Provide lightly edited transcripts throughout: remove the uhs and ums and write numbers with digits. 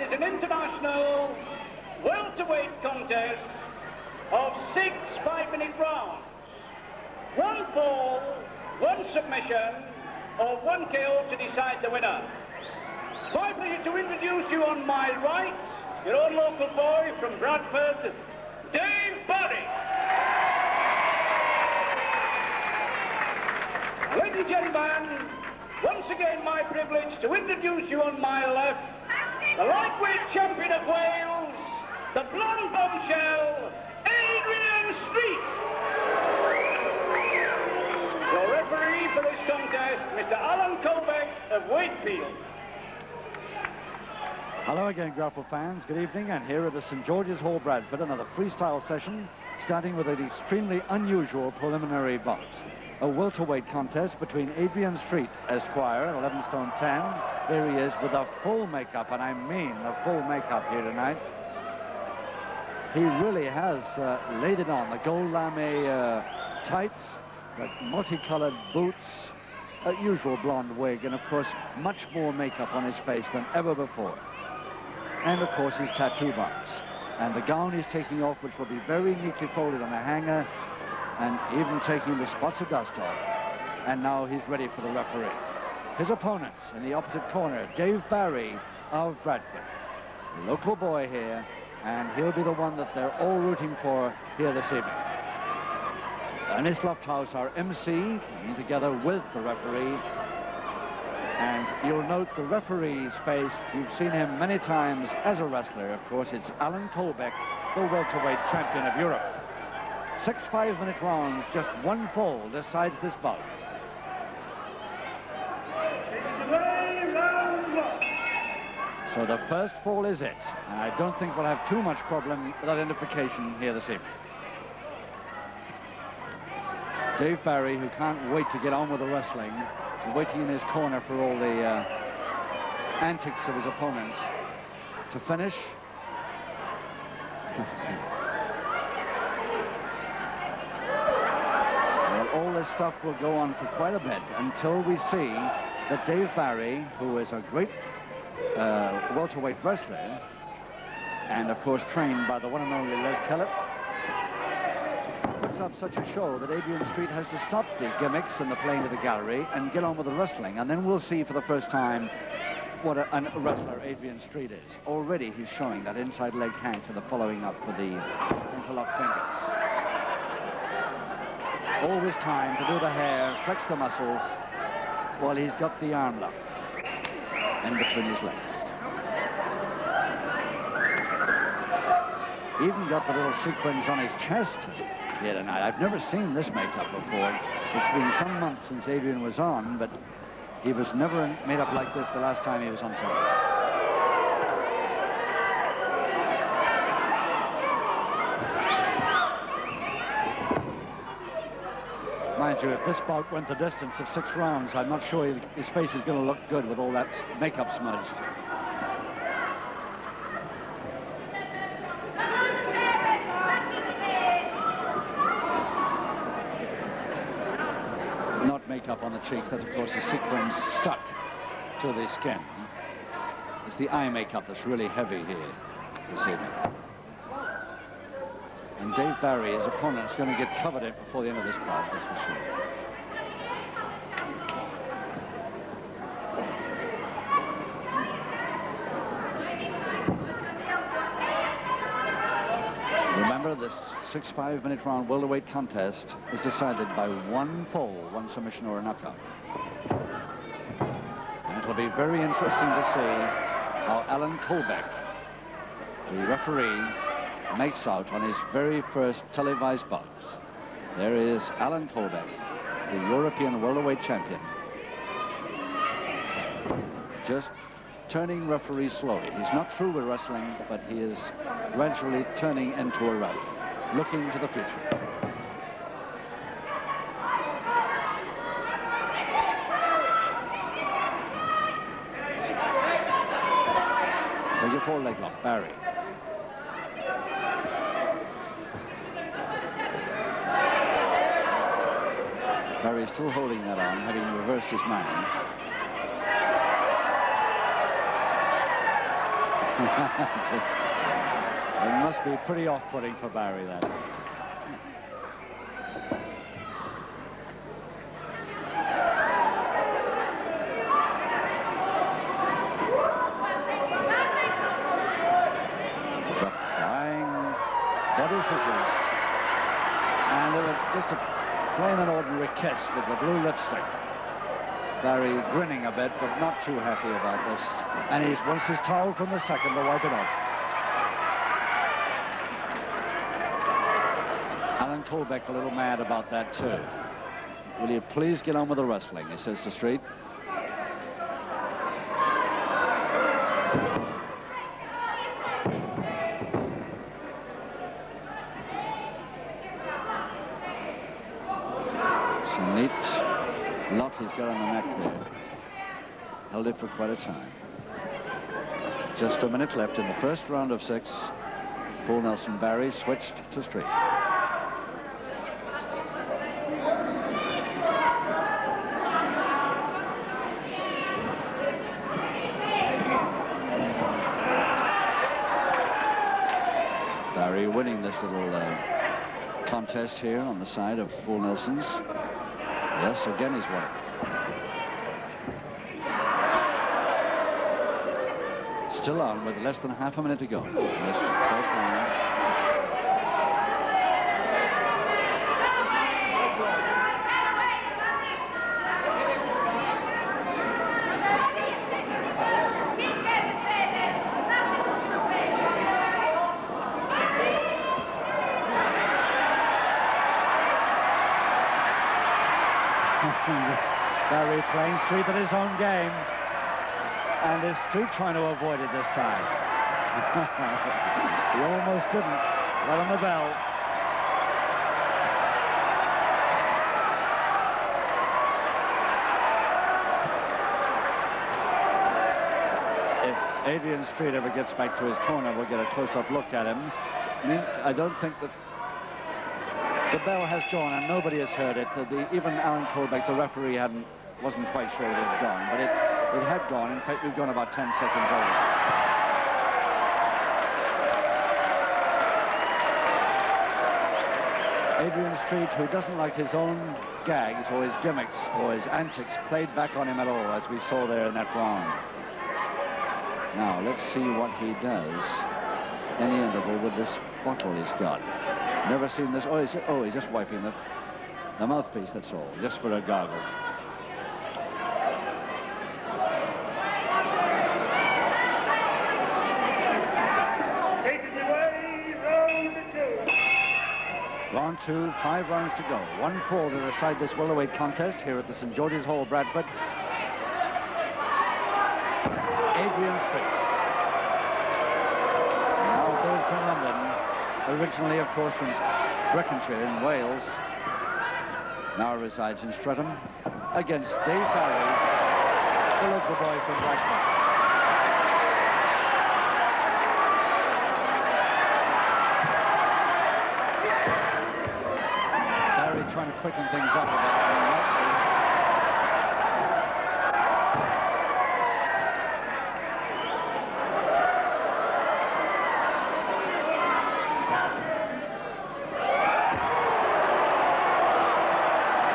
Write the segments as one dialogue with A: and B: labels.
A: is an international welterweight contest of 6 5-minute rounds. 1 fall, 1 submission, or 1 KO to decide the winner. It's my pleasure to introduce you on my right, your own local boy from Bradford, Dave Barry. Ladies and gentlemen, once again my privilege to introduce you on my left, the lightweight champion of Wales, the blonde bombshell, Adrian Street. Your referee for this contest, Mr. Alan Colbeck of Wakefield.
B: Hello again, grapple fans. Good evening, and here at the St. George's Hall, Bradford, another freestyle session, starting with an extremely unusual preliminary bout. A welterweight contest between Adrian Street, Esquire, at 11 stone 10. There he is with a full makeup, and I mean a full makeup here tonight. He really has laid it on. The gold lame tights, the multicolored boots, a usual blonde wig, and of course much more makeup on his face than ever before. And of course his tattoo marks. And the gown he's taking off, which will be very neatly folded on a hanger, and even taking the spots of dust off. And now he's ready for the referee. His opponents in the opposite corner, Dave Barry of Bradford. Local boy here, and he'll be the one that they're all rooting for here this evening. Ernest Lofthouse, our MC, coming together with the referee. And you'll note the referee's face. You've seen him many times as a wrestler. Of course, it's Alan Colbeck, the welterweight champion of Europe. 6 5-minute rounds, just 1 fall decides this bout. So the first fall is it. And I don't think we'll have too much problem with identification here this evening. Dave Barry, who can't wait to get on with the wrestling, waiting in his corner for all the antics of his opponents to finish. Well, all this stuff will go on for quite a bit until we see that Dave Barry, who is a great welterweight wrestler, and of course trained by the one and only Les Kellett, puts up such a show that Adrian Street has to stop the gimmicks and the playing to the gallery and get on with the wrestling. And then we'll see for the first time what a wrestler Adrian Street is. Already he's showing that inside leg hand to the following up with the interlocked fingers. Always time to do the hair, flex the muscles, while he's got the arm lock in between his legs. Even got the little sequins on his chest here tonight. I've never seen this makeup before. It's been some months since Adrian was on, but he was never made up like this the last time he was on television. Mind you, if this bout went the distance of 6 rounds, I'm not sure his face is going to look good with all that makeup smudged. Up on the cheeks, that of course the sequins stuck to the skin. It's the eye makeup that's really heavy here this evening. And Dave Barry, his opponent, is going to get covered in before the end of this bout, that's for sure. Remember, this 6 5-minute round welterweight contest is decided by 1 fall, 1 submission or a knockout. And it'll be very interesting to see how Alan Colbeck, the referee, makes out on his very first televised bout. There is Alan Colbeck, the European welterweight champion, just turning referee slowly. He's not through with wrestling, but he is gradually turning into a ref, looking to the future. So your 4 leg lock, Barry. Barry still holding that on, having reversed his man. It must be pretty off-putting for Barry, that. The flying body scissors. And just a plain and ordinary kiss with the blue lipstick. Barry grinning a bit, but not too happy about this. And he wants his towel from the second to wipe it off. Alan Colbeck a little mad about that, too. Will you please get on with the wrestling, he says to Street. Some neat lock he's got on the neck there. Held it for quite a time. Just a minute left in the first round of 6. Full Nelson. Barry switched to Street. Barry winning this little contest here on the side of Full Nelson's. Yes, again he's won it. Still on with less than half a minute to go. This first round. Barry playing Street at his own game. And is Street trying to avoid it this time? He almost didn't. Right on the bell. If Adrian Street ever gets back to his corner, we'll get a close-up look at him. I don't think that the bell has gone and nobody has heard it. Even Alan Colbeck, the referee, wasn't quite sure it had gone, but it had gone. In fact, we've gone about 10 seconds over. Adrian Street, who doesn't like his own gags or his gimmicks or his antics played back on him at all, as we saw there in that round. Now, let's see what he does in the interval with this bottle he's got. Never seen this. Oh, he's just wiping the mouthpiece, that's all, just for a gargle. Round 2, 5 rounds to go. 1-4 to decide this welterweight contest here at the St. George's Hall, Bradford. Adrian Street. Now goes to London. Originally, of course, from Breconshire in Wales. Now resides in Streatham against Dave Barry, the local boy from Bradford. Trying to quicken things up a bit.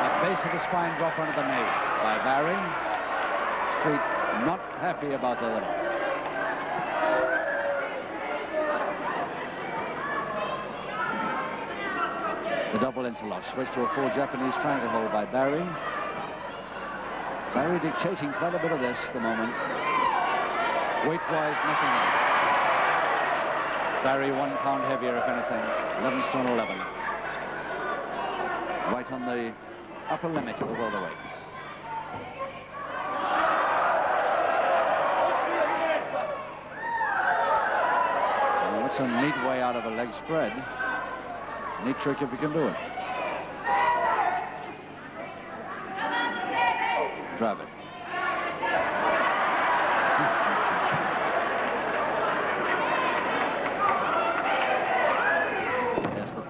B: The base of the spine drop onto the knee by Barry. Street not happy about the limit. The double interlock, switch to a full Japanese triangle hold by Barry. Barry dictating quite a bit of this at the moment. Weight-wise, nothing else. Barry 1 pound heavier, if anything, 11 stone 11. Right on the upper limit of the welterweights. Well, that's a neat way out of a leg spread. Neat trick if you can do it. Drive it. Yes, the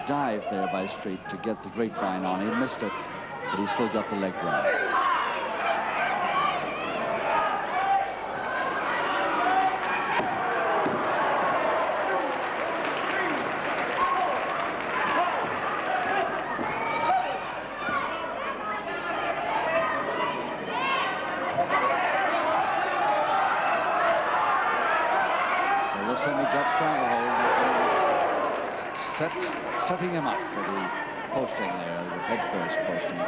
B: dive there by Street to get the grapevine on. He missed it, but he still got the leg grab. semi-jump stranglehold, setting him up for the posting there, the head first posting.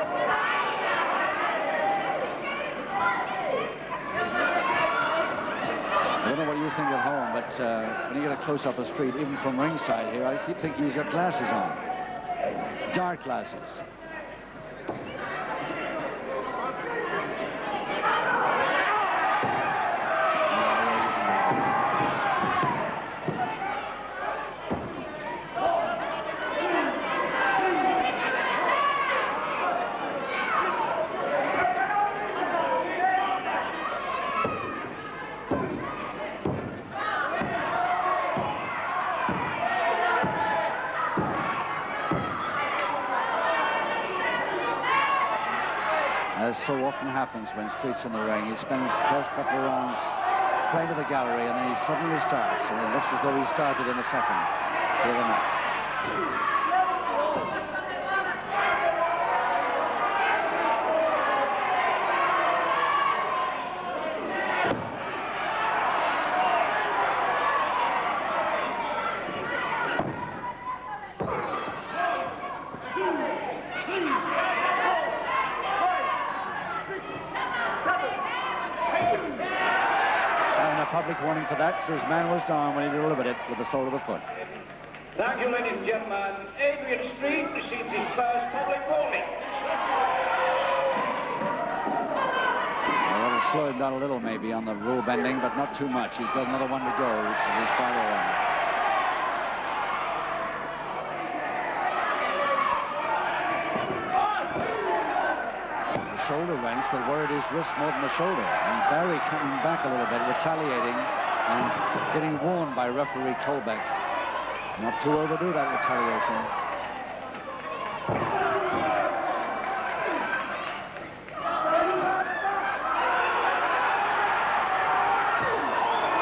B: I don't know what you think at home, but when you get a close-up of Street, even from ringside here, I keep thinking he's got glasses on. Dark glasses. As so often happens when Street's in the ring, he spends the first couple of rounds playing to the gallery, and then he suddenly starts, and it looks as though he started in the second. Here the match. Public warning for that, so his man was down when he delivered it with the sole of the foot.
A: Thank you, ladies and gentlemen. Adrian Street receives his first public warning.
B: Well, that'll slow him down a little maybe on the rule bending, but not too much. He's got another one to go, which is his final one. Shoulder wrench that worried his wrist more than the shoulder, and Barry coming back a little bit, retaliating and getting warned by referee Kolbeck not to overdo that retaliation.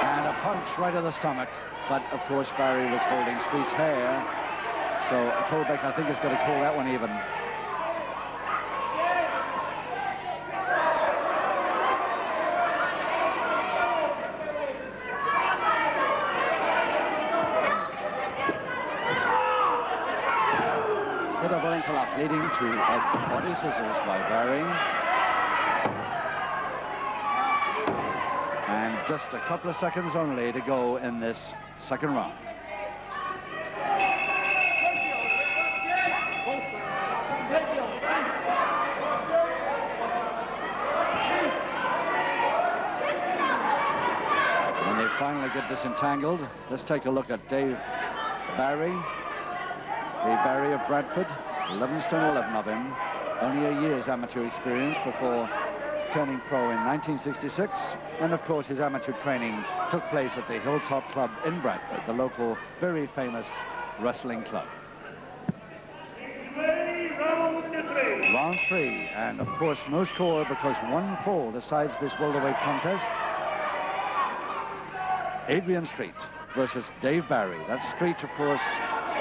B: And a punch right to the stomach, but of course Barry was holding Street's hair, so Kolbeck I think is going to call that one even. Leading to body scissors by Barry. And just a couple of seconds only to go in this second round. When they finally get disentangled, let's take a look at Dave Barry. Dave Barry of Bradford. 11 stone 11 of him, only a year's amateur experience before turning pro in 1966, and of course his amateur training took place at the Hilltop Club in Bradford, the local very famous wrestling club. Round three, and of course no score because one fall decides this welterweight contest. Adrian Street versus Dave Barry. That's Street, of course,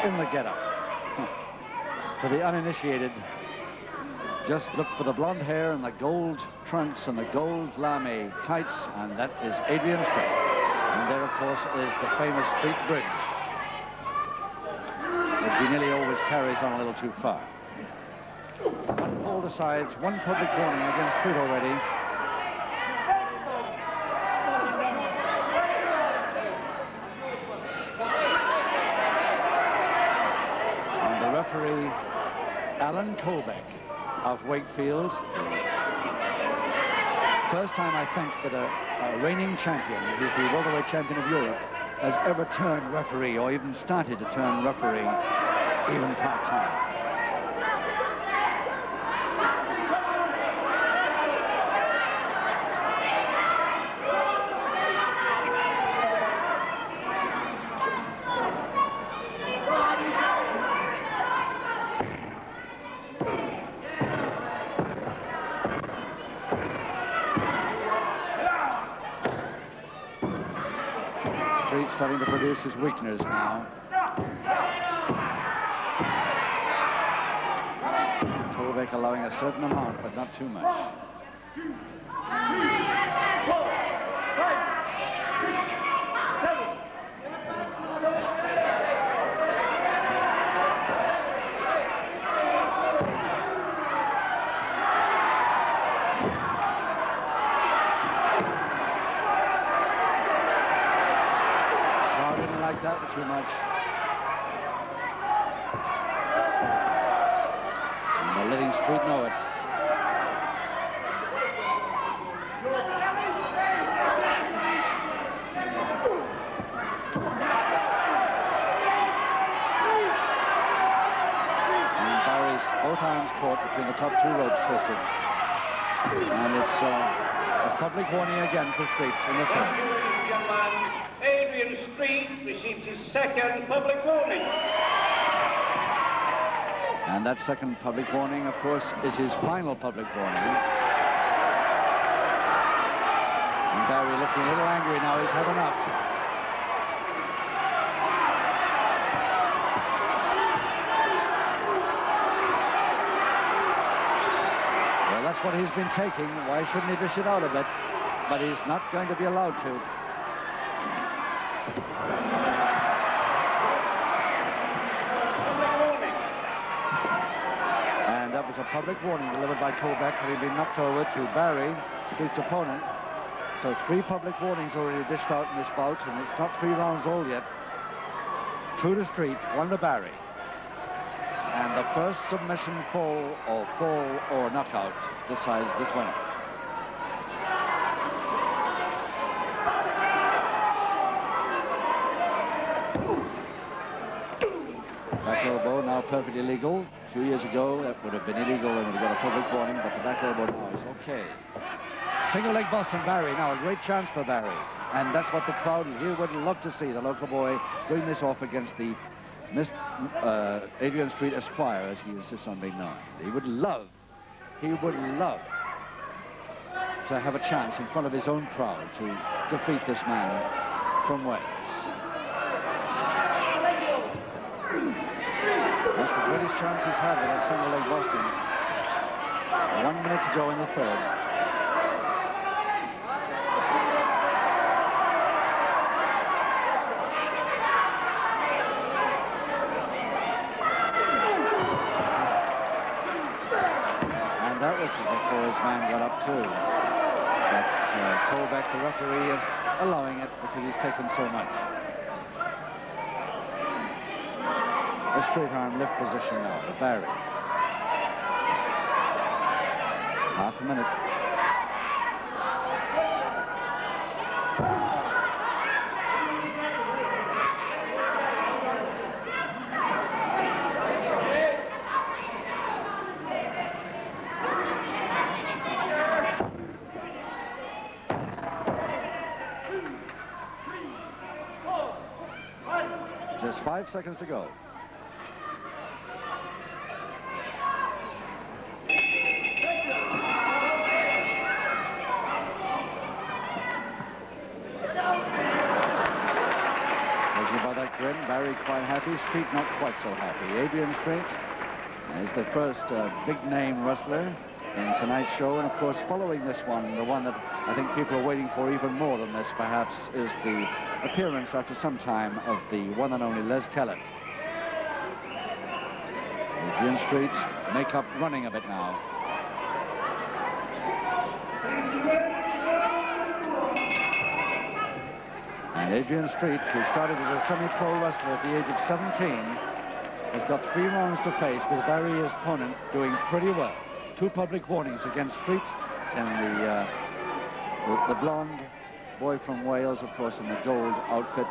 B: in the get-up. For the uninitiated, just look for the blonde hair and the gold trunks and the gold lame tights, and that is Adrian Street. And there, of course, is the famous Street Bridge, which he nearly always carries on a little too far. One fall decides, one public warning against Street already. And the referee, Alan Kolbeck of Wakefield. First time, I think, that a reigning champion, who's the welterweight champion of Europe, has ever turned referee or even started to turn referee, even part-time. Starting to produce his weakness now. Kolbeck allowing a certain amount, but not too much. that too much. And they're letting Street know it. Both arms caught between the top two ropes twisted. And it's a public warning again for Street in the third.
A: Adrian Street receives his second public warning.
B: And that second public warning, of course, is his final public warning. And Barry looking a little angry now. He's had enough. That's what he's been taking. Why shouldn't he dish it out a bit? But he's not going to be allowed to. And that was a public warning delivered by Kovac, having been knocked over to Barry, Street's opponent. So 3 public warnings already dished out in this bout, and it's not 3 rounds all yet. 2 to Street, 1 to Barry. And the first submission fall or knockout decides this winner. Back elbow now perfectly legal. 2 years ago that would have been illegal and would have got a public warning, but the back elbow now is okay. Single leg Boston Barry, now a great chance for Barry. And that's what the crowd here would love to see, the local boy doing this off against the Adrian Street Esquire, as he insists on being known. He would love to have a chance in front of his own crowd to defeat this man from Wales. That's the greatest chance he's had with that single leg Boston. 1 minute to go in the third. Before his man got up too. But Kovac, the referee, allowing it because he's taken so much. A straight arm lift position now for Barry. Half a minute. Just 5 seconds to go. Judging by that grin, Barry quite happy, Street not quite so happy. Adrian Street is the first big name wrestler in tonight's show, and of course following this one, the one that I think people are waiting for even more than this perhaps, is the appearance after some time of the one and only Les Kellett. Adrian Street make up running a bit now. And Adrian Street, who started as a semi-pro wrestler at the age of 17, has got 3 rounds to face with Barry, his opponent, doing pretty well. 2 public warnings against Street in the blonde boy from Wales, of course, in the gold outfit.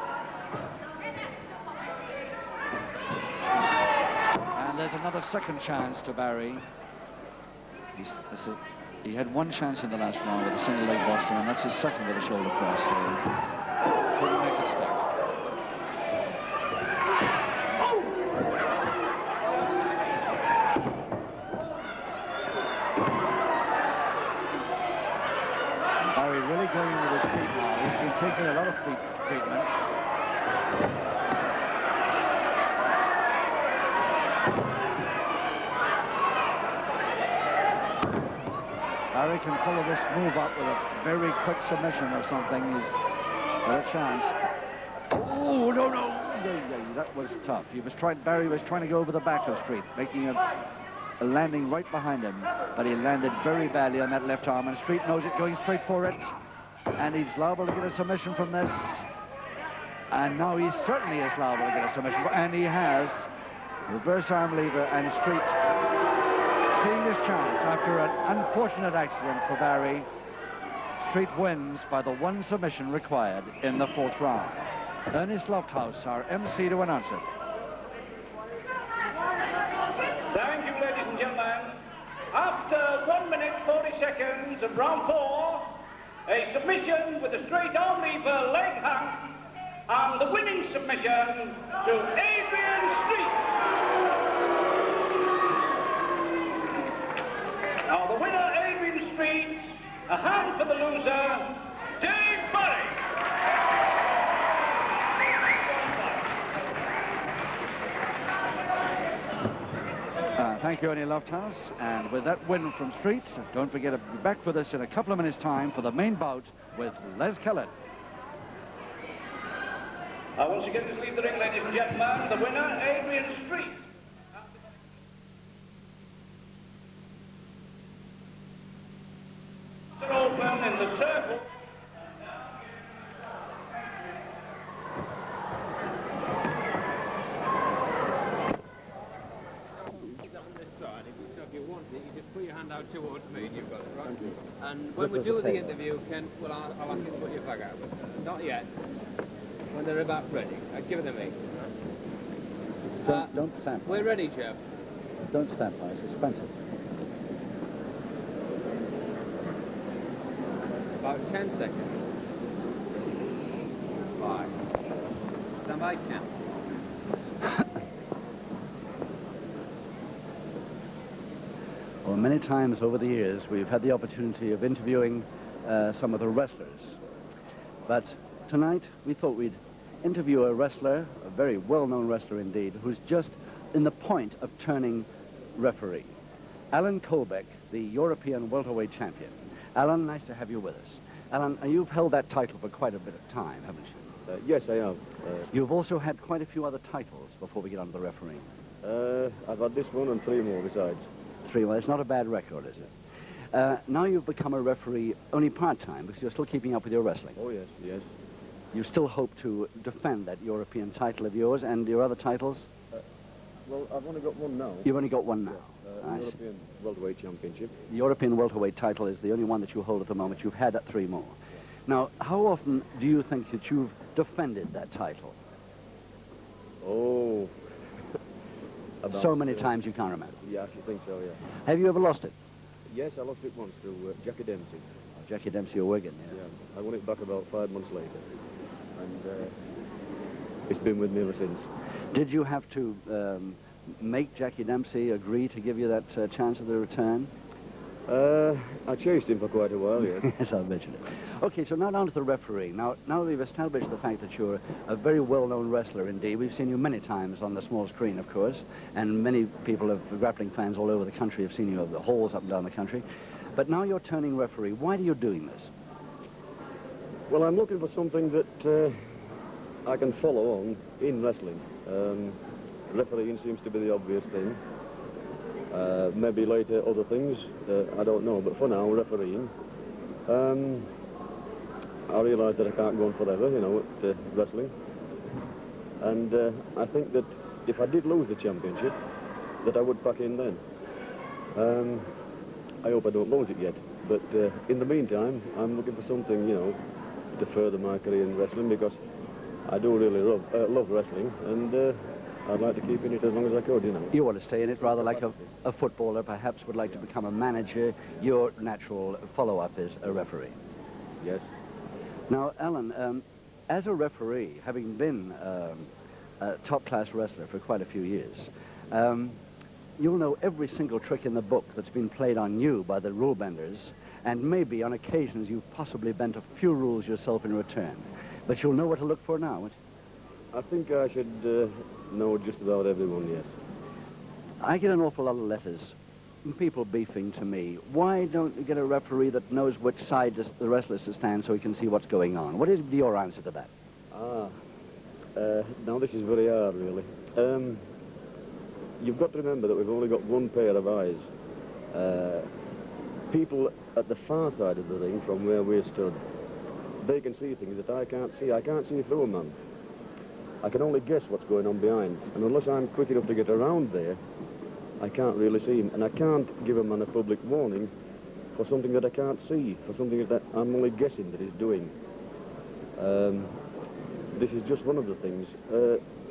B: And there's another second chance to Barry. He had 1 chance in the last round with a single leg Boston, and that's his second with a shoulder press. So couldn't make it stick. Really going with his feet now. He's been taking a lot of feet treatment. Barry can follow this move up with a very quick submission or something. He's got a chance. Oh, no. That was tough. Barry was trying to go over the back of Street, making a landing right behind him, but he landed very badly on that left arm, and Street knows it, going straight for it, and he's liable to get a submission from this. And now he certainly is liable to get a submission. And he has. Reverse arm lever and Street seeing his chance after an unfortunate accident for Barry. Street wins by the one submission required in the fourth round. Ernest Lofthouse, our MC, to announce it.
A: Thank you, ladies and gentlemen. After 1 minute 40 seconds of round 4, a submission with a straight arm lever leg hang, and the winning submission to Adrian Street. Now the winner, Adrian Street, a hand for the loser, Dave Barry.
B: Thank you, Ernie Lofthouse. And with that win from Street, don't forget to be back with us in a couple of minutes' time for the main bout with Les Kellett.
A: Once again, to leave the ring, ladies and gentlemen, the winner, Adrian Street. Open in the circle.
C: If you want it, you just put your hand out towards me and you've got it, right? And when we do the interview, Ken, well, I'll ask you to put your flag out. Not yet. When they're about ready. Give it to me.
D: Don't stand.
C: We're ready, Jeff.
D: Don't stand by. It's expensive.
C: About 10 seconds. 5. Stand by, Ken.
D: Well, many times over the years, we've had the opportunity of interviewing some of the wrestlers. But tonight, we thought we'd interview a wrestler, a very well-known wrestler indeed, who's just in the point of turning referee. Alan Colbeck, the European welterweight champion. Alan, nice to have you with us. Alan, you've held that title for quite a bit of time, haven't you?
E: Yes, I have.
D: You've also had quite a few other titles before we get on to the refereeing.
E: I've had this one and 3 more besides.
D: 3, well, it's not a bad record, is it? Now you've become a referee only part-time because you're still keeping up with your wrestling.
E: Oh, yes, yes.
D: You still hope to defend that European title of yours and your other titles?
E: Well, I've only got one now.
D: You've only got one now.
E: European welterweight championship.
D: The European welterweight title is the only one that you hold at the moment. You've had 3 more. Now, how often do you think that you've defended that title?
E: Oh.
D: So many times you can't remember.
E: Yeah, I should think so, yeah.
D: Have you ever lost it?
E: Yes, I lost it once to Jackie Dempsey.
D: Jackie Dempsey of Wigan,
E: Yeah, I won it back about 5 months later. And it's been with me ever since.
D: Did you have to make Jackie Dempsey agree to give you that chance of the return?
E: I chased him for quite a while, yes.
D: Yes, I'll mention it. Okay, so now down to the referee. Now we've established the fact that you're a very well-known wrestler indeed. We've seen you many times on the small screen, of course, and many people, grappling fans all over the country, have seen you at the halls up and down the country. But now you're turning referee. Why are you doing this?
E: Well, I'm looking for something that I can follow on in wrestling. Refereeing seems to be the obvious thing. Maybe later other things, I don't know, but for now, refereeing. I realise that I can't go on forever, you know, at wrestling. And I think that if I did lose the championship, that I would pack in then. I hope I don't lose it yet, but in the meantime, I'm looking for something, you know, to further my career in wrestling, because I do really love wrestling, and I'd like to keep in it as long as I could, you know.
D: You want to stay in it rather like a footballer perhaps would like to become a manager. Your natural follow-up is a referee.
E: Yes.
D: Now, Alan, as a referee, having been a top-class wrestler for quite a few years, you'll know every single trick in the book that's been played on you by the rule benders, and maybe on occasions you've possibly bent a few rules yourself in return. But you'll know what to look for now, won't you?
E: I think I should know just about everyone, yes.
D: I get an awful lot of letters from people beefing to me. Why don't you get a referee that knows which side the wrestlers to stand so he can see what's going on? What is your answer to that?
E: Now this is very hard, really. You've got to remember that we've only got one pair of eyes. People at the far side of the ring from where we're stood, they can see things that I can't see. I can't see through a man. I can only guess what's going on behind. And unless I'm quick enough to get around there, I can't really see him. And I can't give a man a public warning for something that I can't see, for something that I'm only guessing that he's doing. This is just one of the things.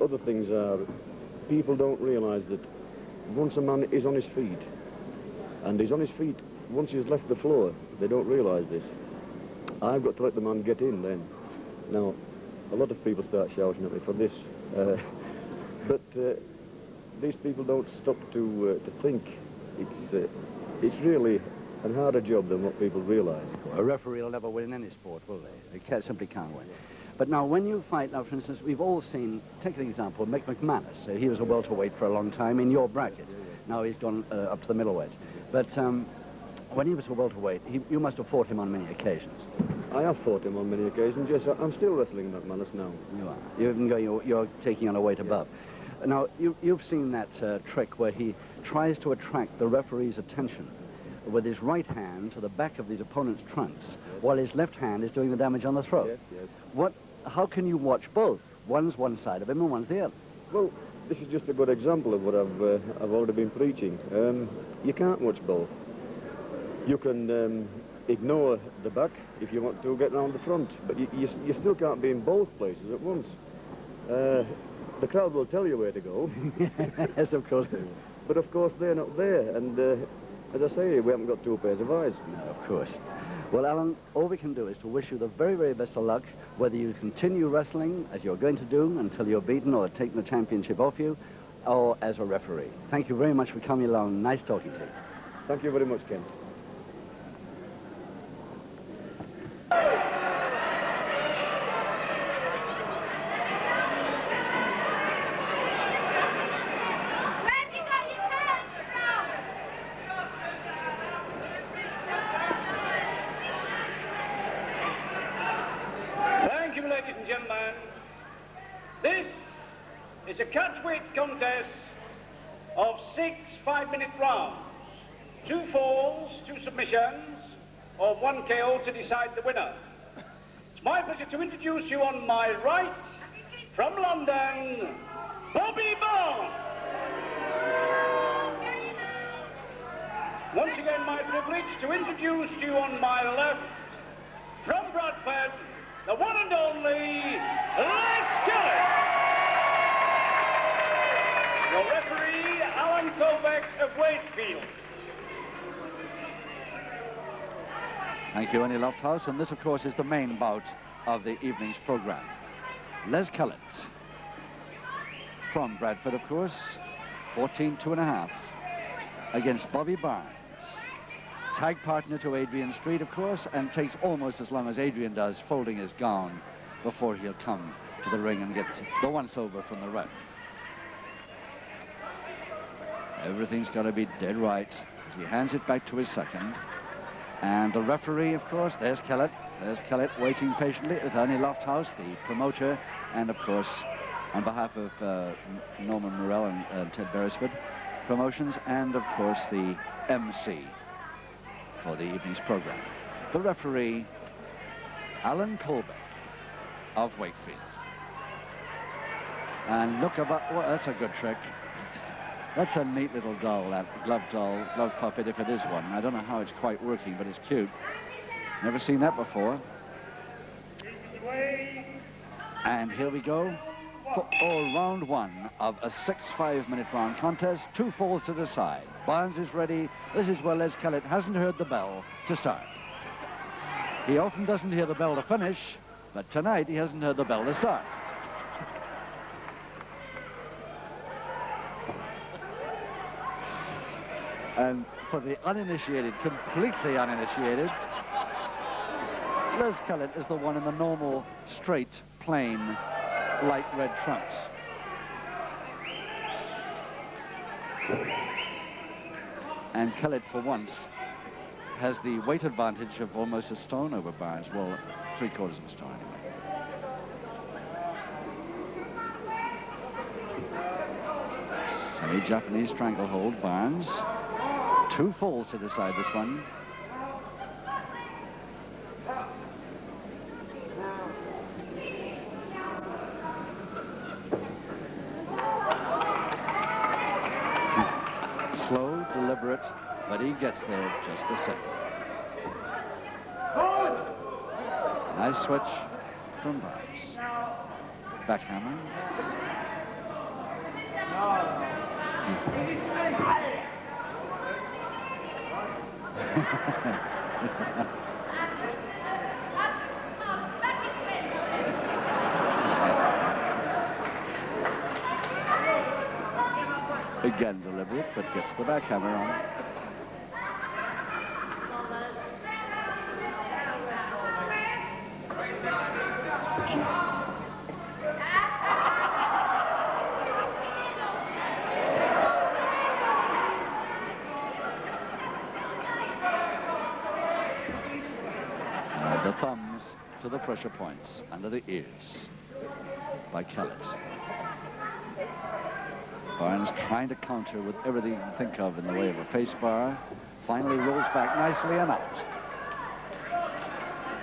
E: Other things are, people don't realise that once a man is on his feet, and he's on his feet once he's left the floor, they don't realise this. I've got to let the man get in then. Now, a lot of people start shouting at me for this, but these people don't stop to think. It's really a harder job than what people realise.
D: A referee will never win in any sport, will they? They simply can't win. But now, when you fight, now, for instance, we've all seen, take an example, Mick McManus. He was a welterweight for a long time in your bracket. Now he's gone up to the middleweights. But when he was a welterweight, you must have fought him on many occasions.
E: I have fought him on many occasions, yes. I'm still wrestling McManus now.
D: You are. You're taking on a weight above. Now, you've seen that trick where he tries to attract the referee's attention with his right hand to the back of his opponent's trunks, while his left hand is doing the damage on the throat.
E: Yes.
D: How can you watch both? One's one side of him and one's the other.
E: Well, this is just a good example of what I've already been preaching. You can't watch both. You can ignore the back if you want to get round the front, but you still can't be in both places at once. The crowd will tell you where to go.
D: Yes, of course they will.
E: But of course they're not there, and as I say, we haven't got two pairs of eyes.
D: No, of course. Well, Alan, all we can do is to wish you the very, very best of luck, whether you continue wrestling, as you're going to do, until you're beaten or taking the championship off you, or as a referee. Thank you very much for coming along. Nice talking to you.
E: Thank you very much, Kent.
A: Ladies and gentlemen, this is a catchweight contest of 6 5-minute rounds. 2 falls, 2 submissions, or 1 KO to decide the winner. It's my pleasure to introduce you on my right, from London, Bobby Barnes. Once again, my privilege to introduce you on my left, from Bradford, the one and only Les Kellett. Your referee, Alan Kovac of Wakefield.
B: Thank you, Annie Lofthouse, and this, of course, is the main bout of the evening's program. Les Kellett, from Bradford, of course, 14-2.5, against Bobby Barnes. Tag partner to Adrian Street, of course, and takes almost as long as Adrian does, folding his gown before he'll come to the ring and get the once-over from the ref. Everything's got to be dead right as he hands it back to his second. And the referee, of course, there's Kellett. There's Kellett waiting patiently with Ernie Lofthouse, the promoter, and, of course, on behalf of Norman Morell and Ted Beresford Promotions, and, of course, the MC for the evening's program. The referee, Alan Colbeck of Wakefield. And look about, well, that's a good trick. That's a neat little doll, that glove puppet, if it is one. I don't know how it's quite working, but it's cute. Never seen that before. And here we go for round 1 of a 6 5-minute round contest. 2 falls to decide. Barnes is ready. This is where Les Kellett hasn't heard the bell to start. He often doesn't hear the bell to finish, but tonight he hasn't heard the bell to start. And for the uninitiated, completely uninitiated, Les Kellett is the one in the normal, straight, plain, light red trunks. And Kellett, for once, has the weight advantage of almost a stone over Barnes. Well, 3/4 of a stone, anyway. Semi-Japanese stranglehold, Barnes. 2 falls to decide this one. deliberate, but he gets there just the same. Nice switch from Barnes. Backhammer. Again deliberate, but gets the backhammer on. The thumbs to the pressure points under the ears by Kellett. Barnes trying to counter with everything he can think of in the way of a face bar. Finally rolls back nicely and out.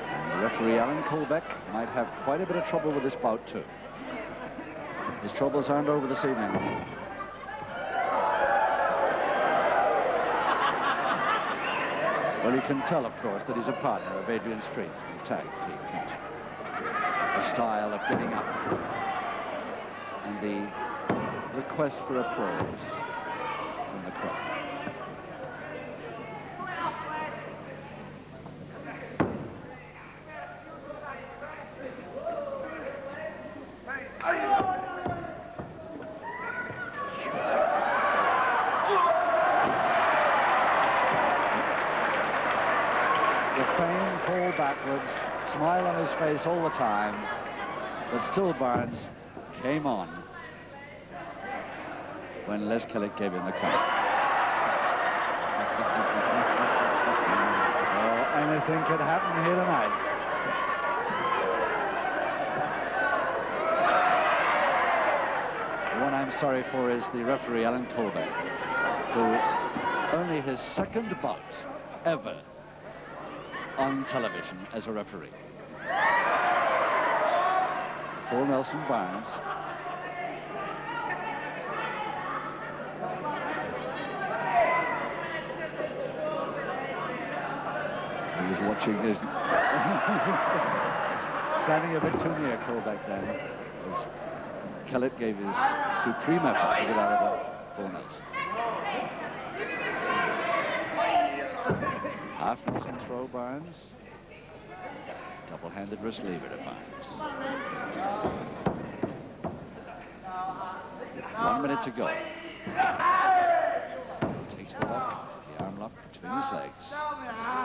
B: And the referee, Alan Colbeck, might have quite a bit of trouble with this bout, too. His troubles aren't over this evening. Well, you can tell, of course, that he's a partner of Adrian Street, the tag team. The style of getting up and the request for applause from the crowd. The famed fall backwards, smile on his face all the time, but still Barnes came on when Les Kellett gave him the count. Oh, anything could happen here tonight. The one I'm sorry for is the referee, Alan Colbeck, who's only his second bout ever on television as a referee. For Nelson Barnes. He was watching his... standing a bit too near Colbeck then, as Kellett gave his supreme effort to get out of the full Nelson. Half Nelson throw, Barnes. Double-handed wrist lever to Barnes. 1 minute to go. Takes the lock, the arm lock between his legs.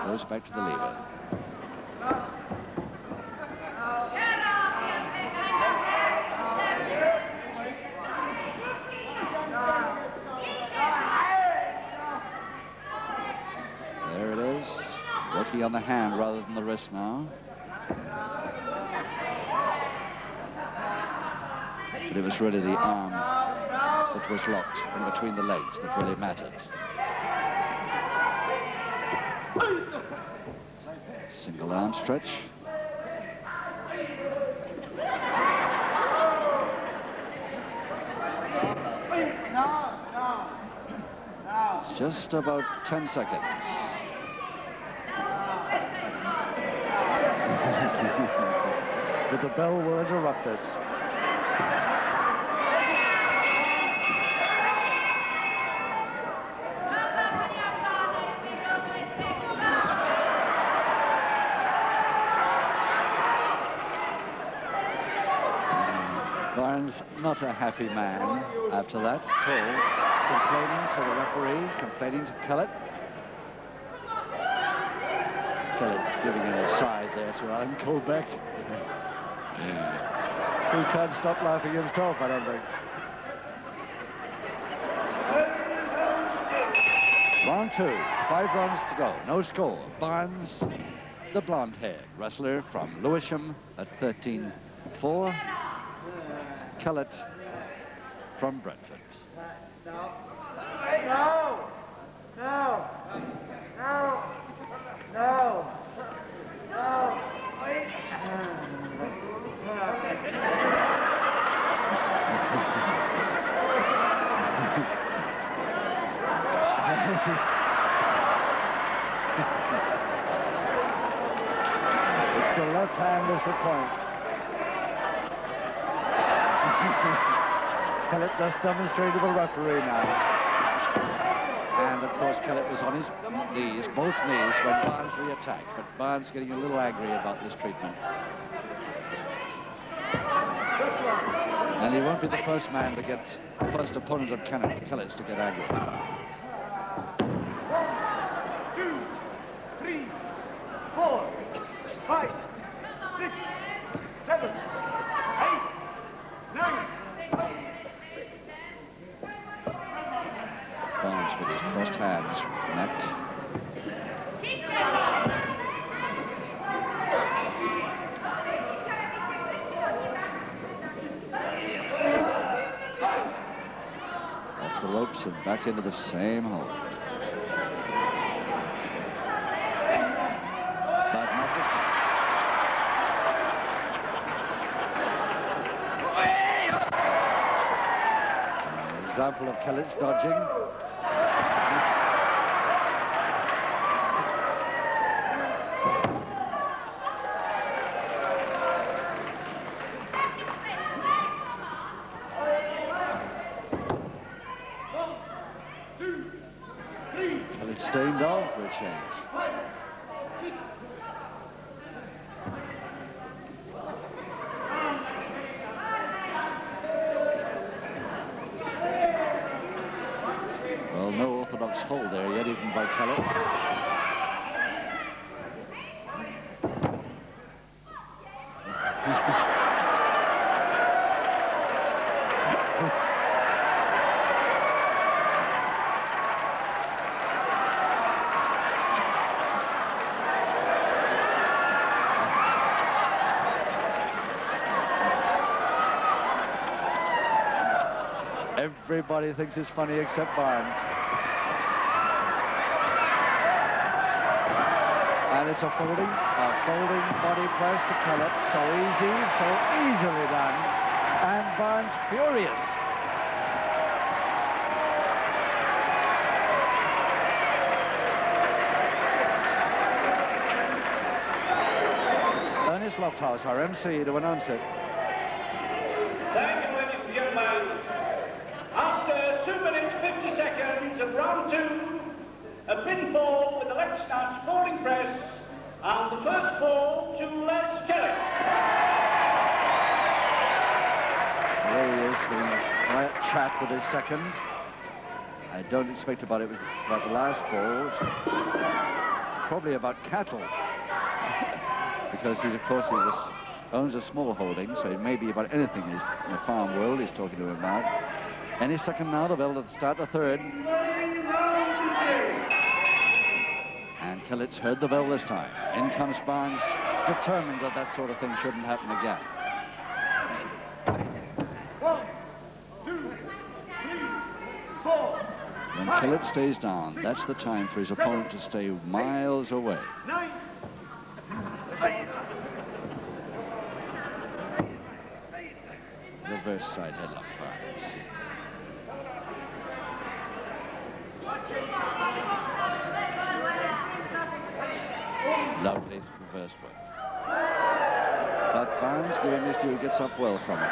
B: Goes back to the lever. There it is. Working on the hand rather than the wrist now. But it was really the arm that was locked in between the legs that really mattered. Single arm stretch. It's just about 10 seconds. But the bell will interrupt this. Barnes, not a happy man after that at all. Complaining to the referee, complaining to Kellett. Kellett giving an aside there to Alan Colbeck. Who can't stop laughing himself, I don't think. Round 2, 5 runs to go, no score. Barnes, the blonde-haired wrestler from Lewisham at 13-4. Kellett from Brentford. This is the point. Kellett just demonstrated to the referee now. And, of course, Kellett was on his knees, both knees, when Barnes re-attacked. But Barnes getting a little angry about this treatment. And he won't be the first man to get, the first opponent of Kellett's to get angry.
F: 1, 2, 3, 4, 5, 6, 7, 8, 9.
B: Barnes with his crossed hands, neck. Off the ropes and back into the same hole. But not this time. An example of Kellett's dodging. Staying down for a change. Well, no orthodox hold there yet, even by Kellett. Everybody thinks it's funny except Barnes. And it's a folding body press to Kellett. So easy, so easily done. And Barnes furious. Ernest Lofthouse, our MC, to announce it.
A: Thank you, ladies and gentlemen. After 2 minutes 50 seconds of round 2, a pinfall with the leg snatch folding press, and the first fall to Les Kellett.
B: There he is, having a quiet chat with his second. I don't expect about it was about the last fall. Probably about cattle. Because he's, of course, owns a small holding, so it may be about anything in the farm world he's talking to him about. Any second now, the bell to start the third. And Kellett's heard the bell this time. In comes Barnes, determined that that sort of thing shouldn't happen again.
F: 1, 2, 3, 4.
B: When Kellett stays down, that's the time for his opponent to stay miles away.
F: 9.
B: Reverse side headlock, Barnes. Lovely reverse work. But Barnes, giving this due, gets up well from it.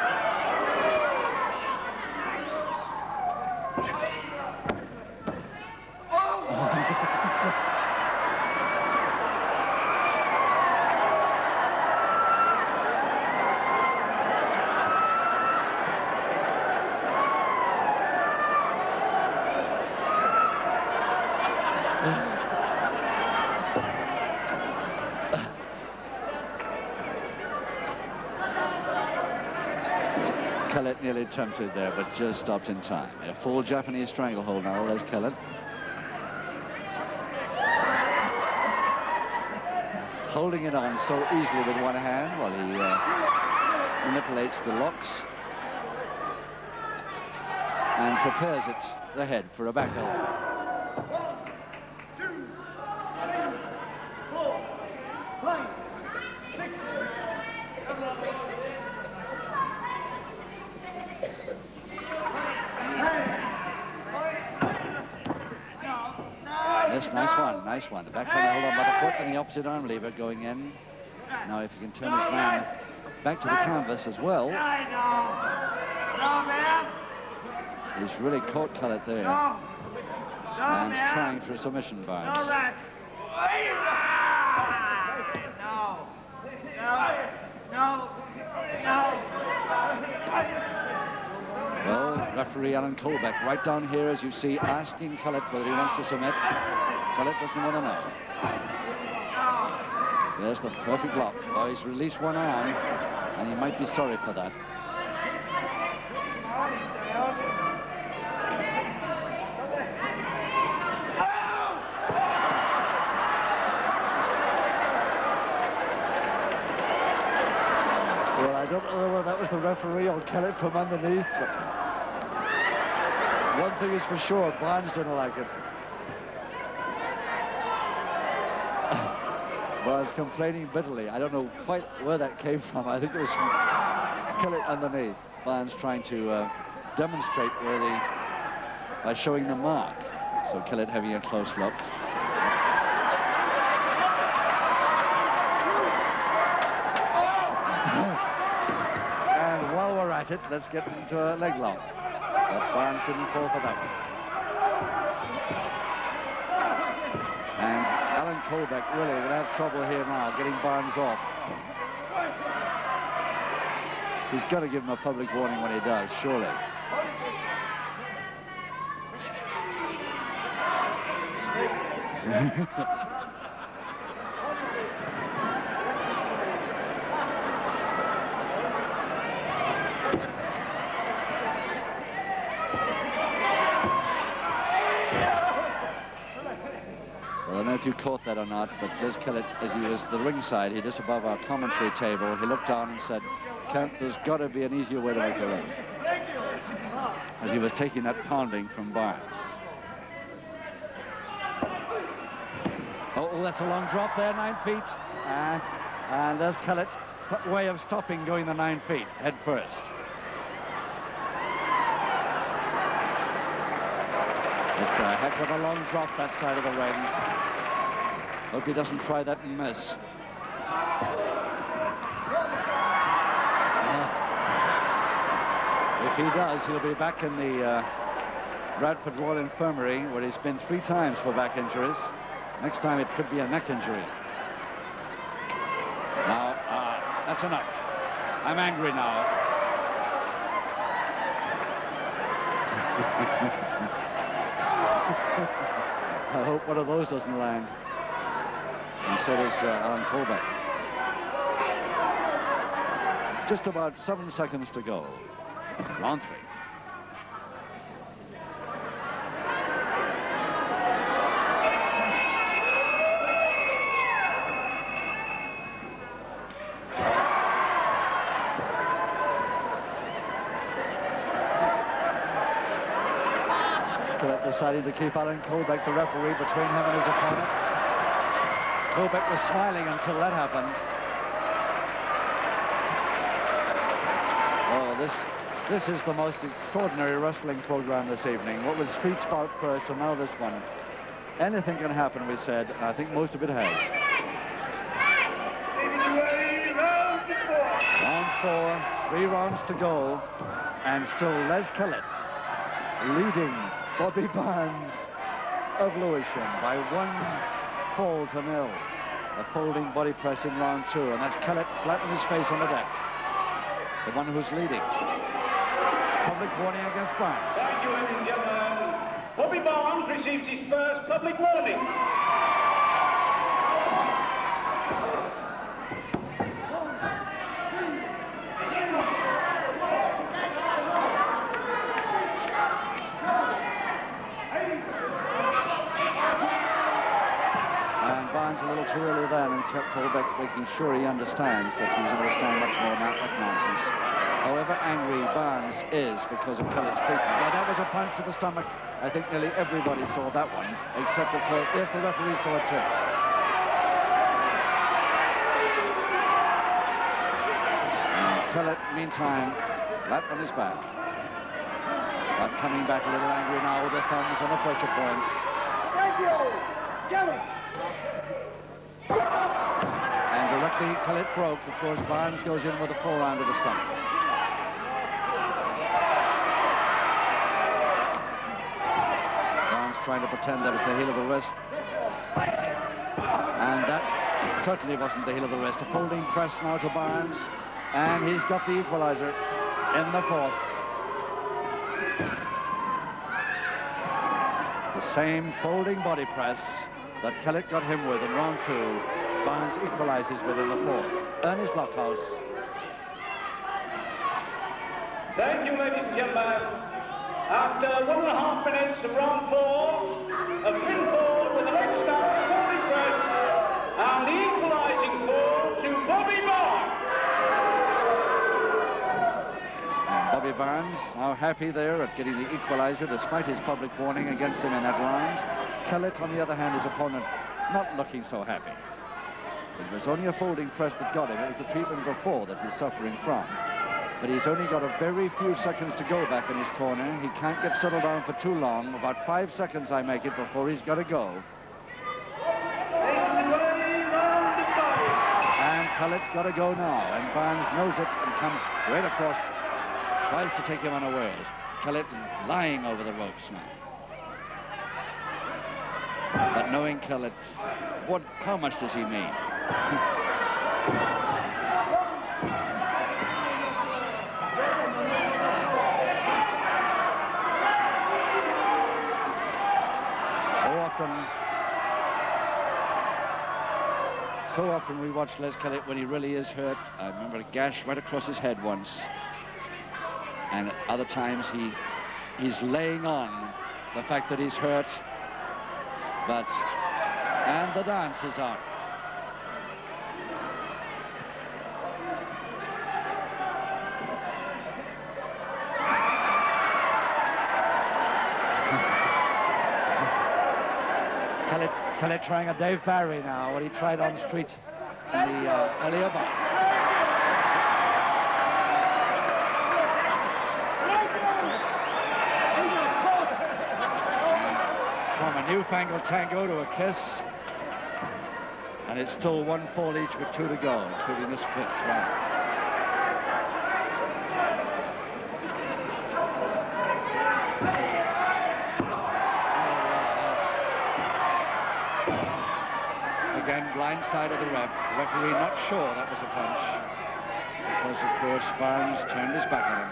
B: Kellett nearly tempted there, but just stopped in time. A full Japanese stranglehold now, there's Kellett. Holding it on so easily with one hand while he manipulates the locks and prepares the head for a back hold.
F: 1, 2, 3, 4, 5, 6, 7, 8.
B: Yes, nice one, nice one. The backhand held on by the foot and the opposite arm lever going in. Now, if he can turn his man back to the canvas as well,
F: No, ma'am.
B: he's really caught Kellett there.
F: No,
B: And
F: ma'am.
B: trying for a submission, Barnes.
F: No, right. No.
B: Well, referee Alan Colbeck right down here, as you see, asking Kellett whether he wants to submit. Kellett doesn't want to know. There's the perfect block. Oh, he's released one arm, and he might be sorry for that. Well, I don't know whether that was the referee or Kellett from underneath, but one thing is for sure, Barnes didn't like it. Was complaining bitterly. I don't know quite where that came from. I think it was from Kellett underneath. Barnes trying to demonstrate where by showing the mark. So Kellett having a close look. And while we're at it, let's get into a leg lock. But Barnes didn't fall for that one. And Alan Colbeck really will have trouble here now getting Barnes off. He's got to give him a public warning when he does, surely. Well, I don't know if you caught that or not, but Les Kellett, as he was the ringside, he just above our commentary table, he looked down and said, Kent, there's got to be an easier way to make a run. As he was taking that pounding from Barnes. Oh, that's a long drop there, 9 feet. And there's Kellett's way of stopping going the 9 feet, head first. It's a heck of a long drop that side of the ring. Hope he doesn't try that and miss. If he does, he'll be back in the Bradford Royal Infirmary, where he's been 3 times for back injuries. Next time it could be a neck injury. Now, that's enough. I'm angry now. I hope one of those doesn't land. And so does Alan Colbeck. Just about 7 seconds to go. Round 3. Deciding to keep Alan Colbeck, the referee, between him and his opponent. Colbeck was smiling until that happened. Oh, this is the most extraordinary wrestling program this evening. What with Street Spout first and now this one. Anything can happen, we said, and I think most of it has. Round 4, 3 rounds to go, and still Les Kellett leading Bobby Barnes of Lewisham by 1 fall to 0. A folding body press in round 2, and that's Kellett flat on his face on the deck. The one who's leading. Public warning against Barnes.
A: Thank you, ladies and gentlemen. Bobby Barnes receives his first public warning.
B: A little too early then, and kept Colbeck making sure he understands that he's understand much more than that nonsense. However angry Barnes is because of Kellett's treatment. Now, that was a punch to the stomach. I think nearly everybody saw that one, except of course, yes, the referee saw it too. And Kellett, meantime, flat on his back. But coming back a little angry now with the thumbs on the pressure points.
F: Thank you. Kelly.
B: And the Unfortunately, Kellett broke. Of course, Barnes goes in with a forearm to the stomach. Barnes trying to pretend that was the heel of the wrist. And that certainly wasn't the heel of the wrist. A folding press now to Barnes. And he's got the equalizer in the fourth. The same folding body press that Kellett got him with in round 2, Barnes equalizes with in the fourth. Ernest Lofthouse.
A: Thank you, ladies and gentlemen. After 1.5 minutes of round 4, a pinfall with a leg snap, folding press, and the equalizing fall to Bobby Barnes.
B: Bobby Barnes now happy there at getting the equalizer despite his public warning against him in that round. Kellett, on the other hand, his opponent, not looking so happy. It was only a folding press that got him. It was the treatment before that he's suffering from. But he's only got a very few seconds to go back in his corner. He can't get settled down for too long. About 5 seconds, I make it, before he's got to go. And Kellett's got to go now. And Barnes knows it and comes straight across. Tries to take him unawares. Kellett lying over the ropes now. But knowing Kellett, how much does he mean? So often we watch Les Kellett when he really is hurt. I remember a gash right across his head once. And at other times he's laying on the fact that he's hurt. And the dance is on. Kellett trying a Dave Barry now, what he tried on street in the earlier bout. From a newfangled tango to a kiss. And it's still 1-4 each with 2 to go, including this 5th round. Again, blind side of the ref. The referee not sure that was a punch. Because, of course, Barnes turned his back on him.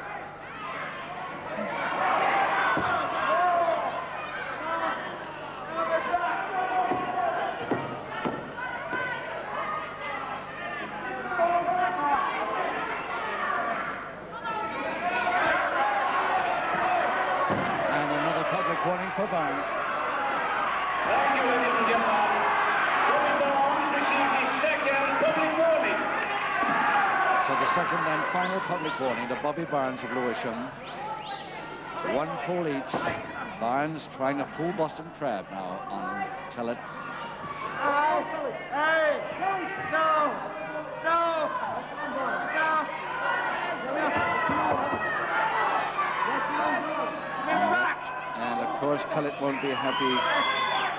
B: And another public warning for Barnes.
A: Thank you, ladies and gentlemen.
B: So the second and final public warning to Bobby Barnes of Lewisham. 1 fall each. Barnes trying a full Boston Crab now on Kellett. And of course Kellett won't be happy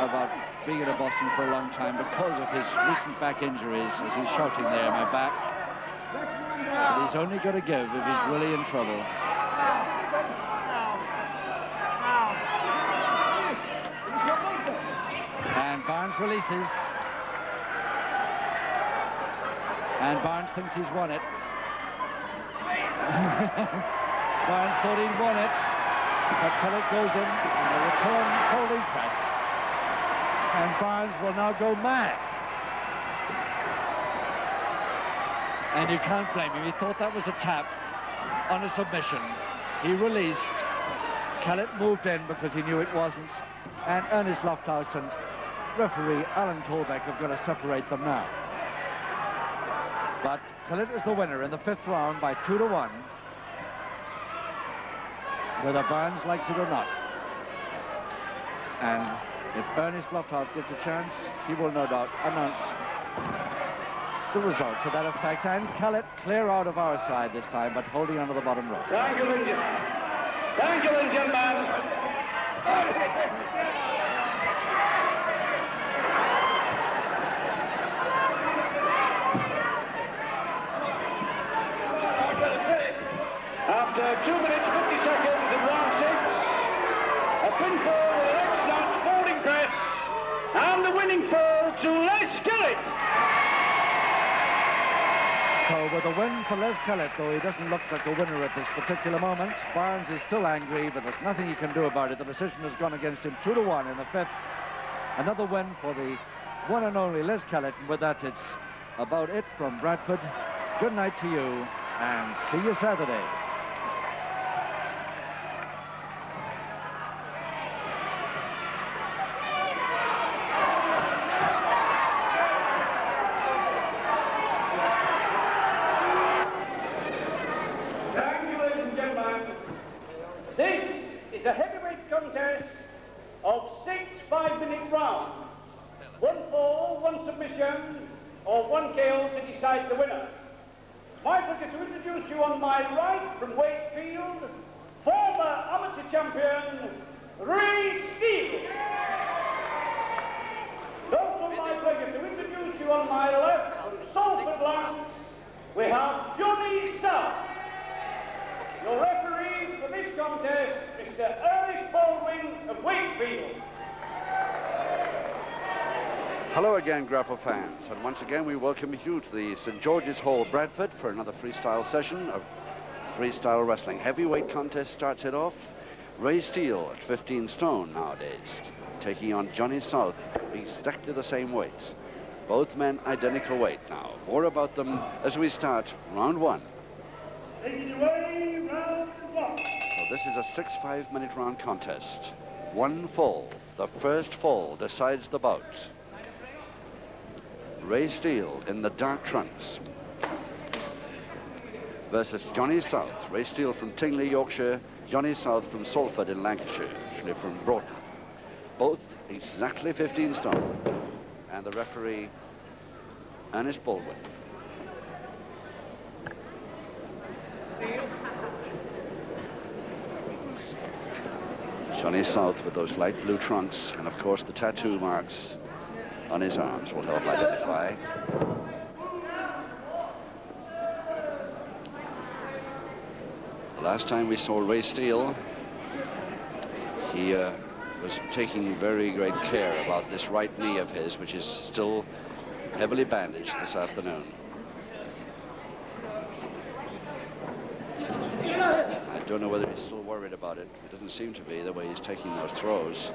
B: about being in Boston for a long time because of his recent back injuries, as he's shouting there, my back. But he's only got to give if he's really in trouble. And Barnes releases. And Barnes thinks he's won it. Barnes thought he'd won it. But Kellett goes in and the return folding press. And Barnes will now go mad. And you can't blame him. He thought that was a tap on a submission. He released. Kellett moved in because he knew it wasn't. And Ernest Lofthouse and referee Alan Tolbeck have got to separate them now. But Kellett is the winner in the 5th round by 2 to 1. Whether Barnes likes it or not. And if Ernest Lofthouse gets a chance, he will no doubt announce the result to that effect. And Kellett clear out of our side this time, but holding onto the bottom rope.
A: Thank you, ladies and gentlemen. 2 minutes 50 seconds in round 6. A pinfall with an ex-notch folding press. And the winning fall to Les Kellett.
B: So with a win for Les Kellett, though he doesn't look like a winner at this particular moment. Barnes is still angry, but there's nothing he can do about it. The decision has gone against him 2-1 in the 5th. Another win for the one and only Les Kellett. And with that, it's about it from Bradford. Good night to you, and see you Saturday.
A: Thank you, ladies and gentlemen. This is a heavyweight contest of 6 5-minute rounds. 1 fall, 1 submission, or 1 KO to decide the winner. My pleasure to introduce you on my right from Wakefield, former amateur champion, Ray Steele. It's also my pleasure to introduce you on my left from Salford Lands, we have Johnny South. Your referee for this contest, Mr. Ernest Baldwin of Wakefield.
G: Hello again, Grapple fans, and once again we welcome you to the St. George's Hall, Bradford, for another freestyle session of freestyle wrestling. Heavyweight contest starts it off. Ray Steele at 15 stone nowadays, taking on Johnny South, exactly the same weight. Both men identical weight now. More about them as we start round 1.
A: Taking away round 1.
G: So this is a 6 5-minute round contest. 1 fall. The first fall decides the bout. Ray Steele in the dark trunks versus Johnny South. Ray Steele from Tingley, Yorkshire. Johnny South from Salford in Lancashire, actually from Broughton. Both exactly 15 stone. And the referee, Ernest Baldwin. Johnny South with those light blue trunks, and of course the tattoo marks on his arms will help identify. The last time we saw Ray Steele, he was taking very great care about this right knee of his, which is still heavily bandaged this afternoon. I don't know whether he's still worried about it. It doesn't seem to be the way he's taking those throws.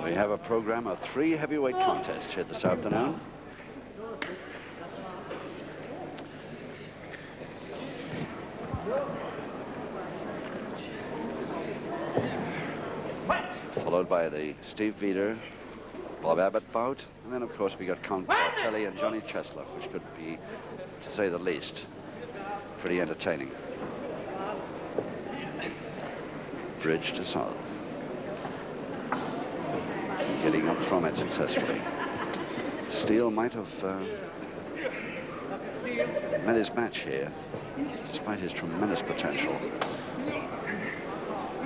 G: We have a program of 3 heavyweight contests here this afternoon. Followed by the Steve Vieder, Bob Abbott bout, and then of course we got Count Bartelli and Johnny Chesler, which could be, to say the least, pretty entertaining. Bridge to South. Getting up from it successfully. Steele might have met his match here, despite his tremendous potential.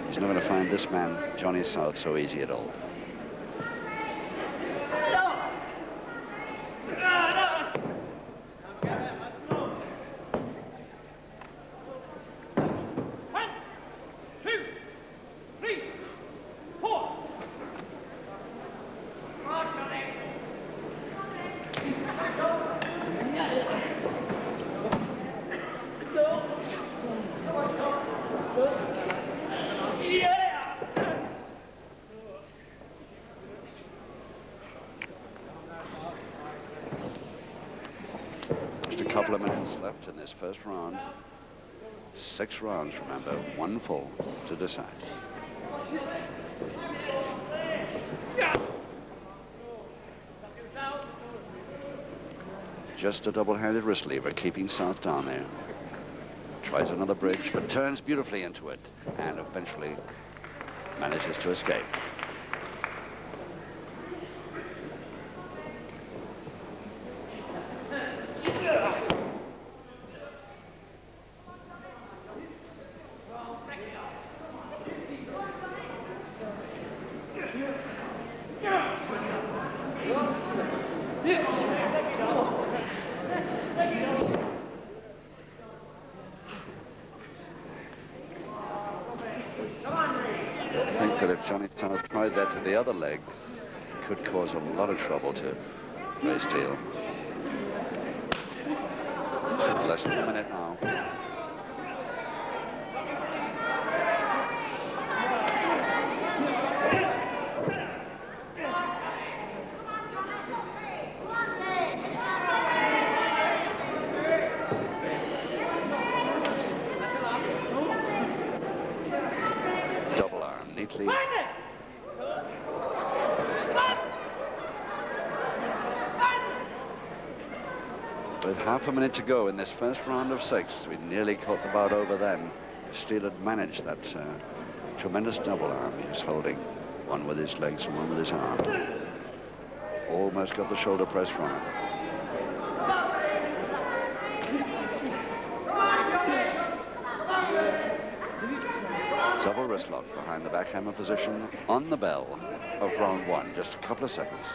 G: He's not going to find this man, Johnny South, so easy at all. Just a couple of minutes left in this first round. 6 rounds, remember, 1 full to decide. Just a double-handed wrist lever, keeping South down there. Tries another bridge, but turns beautifully into it, and eventually manages to escape. I think that if Johnny South tried that to the other leg, it could cause a lot of trouble to Ray Steele. So less than a minute now. Double arm, neatly. With half a minute to go in this first round of 6, we nearly caught the bout over then. Steele had managed that tremendous double arm he was holding, one with his legs and one with his arm. Almost got the shoulder press from him. Double wrist lock behind the backhammer position on the bell of round 1. Just a couple of seconds.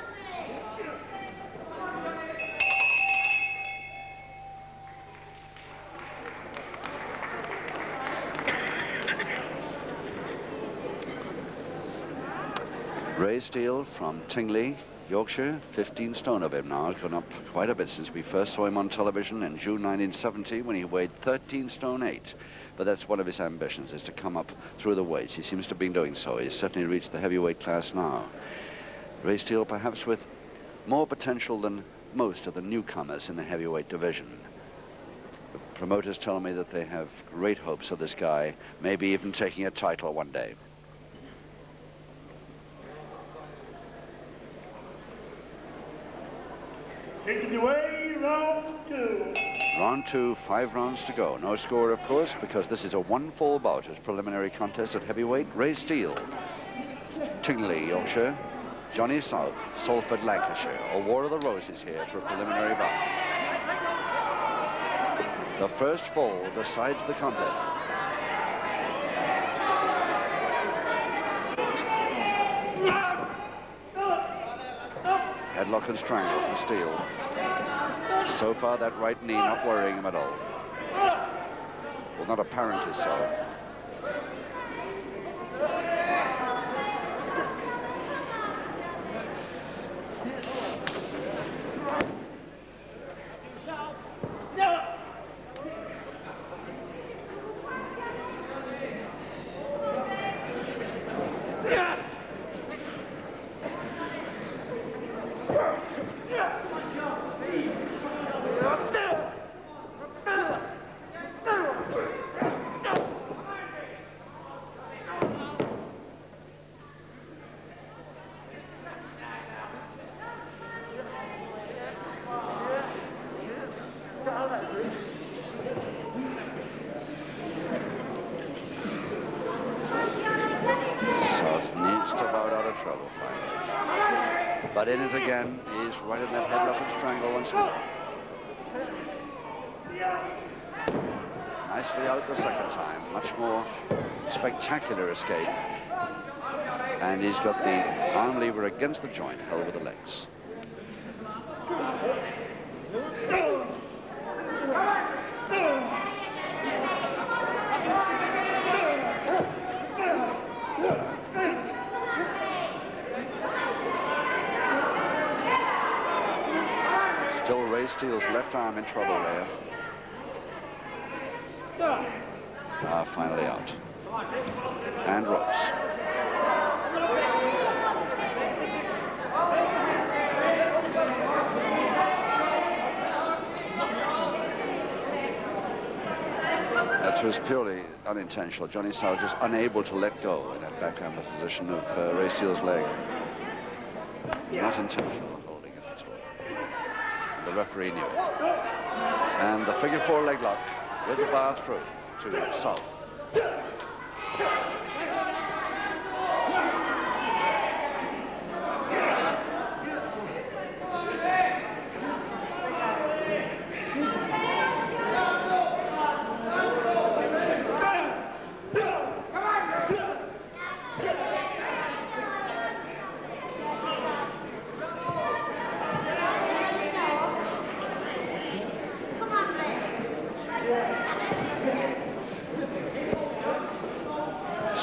G: Ray Steele from Tingley, Yorkshire, 15 stone of him now, gone up quite a bit since we first saw him on television in June 1970 when he weighed 13 stone 8. But that's one of his ambitions, is to come up through the weights. He seems to have been doing so. He's certainly reached the heavyweight class now. Ray Steele perhaps with more potential than most of the newcomers in the heavyweight division. The promoters tell me that they have great hopes of this guy, maybe even taking a title one day.
F: Taking away round 2.
G: Round 2, 5 rounds to go. No score, of course, because this is a one-fall bout. His preliminary contest at heavyweight. Ray Steele, Tingley, Yorkshire. Johnny South, Salford, Lancashire. A War of the Roses here for a preliminary bout. The first fall decides the contest. Headlock and strangle for Steele. So far, that right knee not worrying him at all. Well, not apparently so. But in it again, he's right in that headlock and strangle once more. Nicely out the second time, much more spectacular escape. And he's got the arm lever against the joint, held with the legs. Still Ray Steele's left arm in trouble there. Finally out. And ropes. That was purely unintentional. Johnny South just unable to let go in that backhammer position of Ray Steele's leg. Not intentional holding it at all. The referee knew it. And the figure 4 leg lock with the bar through to South.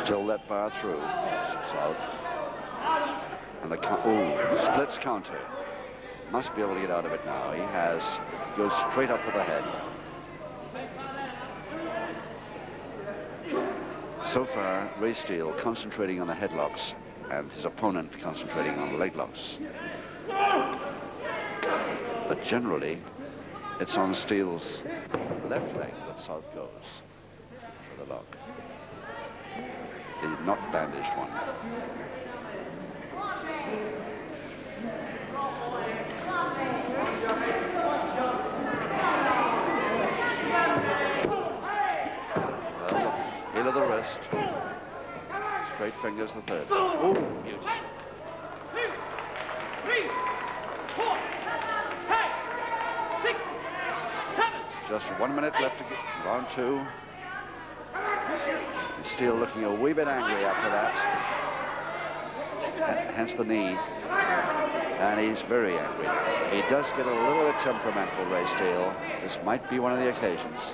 G: Still that bar through, South. And the splits counter. Must be able to get out of it now. He has. Goes straight up for the head. So far, Ray Steele concentrating on the headlocks and his opponent concentrating on the leg locks. But generally, it's on Steele's left leg that South goes for the lock. The not bandaged one. Well, the heel of the wrist. Straight fingers the third. Oh, beauty.
A: 2, 3, 4, 5, 6, 7.
G: Just 1 minute left to get round 2. Steele looking a wee bit angry after that. Hence the knee. And he's very angry. He does get a little bit temperamental, Ray Steele. This might be one of the occasions.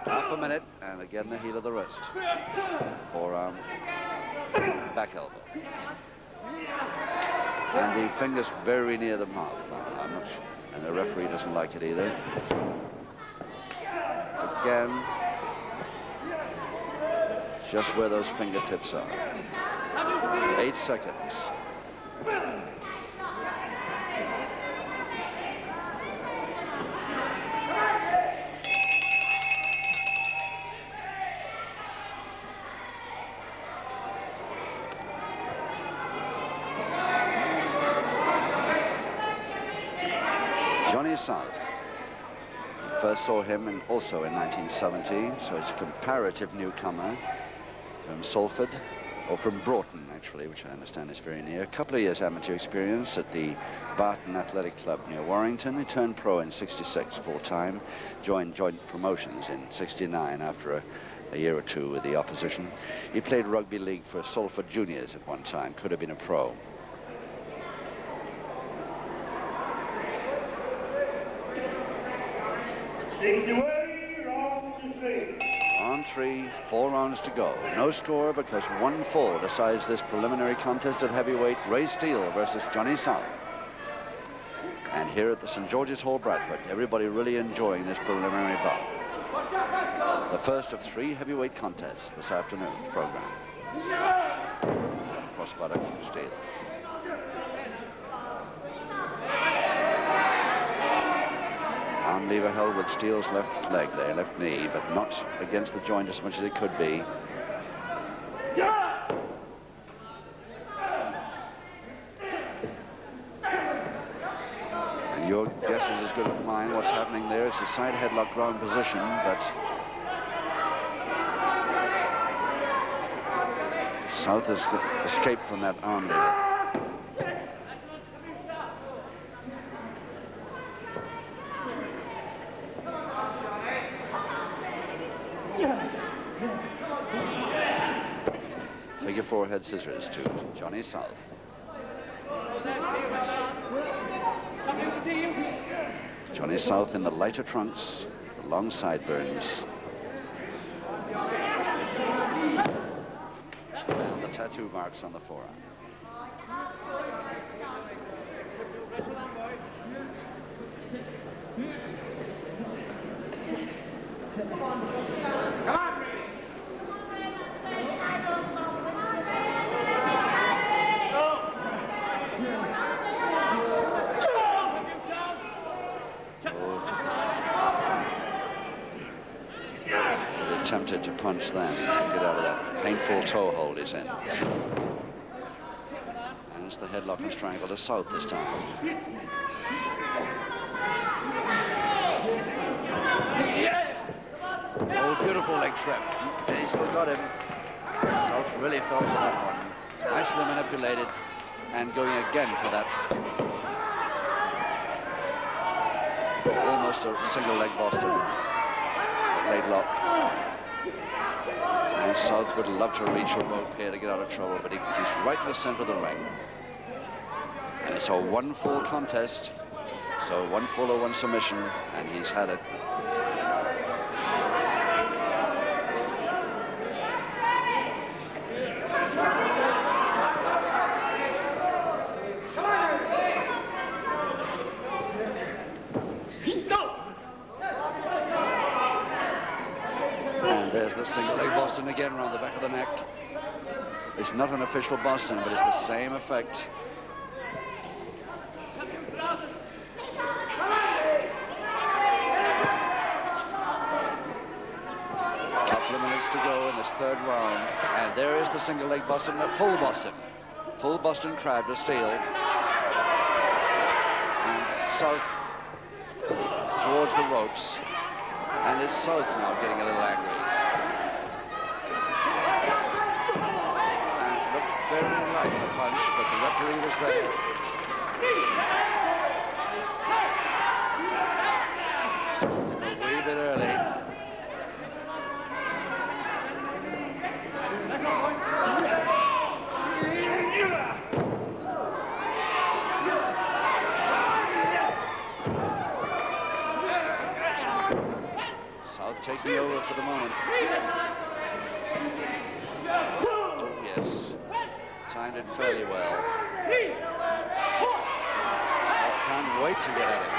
G: Half a minute, and again the heel of the wrist. Forearm, back elbow. And the fingers very near the mouth. I'm not, and the referee doesn't like it either. Again, just where those fingertips are. 8 seconds. Johnny South. First saw him also in 1970, so he's a comparative newcomer from Salford, or from Broughton, actually, which I understand is very near. A couple of years amateur experience at the Barton Athletic Club near Warrington. He turned pro in 66 full-time, joined joint promotions in 69 after a year or two with the opposition. He played rugby league for Salford Juniors at one time, could have been a pro. On 3, 4 rounds to go. No score because 1-4 decides this preliminary contest at heavyweight. Ray Steele versus Johnny South. And here at the St. George's Hall, Bradford, everybody really enjoying this preliminary bout. The first of 3 heavyweight contests this afternoon's program. Crossbody for Steele. Arm lever held with Steele's left leg there, left knee, but not against the joint as much as it could be. And your guess is as good as mine. What's happening there? It's a side headlock ground position, but South has escaped from that arm lever. Figure 4 head scissors to Johnny South. Johnny South in the lighter trunks, the long sideburns. And the tattoo marks on the forearm. tempted to punch then. Get out of that painful toe hold he's in. And it's the headlock and strangle to South this time. Oh, beautiful leg trap. And he still got him. South really fell for that one. Nicely manipulated and going again for that. Almost a single leg Boston. Leg lock. And South would love to reach a rope here to get out of trouble, but he's right in the center of the ring. And it's a 1-fall contest. So 1 fall or 1 submission, and he's had it. And there's the single leg Boston again around the back of the neck. It's not an official Boston, but it's the same effect. Couple of minutes to go in this 3rd round, and there is the single leg Boston, a full Boston. Full Boston crab to Steele. And South towards the ropes. And it's South now getting a little angry. And it looked very like a punch, but the referee was there. A wee bit early. South taking over for the moment. Oh, yes. Timed it fairly well. South can't wait to get at it.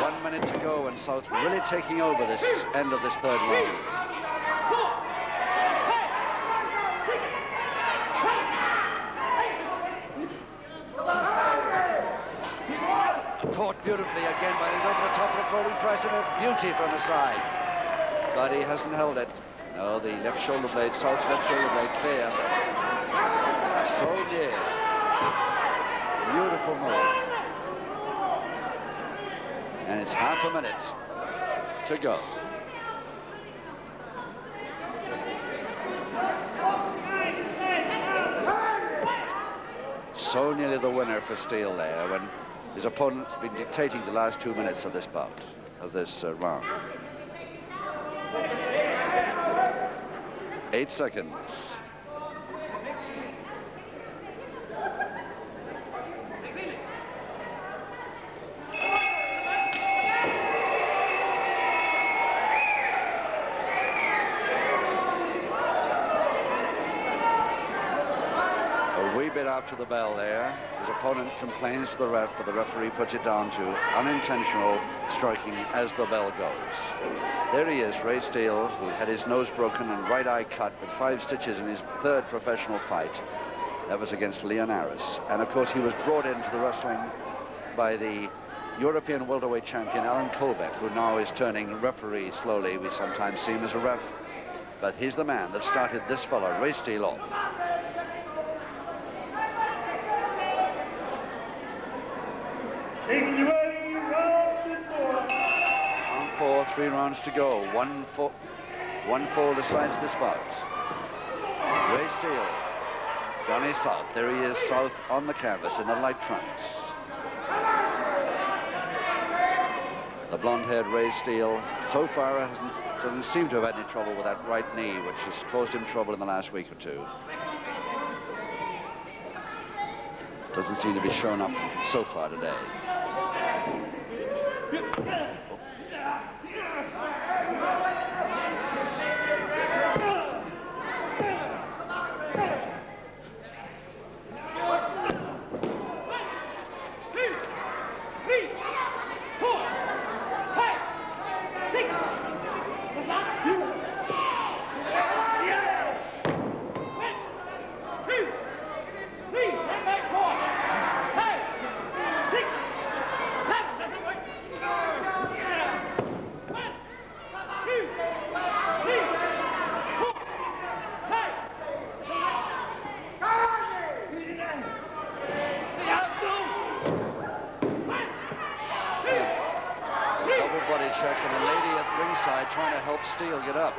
G: 1 minute to go, and South really taking over this end of this 3rd round. Caught beautifully again, but he's over the top of the floating press, and a beauty from the side. But he hasn't held it. No, the left shoulder blade, South's left shoulder blade clear. So near. Beautiful move. And it's half a minute to go. So nearly the winner for Steele there, when his opponent's been dictating the last 2 minutes of this bout, of this round. 8 seconds. Bit after the bell there. His opponent complains to the ref, but the referee puts it down to unintentional striking as the bell goes. There he is, Ray Steele, who had his nose broken and right eye cut with 5 stitches in his 3rd professional fight. That was against Leon Aris. And of course he was brought into the wrestling by the European welterweight champion Alan Kovac, who now is turning referee slowly. We sometimes see him as a ref, but he's the man that started this fellow, Ray Steele, off.
F: Taking away round 4.
G: Round 4, 3 rounds to go. 1 fall decides this bout. Ray Steele, Johnny South. There he is, South on the canvas in the light trunks. The blonde-haired Ray Steele so far doesn't seem to have had any trouble with that right knee, which has caused him trouble in the last week or 2. Doesn't seem to be shown up so far today. check and a lady at ringside trying to help Steele get up.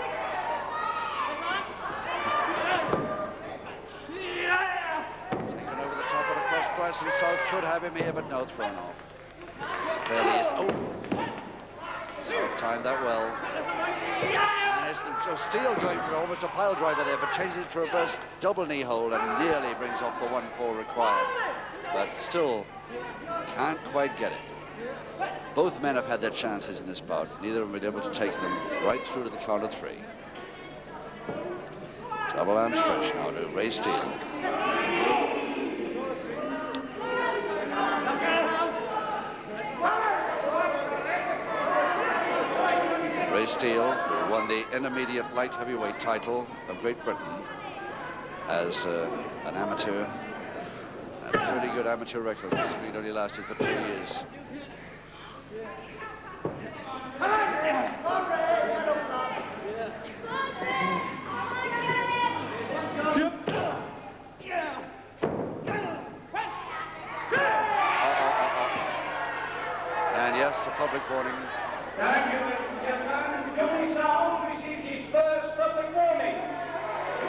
G: Taken over the top of the cross press, and South could have him here, but no, thrown off. Fairly is. Oh! South timed that well. And it's Steele going for almost a pile driver there, but changes it to a reverse double knee hold and nearly brings off the 1-4 required. But still can't quite get it. Both men have had their chances in this bout. Neither of them been able to take them right through to the count of 3. Double arm stretch now to Ray Steele. Ray Steele, who won the intermediate light heavyweight title of Great Britain as an amateur. A pretty good amateur record, considering it only lasted for 2 years. And yes, a public warning.
A: Thank you, ladies and gentlemen. Johnny South received his first public warning.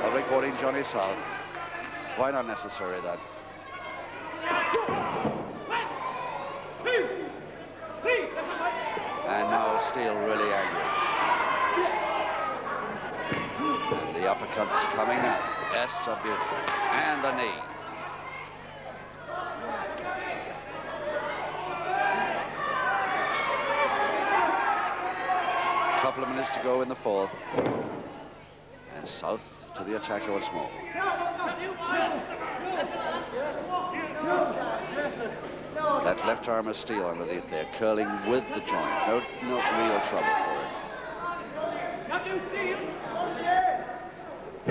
G: Public warning, Johnny South. Quite unnecessary, that. And now Steele really angry. And the uppercut's coming out. Yes, so beautiful. And the knee. Couple of minutes to go in the 4th. And South to the attack once more. That left arm of Steele underneath there, curling with the joint. No real trouble for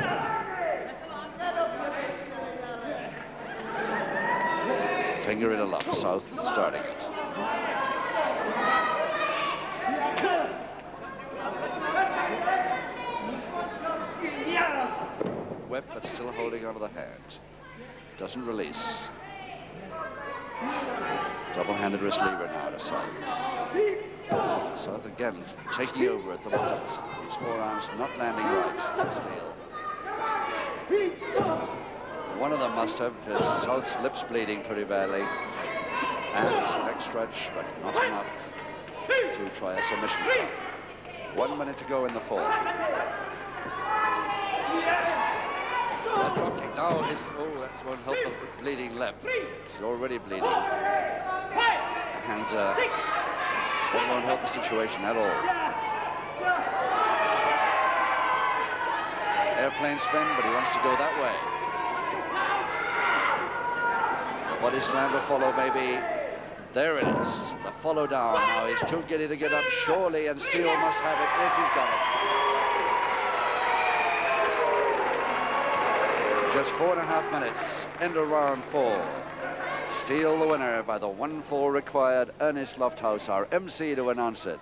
G: him. Finger in a lock, South starting it. Whip, but still holding onto the hand. Doesn't release. Double-handed wrist lever now to South. South again taking over at the moment. His forearms not landing right. Steele. One of them must have his South's lips bleeding pretty badly. And some neck stretch, but not enough to try a submission. 1 minute to go in the 4th. That drop kick now is, that won't help the bleeding left. He's already bleeding. And that won't help the situation at all. Airplane spin, but he wants to go that way. The body slam will follow, maybe. There it is. The follow down. Now he's too giddy to get up, surely, and Steele must have it. Yes, he's got it. Just 4.5 minutes into round 4. Steele the winner by the 1-4 required. Ernest Lofthouse, our MC, to announce it.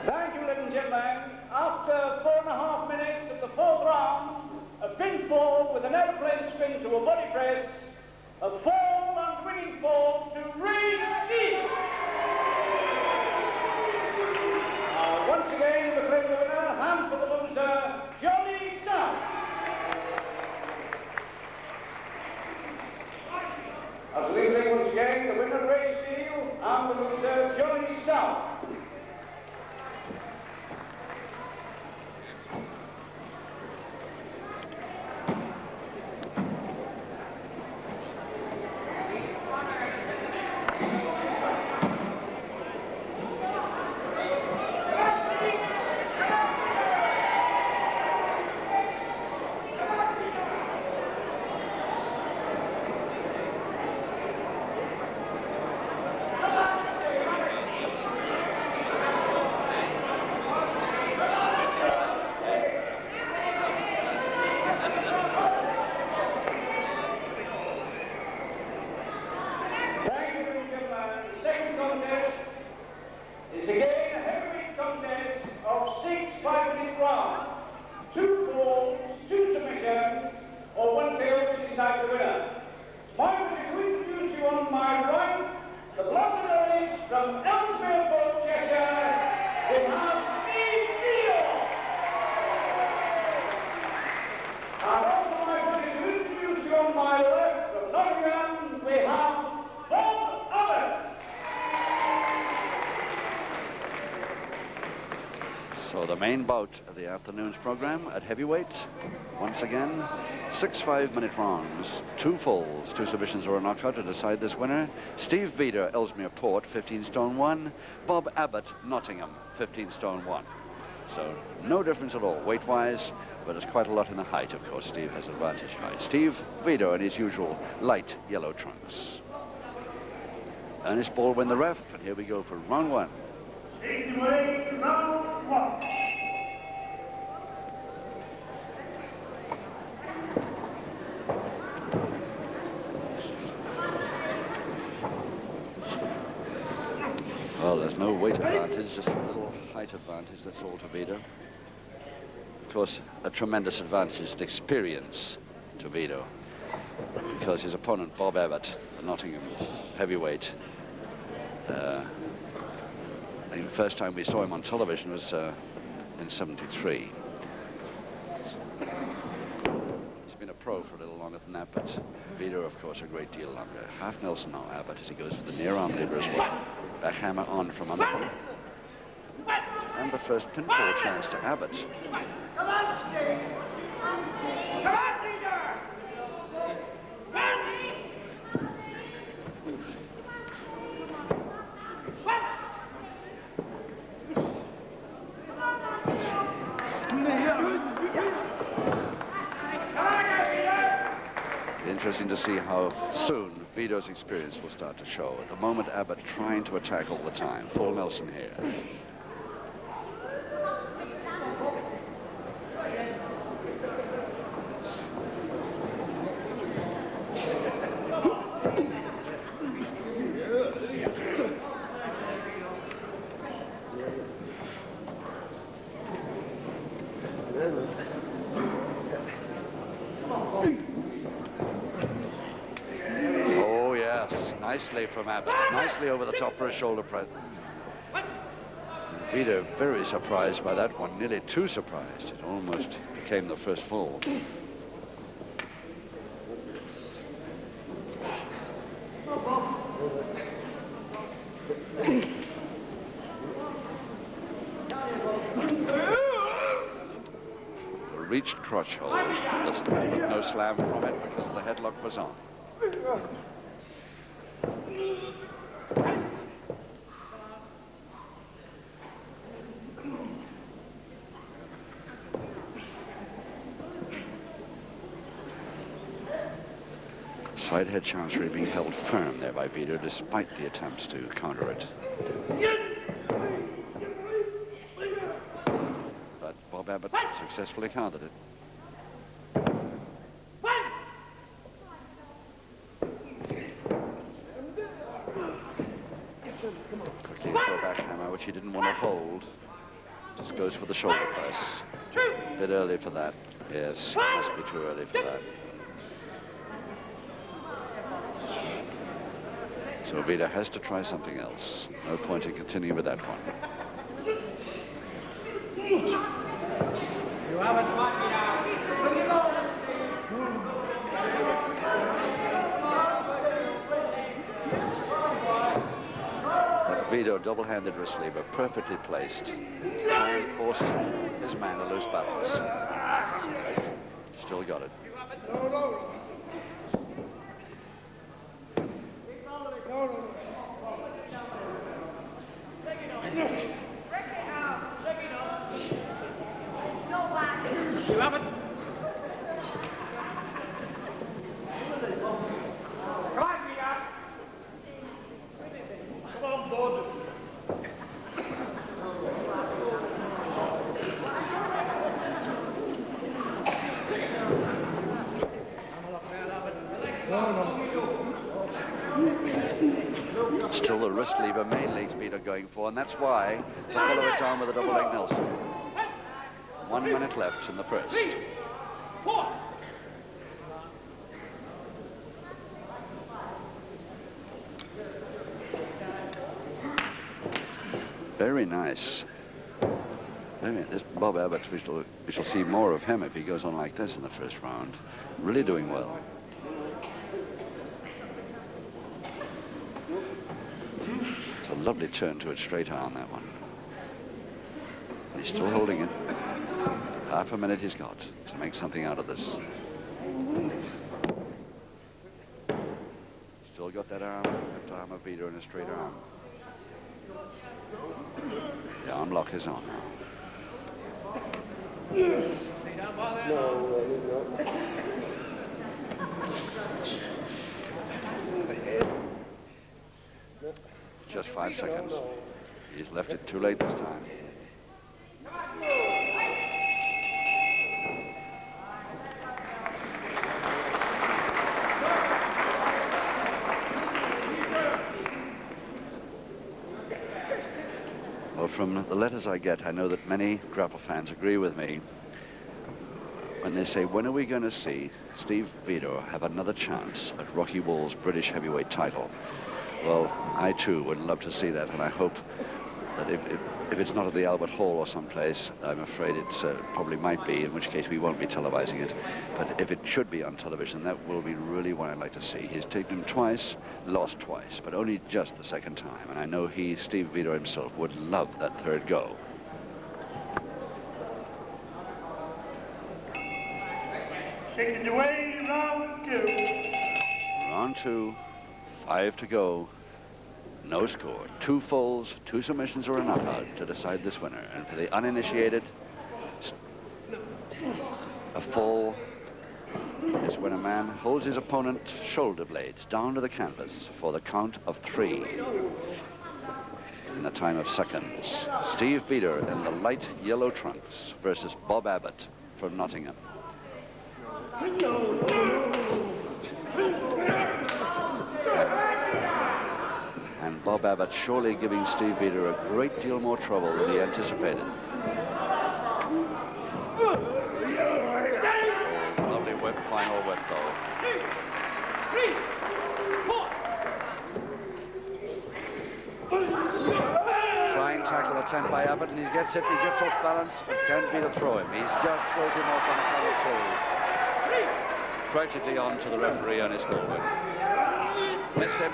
A: Thank you, ladies and gentlemen. After 4.5 minutes of the 4th round, a pinfall with an airplane spin to a body press, a fall and winning fall to Ray Steele. Once again, the claim winner, hand for the loser, Johnny South. As the evening
G: main bout of the afternoon's program at heavyweight. Once again, 6 5-minute rounds, 2 falls, 2 submissions or a knockout to decide this winner. Steve Vieder, Ellesmere Port, 15 stone 1. Bob Abbott, Nottingham, 15 stone 1. So no difference at all weight-wise, but there's quite a lot in the height. Of course, Steve has advantage height. Steve Vieder in his usual light yellow trunks. Ernest Baldwin, the ref, and here we go for round 1.
F: Round 1.
G: Well, there's no weight advantage, just a little height advantage, that's all to Vieder. Of course, a tremendous advantage is experience to Vieder, because his opponent, Bob Abbott, the Nottingham heavyweight, I think the first time we saw him on television was in '73. He's been a pro for a little longer than that, but Vieder, of course, a great deal longer. Half Nelson now, Abbott, as he goes for the near arm lever as well. Back hammer on from under him. And the first pinfall chance to Abbott.
F: Come on, Steve. Come on, Peter.
G: Interesting to see how soon Vieder's experience will start to show. At the moment, Abbott trying to attack all the time. Full Nelson here. Nicely from Abbott, nicely over the top for a shoulder press. Vieder very surprised by that one, nearly too surprised. It almost became the first fall. The reached crotch hold, no slam from it because the headlock was on. Side head chancery being held firm there by Vieder despite the attempts to counter it. But Bob Abbott successfully countered it. Quickly into a back hammer, which he didn't want to hold. Just goes for the shoulder press. A bit early for that. Yes, must be too early for that. So Vieder has to try something else. No point in continuing with that one. That Vieder double-handed wrist lever, perfectly placed. Try and force his man to lose balance. Still got it.
F: You have it. Come on, Peter. Come on, board.
G: Still the wrist lever mainly Vieder going for, and that's why to follow it down with a double leg Nelson. 1 minute left in the first. Very nice. This Bob Abbott, we shall see more of him if he goes on like this in the first round. Really doing well. It's a lovely turn to it straight on that one. He's still holding it. Half a minute he's got to make something out of this. Still got that arm, left arm of Vito in a straight arm. The arm lock is on now. Just 5 seconds. He's left it too late this time. Well, from the letters I get, I know that many grapple fans agree with me when they say, when are we going to see Steve Vito have another chance at Rocky Wall's British heavyweight title? Well, I too would love to see that, and I hope that if it's not at the Albert Hall or someplace, I'm afraid it probably might be, in which case we won't be televising it. But if it should be on television, that will be really what I'd like to see. He's taken him twice, lost twice, but only just the second time. And I know he, Steve Vito himself, would love that third go.
A: Take it away, round 2.
G: Round 2, 5 to go. No score. 2 falls, 2 submissions, or a knockout to decide this winner. And for the uninitiated, a fall is when a man holds his opponent's shoulder blades down to the canvas for the count of 3 in the time of seconds. Steve Vito in the light yellow trunks versus Bob Abbott from Nottingham. And Bob Abbott surely giving Steve Vito a great deal more trouble than he anticipated. Oh, lovely whip, final whip though.
A: 3, 4.
G: Flying tackle attempt by Abbott, and he gets off balance, but can't Vito throw him. He just throws him off on count of 2. Practically on to the referee on his forward. Missed him.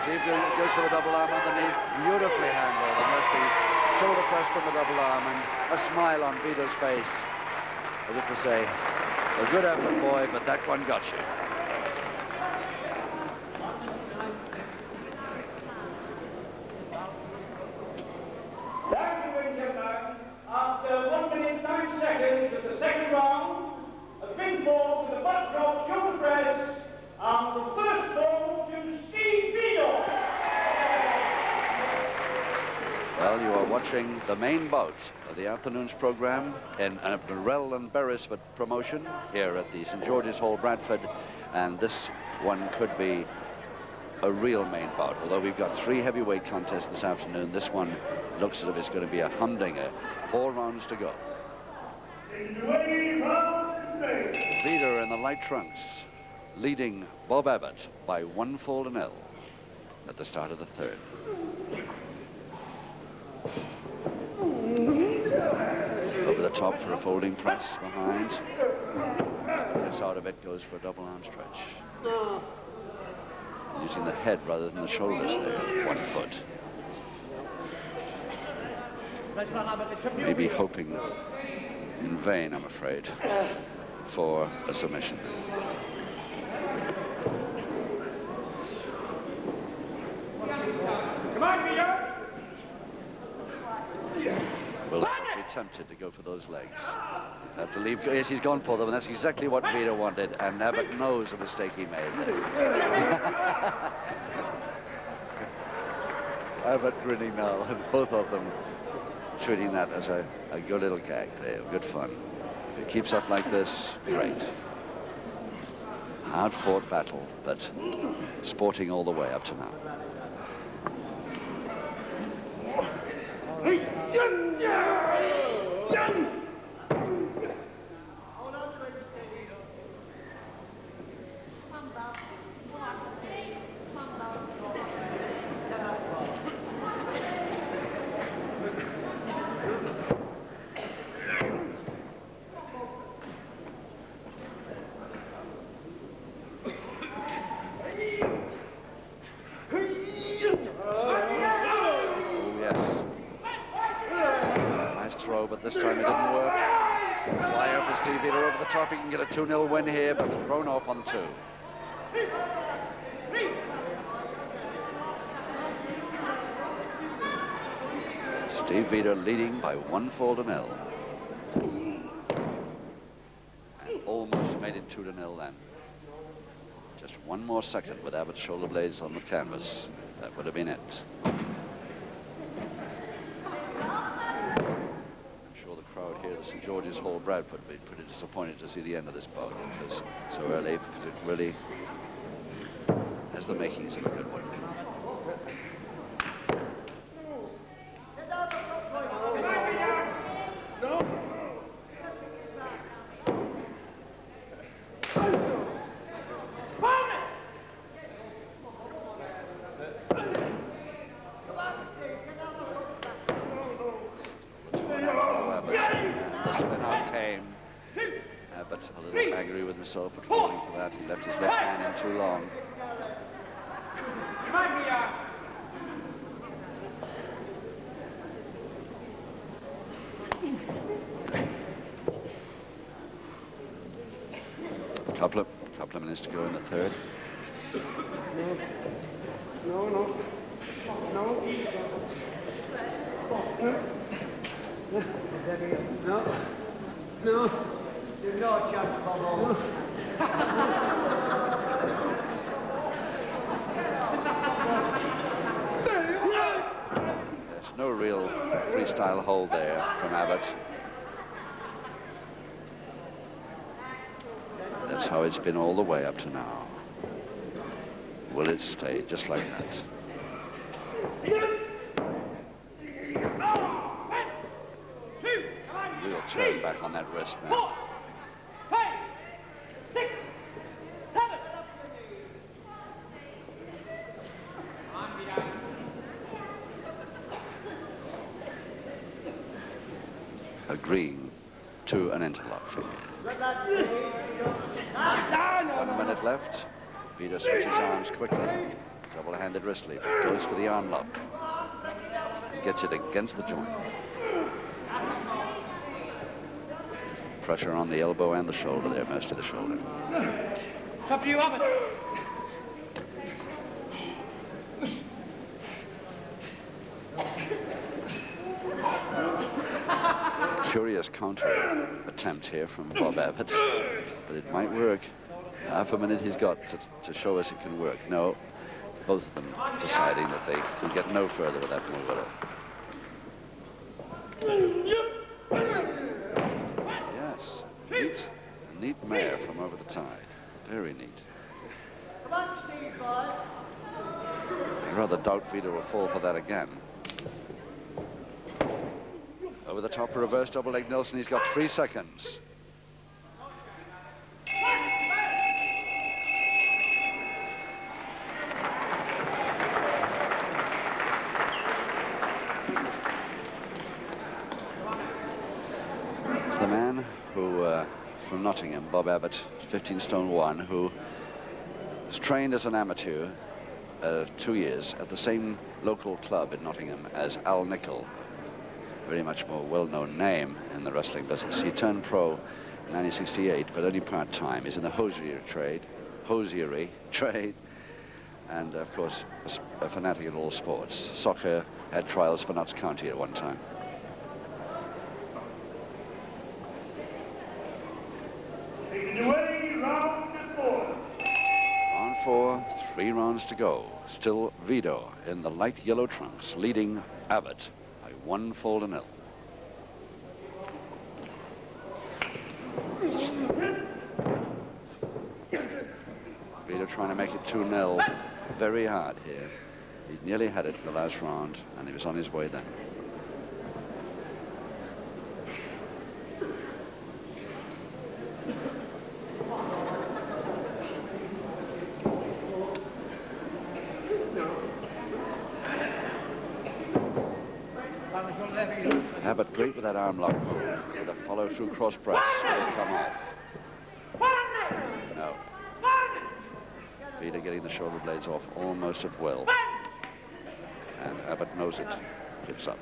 G: Steve goes for the double arm underneath. Beautifully handled. And there's the shoulder press from the double arm and a smile on Vito's face. As if to say, a good effort, boy, but that one got you.
A: Ladies and gentlemen, after 1 minute 9 seconds of the second round, a pinfall to the butt drop shoulder press, and the first ball to Steve Vito.
G: Well, you are watching the main bout of the afternoon's program in a Burrell and Beresford promotion here at the St. George's Hall, Bradford, and this one could be a real main bout. Although we've got 3 heavyweight contests this afternoon, this one looks as if it's going to be a humdinger. 4 rounds to go. Vito in the light trunks, leading Bob Abbott by 1 fall to 0 at the start of the third. Over the top for a folding press behind. Gets out of it, goes for a double arm stretch. Using the head rather than the shoulders there with 1 foot. Maybe hoping in vain, I'm afraid, for a submission.
A: Come on, Vito.
G: Will be tempted to go for those legs. Have to leave. Yes, he's gone for them, and that's exactly what Vito wanted. And Abbott knows the mistake he made there. Abbott grinning now, and both of them treating that as a good little gag there, good fun. If it keeps up like this, great. Hard-fought battle, but sporting all the way up to now. This time it didn't work. Flyer for Steve Vito over the top. He can get a 2-0 win here, but thrown off on 2. Steve Vito leading by 1-0. And almost made it 2-0 then. Just one more second with Abbott's shoulder blades on the canvas. That would have been it. I'm sure the crowd here at St. George's Hall, Bradford, would be pretty disappointed to see the end of this bout, because so early, because it really has the makings of a good one. A little angry with himself for falling for that. He left his left hand in too long. Couple of minutes to go in the third.
F: No. There's no chance, Bobo.
G: There's no real freestyle hold there from Abbott. That's how it's been all the way up to now. Will it stay just like that? Real turn back on that wrist now.
F: 4, 5, 6, 7.
G: Agreeing to an interlock figure. 1 minute left. Vito switches arms quickly. Double-handed wrist leap. Goes for the arm lock. Gets it against the joint. Pressure on the elbow and the shoulder there, most of the shoulder.
F: Up you up it.
G: Curious counter attempt here from Bob Abbott, but it might work. Half a minute he's got to show us it can work. No, both of them deciding that they can get no further with that move at all. Yes, neat mare from over the tide. Very neat.
F: Come on, Steve, boy.
G: I rather doubt Vito will fall for that again. Over the top, reverse double leg Nelson. He's got 3 seconds. It's the man who, from Nottingham, Bob Abbott, 15 stone 1, who was trained as an amateur 2 years at the same local club in Nottingham as Al Nicol. Very much more well-known name in the wrestling business. He turned pro in 1968, but only part-time. He's in the hosiery trade, and of course a fanatic in all sports. Soccer, had trials for Notts County at one time. Round 4, 3 rounds to go. Still Vito in the light yellow trunks, leading Abbott. 1-0. Vito trying to make it 2-0 very hard here. He nearly had it in the last round, and he was on his way then. Abbott great with that arm lock move, with a follow-through cross press. Will it come off? No. Vito getting the shoulder blades off almost at will. And Abbott knows it. Flips up.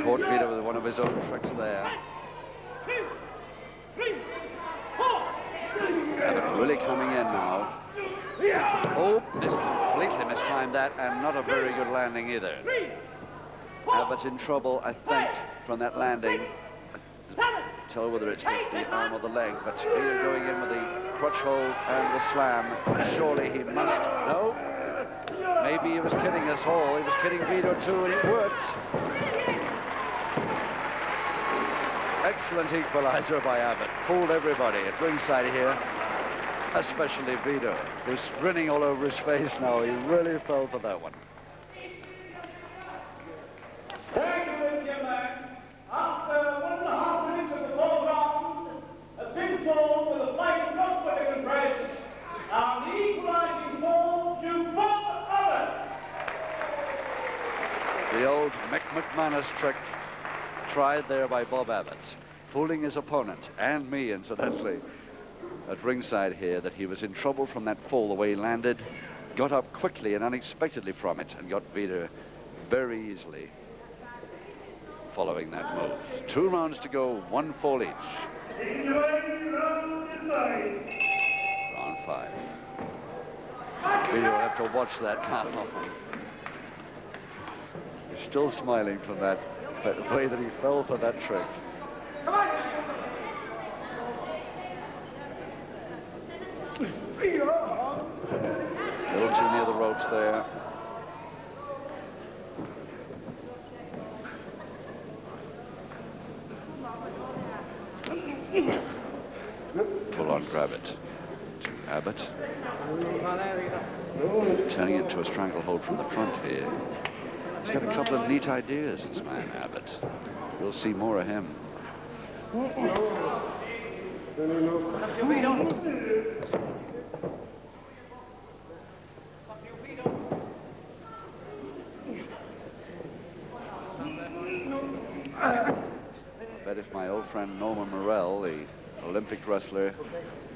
G: Caught Vito with one of his own tricks there. Abbott really coming in now. Oh, completely mistimed that, and not a very good landing either. Abbott's in trouble, I think, from that landing. Tell whether it's the arm or the leg, but Vito going in with the crutch hold and the slam. Surely he must. No. Maybe he was kidding us all. He was kidding Vito too, and it worked. Excellent equalizer by Abbott. Fooled everybody at ringside here, especially Vito, who's grinning all over his face now. He really fell for that one.
A: Thank you, gentlemen. After 1.5 minutes of the ball round, a big ball with a flying cross-button press, and the equalizing ball to Bob Abbott.
G: The old Mick McManus trick tried there by Bob Abbott, fooling his opponent and me, incidentally, at ringside here, that he was in trouble from that fall the way he landed, got up quickly and unexpectedly from it, and got Vito very easily following that move. 2 rounds to go, 1 fall each. Round 5. Vito will have to watch that now. He's still smiling from that, the way that he fell for that trick. A little too near the ropes there. Full on grab it to Abbott. Turning it to a stranglehold from the front here. He's got a couple of neat ideas, this man Abbott. We'll see more of him. I bet if my old friend Norman Morrell, the Olympic wrestler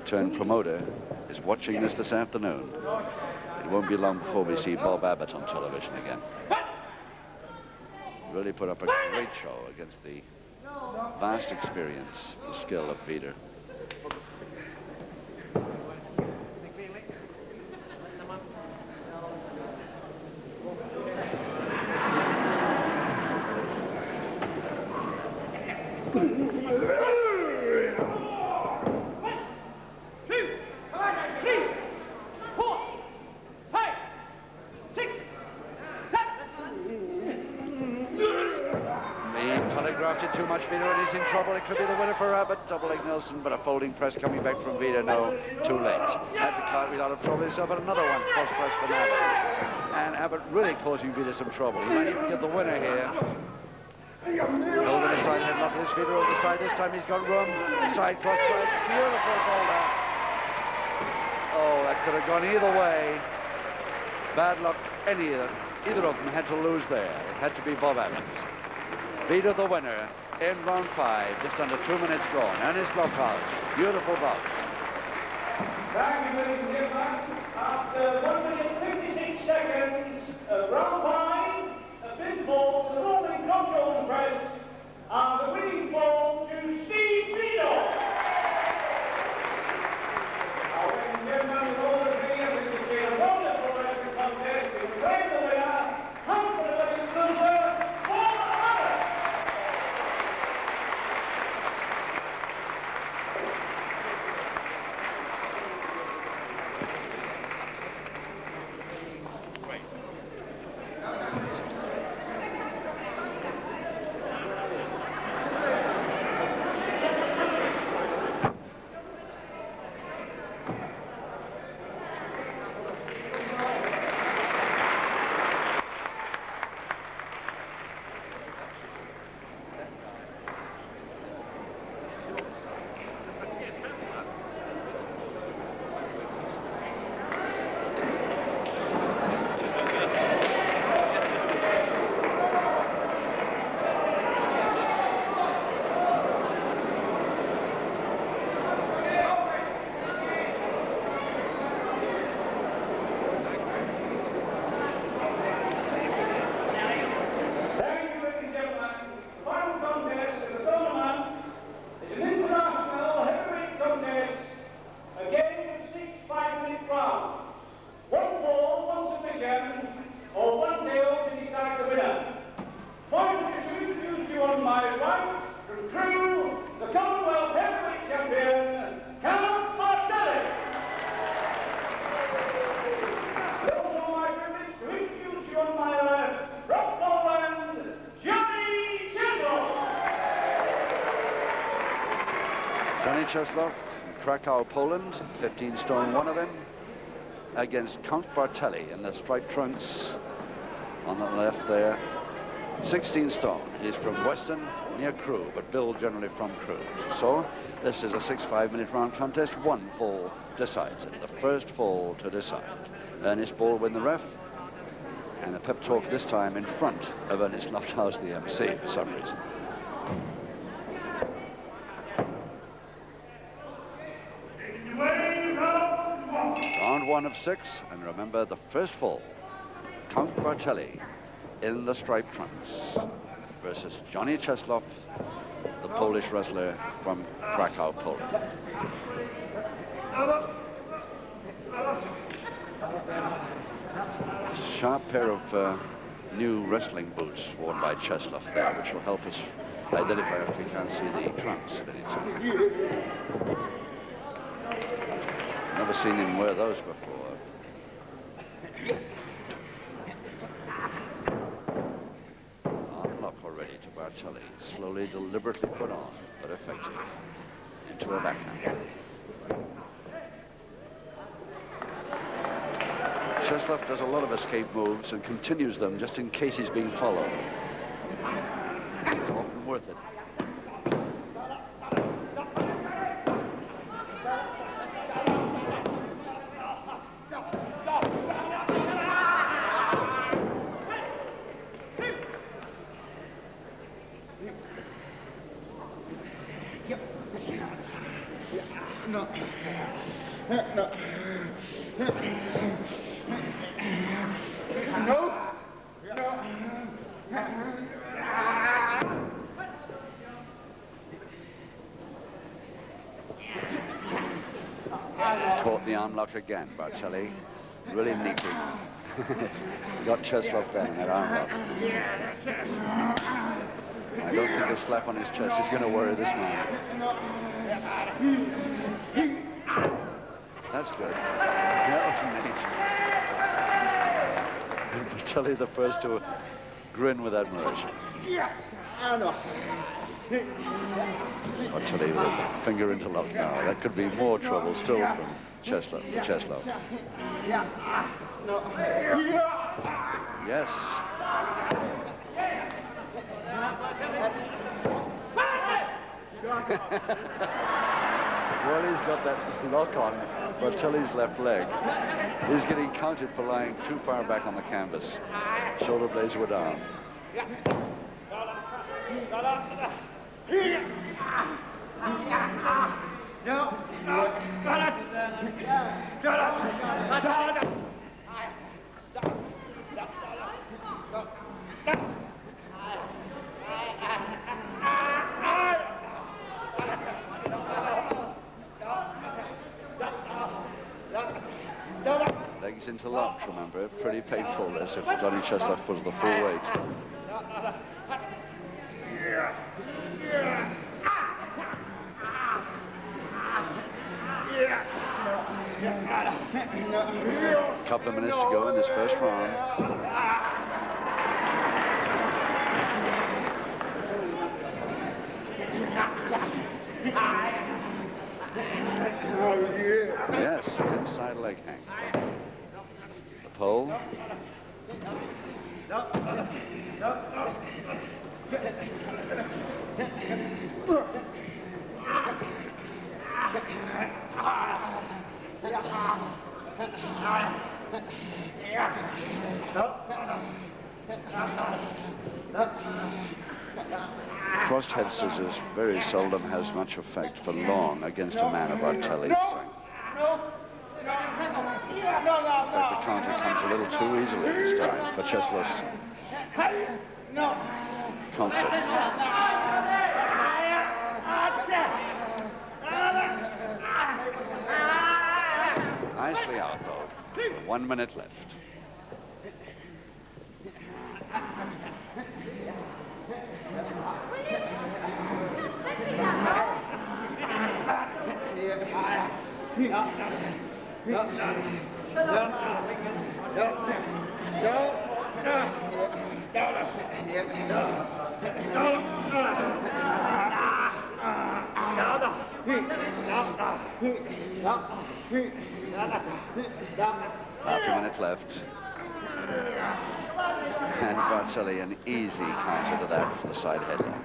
G: turned promoter, is watching this afternoon, it won't be long before we see Bob Abbott on television again. Really put up a great show against the vast experience and skill of Vito. Too much Vito, and he's in trouble. It could be the winner for Abbott. Double leg Nelson, but a folding press coming back from Vito. No, too late. Had the cartwheel out of trouble himself, but another one. Cross press from Abbott. And Abbott really causing Vito some trouble. He might even get the winner here. Holding a side headlock with his Vito over the side. This time he's got room. Side cross press. Beautiful folder. Oh, that could have gone either way. Bad luck. Either of them had to lose there. It had to be Bob Abbott. Vito the winner in round 5, just under 2 minutes gone, and his blockhouse. Beautiful box.
A: Thank you, ladies and gentlemen. After 1 minute 56 seconds of round 5, a big ball to the rolling control press, and the winning ball to Steve Vito. Now, ladies and gentlemen, with all the video, this has been a wonderful wrestling contest. We claim the winner, confidently loser, Bob Abbott.
G: Johnny Czesław, Krakow, Poland, 15 stone, one of them, against Count Bartelli in the striped trunks on the left there, 16 stone. He's from Weston, near Crewe, but billed generally from Crewe. So this is a 6 5-minute round contest. One fall decides it. The first fall to decide. Ernest Baldwin, the ref, and the pep talk this time in front of Ernest Lofthouse, the MC, for some reason. Round 1 of 6, and remember the first fall, Count Bartelli in the striped trunks versus Johnny Czesław, the Polish wrestler from Krakow, Poland. Sharp pair of new wrestling boots worn by Czesław there, which will help us identify if we can't see the trunks at any time. Never seen him wear those before. Unlock already to Bartelli. Slowly, deliberately put on, but effective. Into a backhand. Czesław does a lot of escape moves and continues them just in case he's being followed. It's often worth it. Caught the arm lock again, Bartelli. Really neatly. Got Czesław there in that arm lock. I don't think a slap on his chest is going to worry this man. That's good. That was neat. Bartelli the first to grin with admiration. Bartelli with a finger interlocked now. That could be more trouble still from Czesław. Yes. Well, he's got that lock on Bartelli's left leg. He's getting counted for lying too far back on the canvas. Shoulder blades were down. Legs interlocked, remember. Pretty painful this if Johnny Czesław pulls the full weight. A couple of minutes to go in this first round. Yes, an inside leg hang. The pole. Crossed head scissors very seldom has much effect for long against a man of Bartelli's strength. In fact, the counter comes a little too easily this time for Czesław's comfort. Nicely out, though. 1 minute left. Half a minute left. And Bartelli, an easy counter to that for the side headlock.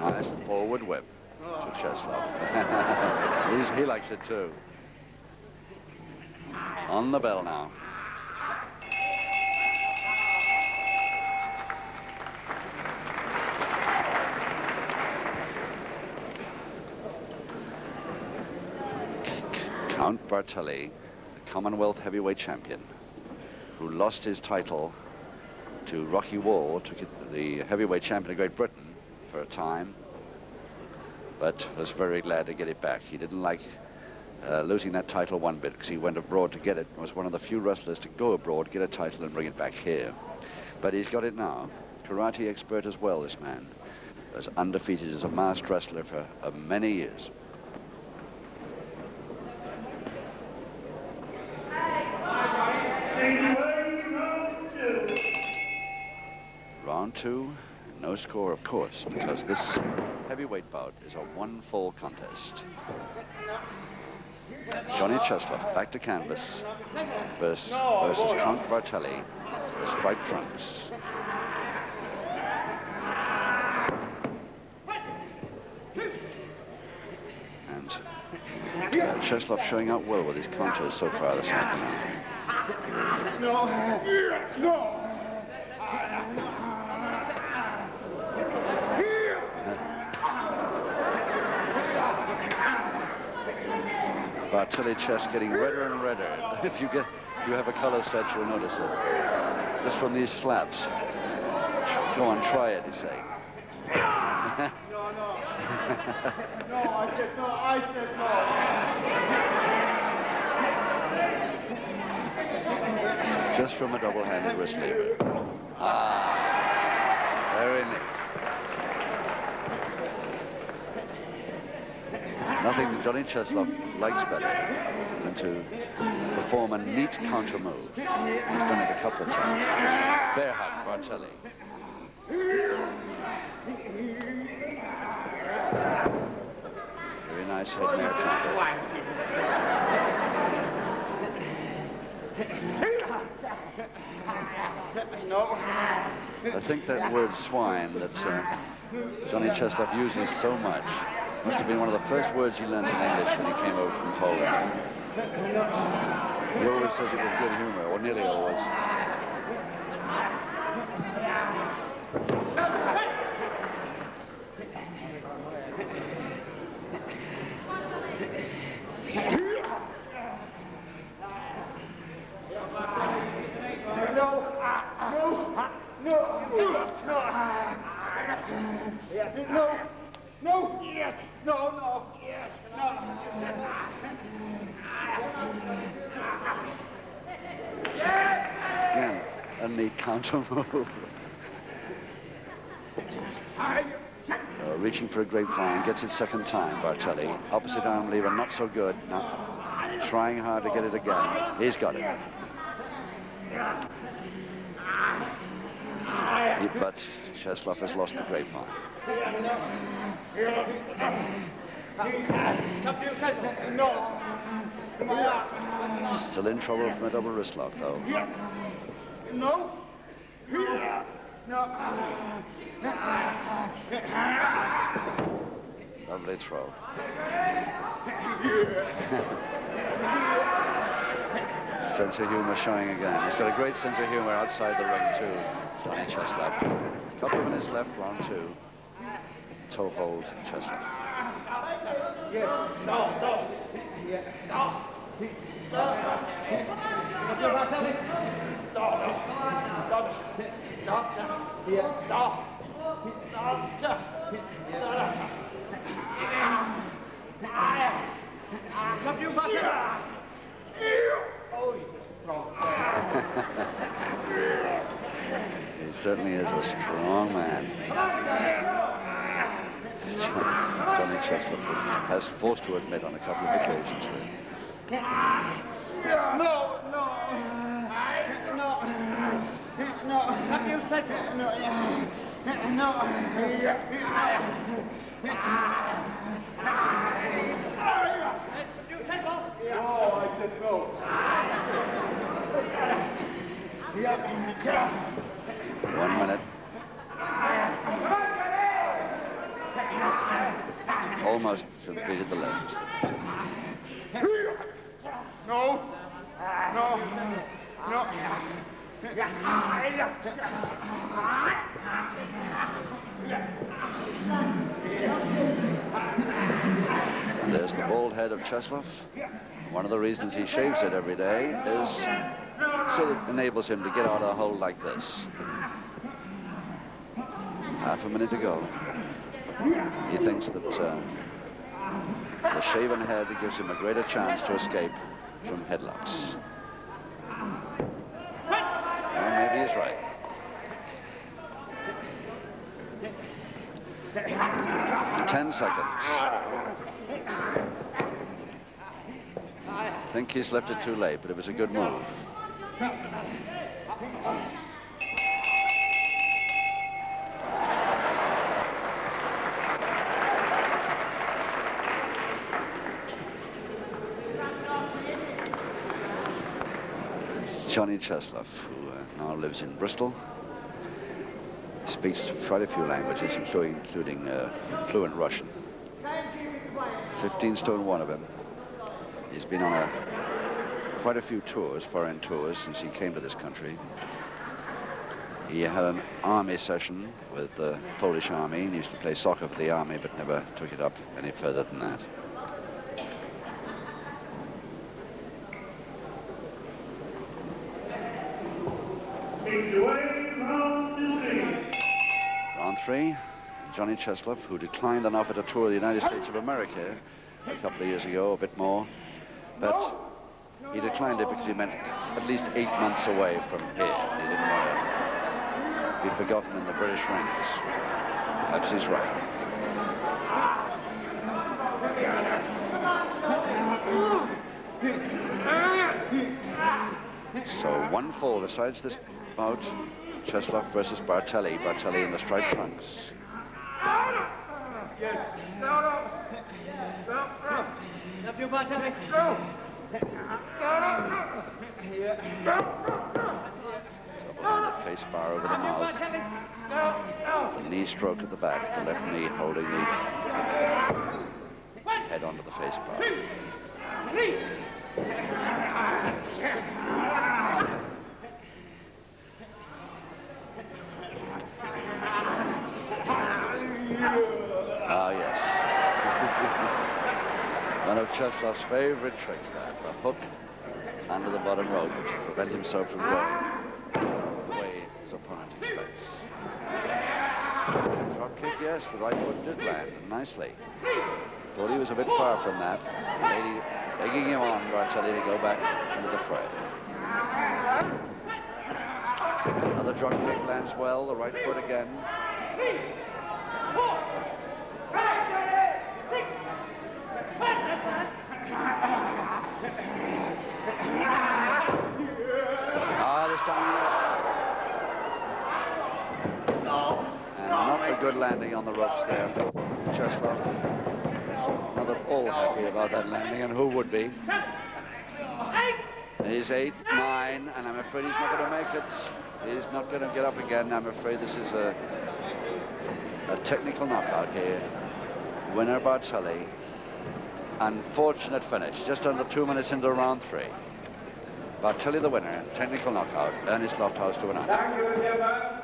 G: Nice forward whip to Cheslov. He likes it too. On the bell now. Count Bartelli, the Commonwealth heavyweight champion, who lost his title to Rocky Wall, took it, the heavyweight champion of Great Britain for a time, but was very glad to get it back. He didn't like losing that title one bit because he went abroad to get it. Was one of the few wrestlers to go abroad, get a title and bring it back here. But he's got it now. Karate expert as well, this man. Was undefeated as a masked wrestler for many years. Round two, no score, of course, because this heavyweight bout is a one-fall contest. Johnny Cheslov back to canvas versus Count Bartelli, the striped trunks. And Cheslov showing out well with his counters so far this afternoon. Bartelli chest getting redder and redder. If you have a color set, you'll notice it. Just from these slaps. Go on, try it, you say.
F: No, I said no.
G: Just from a double-handed wrist lever. Ah, very neat. Nothing Johnny Cheslov likes better than to perform a neat counter move. He's done it a couple of times. Bear hug, Bartelli. Very nice head mare counter. I think that word swine that Johnny Cheslov uses so much must have been one of the first words he learned in English when he came over from Poland. He always says it with good humor, or nearly always.
F: No, yes, no, yes, no.
G: Again, a neat counter move. Reaching for a grapevine, gets it second time, Bartelli. Opposite arm lever, not so good. Now, trying hard to get it again. He's got it. But Cheslov has lost the grapevine. Still in trouble from a double wrist lock, though.
F: No.
G: Lovely throw. Sense of humor showing again. He's got a great sense of humor outside the ring, too, Johnny Cheslov. Couple of minutes left, round two. Toe hold, Cheslov. He certainly is a strong man. Johnny Cheslov has forced to admit on a couple of occasions
F: No. What you said? No. You said no? No, I said no.
G: 1 minute. Almost completed the left.
F: No.
G: And there's the bald head of Cheslov. One of the reasons he shaves it every day is so that it enables him to get out of a hole like this. Half a minute to go. He thinks that the shaven head gives him a greater chance to escape from headlocks. Well, maybe he's right. Ten seconds. I think he's left it too late, but it was a good move. Johnny Cheslov, who now lives in Bristol, speaks quite a few languages, including fluent Russian. 15 stone one of him. He's been on quite a few tours, foreign tours, since he came to this country. He had an army session with the Polish army, and he used to play soccer for the army, but never took it up any further than that. Round three, Johnny Cheslov, who declined an offer to tour the United States of America a couple of years ago, a bit more, but he declined it because he meant at least 8 months away from here. He didn't want to be forgotten in the British ranks. Perhaps he's right. So 1 fall decides this bout. Cheslov versus Bartelli. Bartelli in the striped trunks.
F: Up you, Bartelli.
G: The face bar over the mouth. The knee stroke at the back. The left knee holding the head onto the face bar. Ah, yes. One of Cheslov's favorite tricks, that. The hook under the bottom rope to prevent himself from going the way his opponent expects. Drop kick, yes, the right foot did land, and nicely. Thought he was a bit far from that. Lady egging him on, Bartelli, to go back into the fray. Another drop kick lands well, the right foot again. This time, yes. And not a good landing on the ropes there for Cheslov. Not at all happy about that landing, and who would be? He's 8, 9, and I'm afraid he's not going to make it. He's not going to get up again. I'm afraid this is a technical knockout here. Winner Bartelli. Unfortunate finish, just under 2 minutes into round 3. Bartelli the winner, technical knockout. Ernest Lofthouse to announce.
A: Thank you, gentlemen.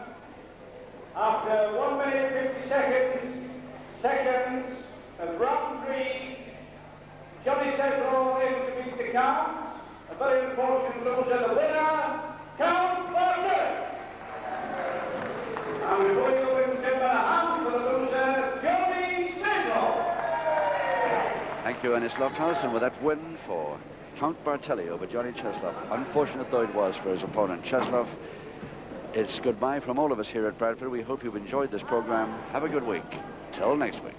A: After 1 minute 50 seconds of round 3, Johnny Cheslov able to beat the count. A very unfortunate loser, the winner, Count Bartelli. And before you open, gentlemen, a hand for the loser, Johnny Cheslov.
G: Thank you, Ernest Lofthouse, and with that win for Count Bartelli over Johnny Cheslov, unfortunate though it was for his opponent Cheslov, it's goodbye from all of us here at Bradford. We hope you've enjoyed this program. Have a good week. Till next week.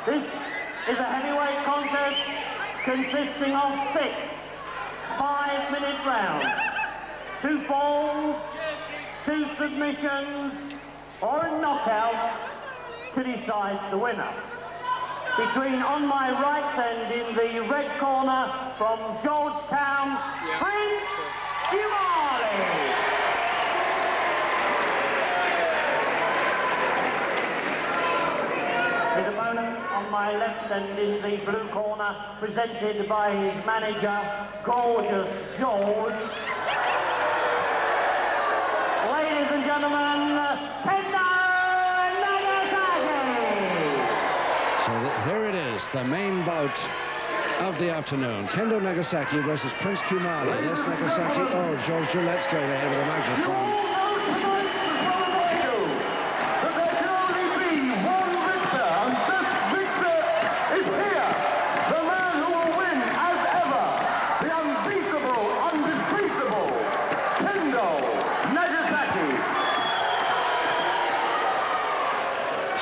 H: This is a heavyweight contest consisting of 6 5-minute rounds. 2 falls, 2 submissions, or a knockout to decide the winner. Between on my right and in the red corner from Georgetown, Prince Kumali. His opponent on my left and in the blue corner, presented by his manager, Gorgeous George. Ladies and gentlemen, Kendo Nagasaki.
I: So here it is, the main bout of the afternoon. Kendo Nagasaki versus Prince Kumali. Yes, Nagasaki. Oh, George Gillette's going ahead with the microphone.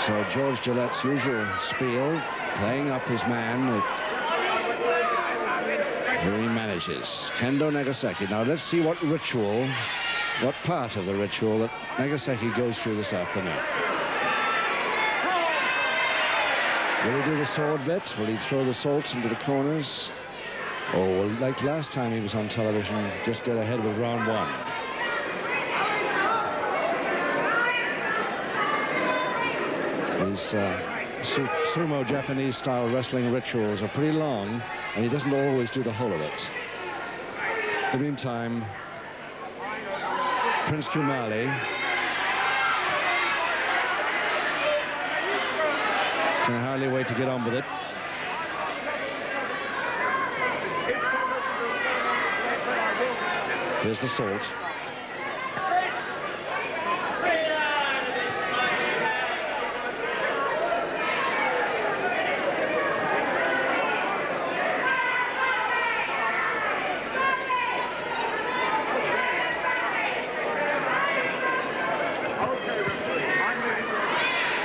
I: So George Gillette's usual spiel, playing up his man. Here he manages. Kendo Nagasaki. Now let's see what ritual, what part of the ritual that Nagasaki goes through this afternoon. Will he do the sword bit? Will he throw the salt into the corners? Or will, like last time he was on television, just get ahead with round 1? These sumo Japanese style wrestling rituals are pretty long, and he doesn't always do the whole of it. In the meantime, Prince Kumali can hardly wait to get on with it. Here's the salt.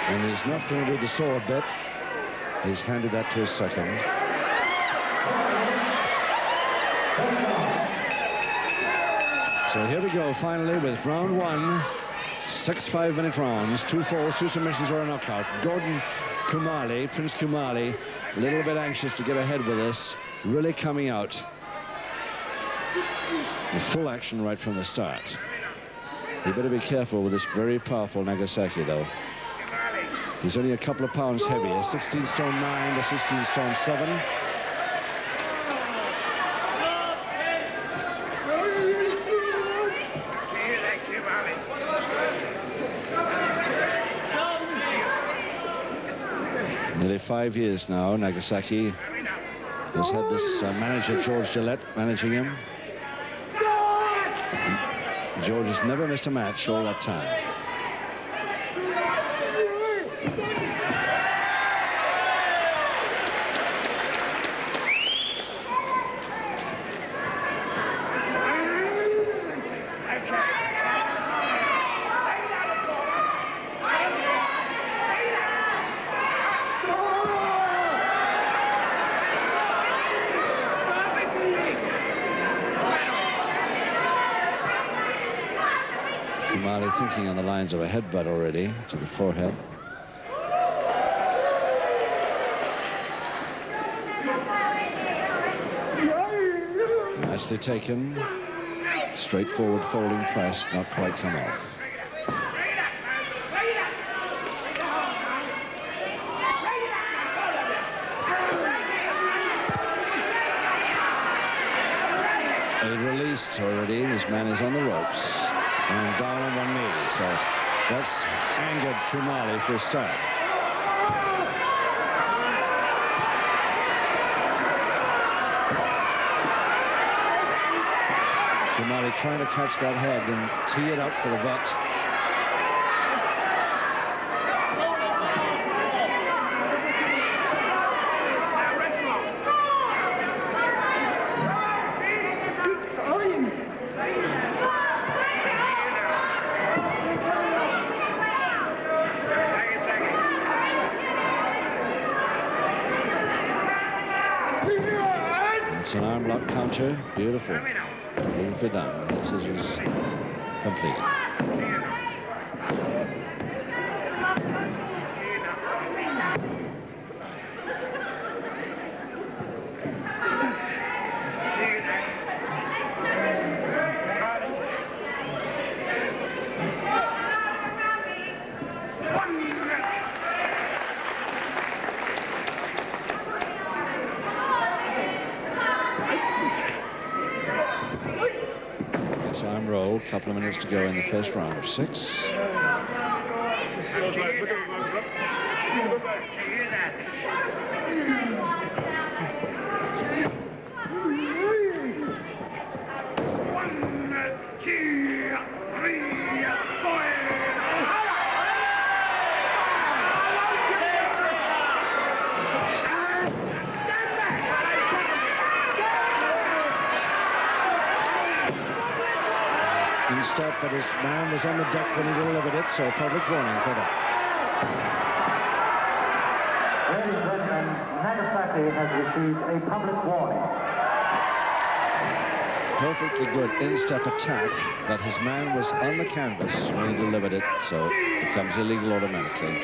I: And he's not going to do the sword bit. He's handed that to his second. So here we go, finally, with round 1. 6 5-minute rounds, 2 falls, 2 submissions, or a knockout. Gordon Kumali, Prince Kumali, a little bit anxious to get ahead with this, really coming out with full action right from the start. You better be careful with this very powerful Nagasaki, though. He's only a couple of pounds heavier, 16 stone 9 to 16 stone 7. Nearly 5 years now, Nagasaki has had this manager, George Gillette, managing him. And George has never missed a match all that time. Kumali thinking on the lines of a headbutt already to the forehead. Nicely taken. Straightforward folding press, not quite come off. He released already. This man is on the ropes. And down on one knee, so that's angered Kumali for a start. Kumali trying to catch that head and tee it up for the butt. It's an arm lock counter. Beautiful. Beautifully done. Head scissors completed. Roll, couple of minutes to go in the first round of 6. Step, but his man was on the deck when he delivered it, so a public warning for that.
H: Ladies and gentlemen, Nagasaki has received a public warning.
I: Perfectly good in-step attack, but his man was on the canvas when he delivered it, so it becomes illegal automatically.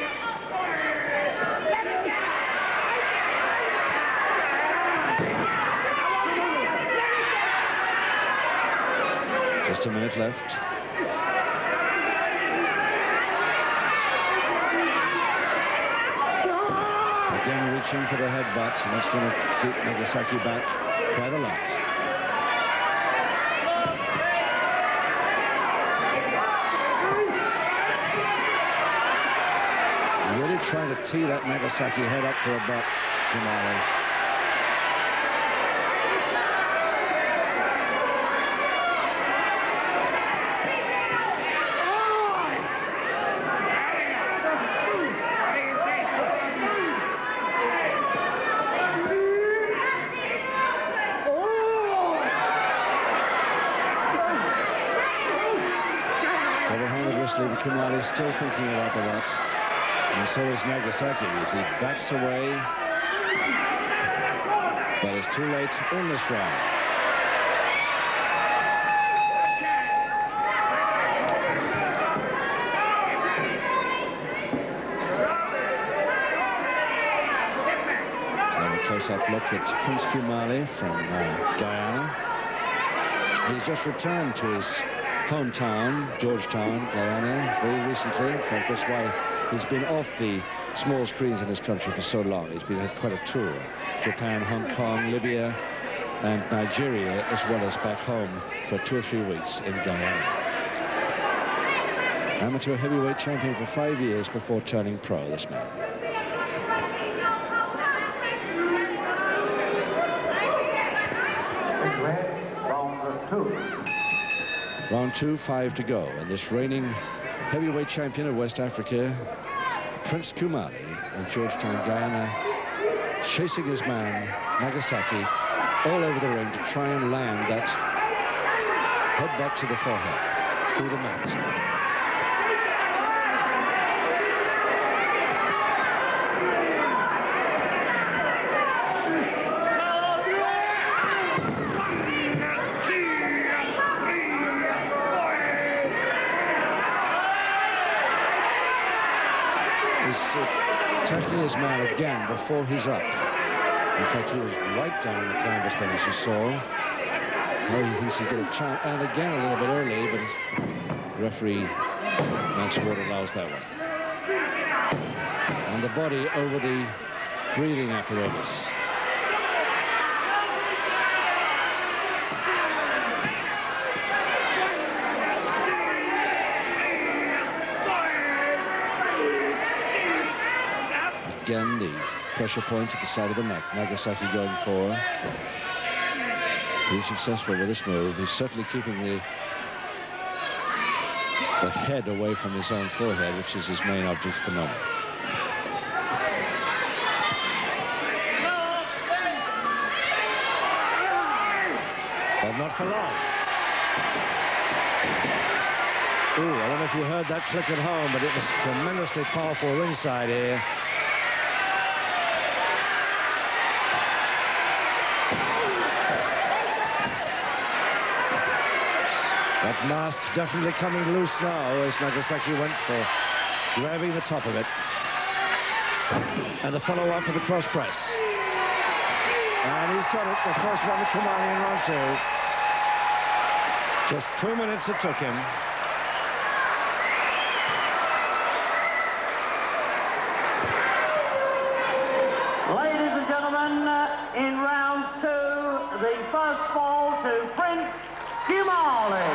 I: Just a minute left. Again reaching for the headbutt, and that's going to keep Nagasaki back quite a lot. Really trying to tee that Nagasaki head up for a butt, Kumali. Kumali's still thinking about the lot, and so is Nagasaki as he backs away, but it's too late in this round. So a close-up look at Prince Kumali from Guyana. He's just returned to his hometown, Georgetown, Guyana, very recently. In fact, that's why he's been off the small screens in this country for so long. He's been had quite a tour. Japan, Hong Kong, Libya, and Nigeria, as well as back home for 2 or 3 weeks in Guyana. Amateur heavyweight champion for 5 years before turning pro, this man.
H: Round 2.
I: Round 2, 5 to go. And this reigning heavyweight champion of West Africa, Prince Kumali, in Georgetown, Guyana, chasing his man, Nagasaki, all over the ring to try and land that headbutt to the forehead through the mask. Tackling his man again before he's up. In fact, he was right down on the canvas then, as you saw. Now he thinks he's got a chance, and again a little bit early, but referee Max Ward allows that one. And the body over the breathing apparatus. Again, the pressure point at the side of the neck. Nagasaki going for. He's successful with this move. He's certainly keeping the head away from his own forehead, which is his main object at the moment. But not for long. Ooh, I don't know if you heard that click at home, but it was tremendously powerful ringside here. That mask definitely coming loose now as Nagasaki went for grabbing the top of it. And the follow-up for the cross press. And he's got it, the first one to Khumali in round 2. Just 2 minutes it took him.
H: Ladies and gentlemen, in round 2, the first fall to Prince Khumali.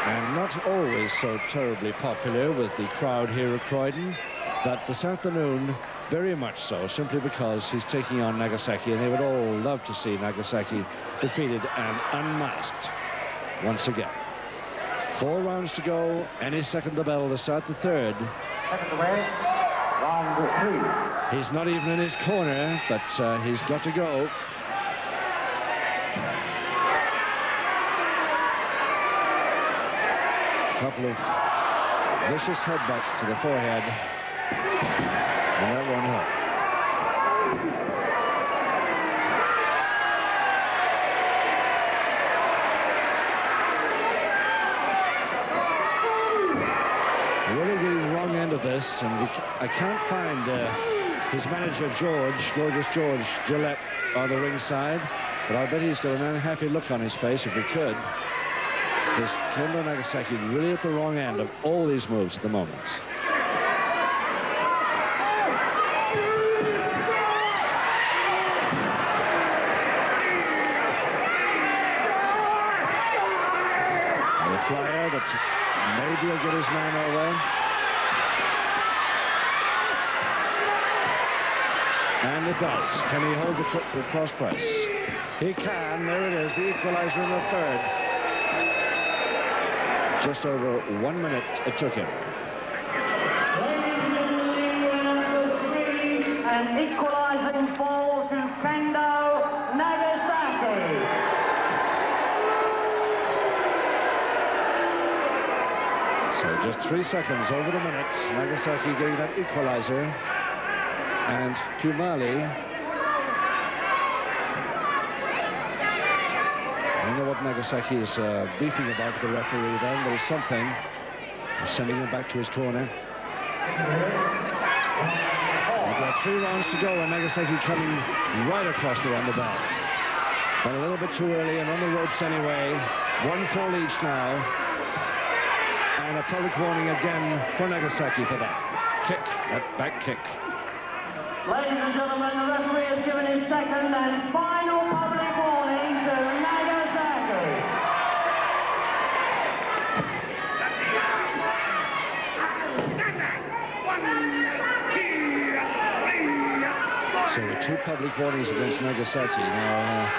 I: And not always so terribly popular with the crowd here at Croydon, but this afternoon, very much so, simply because he's taking on Nagasaki, and they would all love to see Nagasaki defeated and unmasked once again. 4 rounds to go, any second the bell to start the third.
H: Second away, round 3.
I: He's not even in his corner, but he's got to go. A couple of vicious headbutts to the forehead. And that one hurt. Really getting the wrong end of this, and I can't find his manager, Gorgeous George Gillette, on the ringside, but I bet he's got an unhappy look on his face if he could. Because Kendo Nagasaki really at the wrong end of all these moves at the moment. The flyer that maybe will get his man over. And it does. Can he hold the cross press? He can. There it is, the equalizer in the third. Just over 1 minute it took him.
H: An equalizing fall to Kendo Nagasaki.
I: So just 3 seconds over the minute. Nagasaki getting that equalizer. And Khumali. I don't know what Nagasaki is beefing about with the referee then, but it's something. He's sending him back to his corner. We've got 3 rounds to go, and Nagasaki coming right across to run the bell. But a little bit too early, and on the ropes anyway. 1 fall each now. And a public warning again for Nagasaki for that kick, that back kick.
H: Ladies and gentlemen, the referee has given his second and final public warning to Nagasaki.
I: So 2 public warnings against Nagasaki. Now,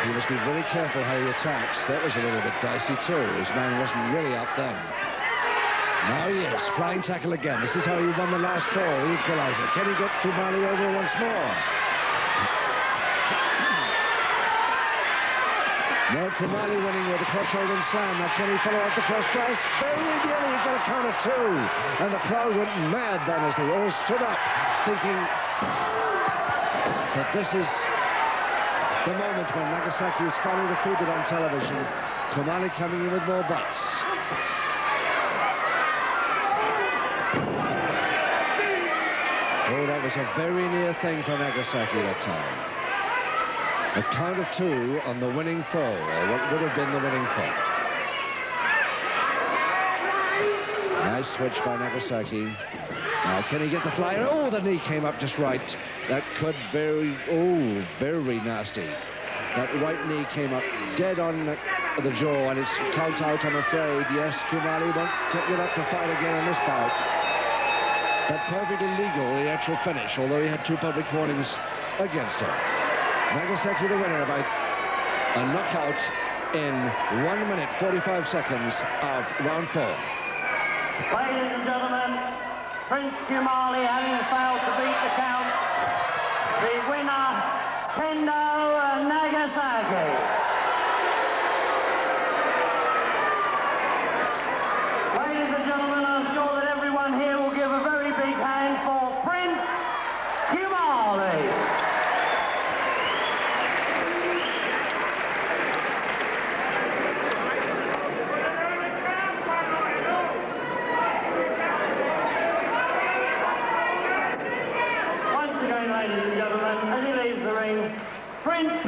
I: he must be very careful how he attacks. That was a little bit dicey too. His man wasn't really up then. Now he is. Flying tackle again. This is how he won the last fall, the equalizer. Can he get Khumali over once more? No, Khumali winning with a crotch hold and slam. Now can he follow up the cross press? Very nearly. He got a count of 2. And the crowd went mad then as they all stood up, thinking that this is the moment when Nagasaki is finally defeated on television. Khumali coming in with more butts. Oh, that was a very near thing for Nagasaki that time. A count of 2 on the winning fall, or what would have been the winning fall. Nice switch by Nagasaki. Now, can he get the flyer? Oh, the knee came up just right. That could very nasty. That right knee came up dead on the jaw, and it's count out, I'm afraid. Yes, Khumali won't get up to fight again in this bout. But perfectly legal, the actual finish, although he had 2 public warnings against him. Nagasaki the winner by a knockout in 1 minute, 45 seconds of round 4.
H: Ladies and gentlemen, Prince Khumali having failed to beat the count. The winner, Kendo Nagasaki. Ladies and gentlemen, I'm sure that everyone here will give a very big hand for Prince Khumali. ladies and gentlemen, as he leaves the ring, Prince...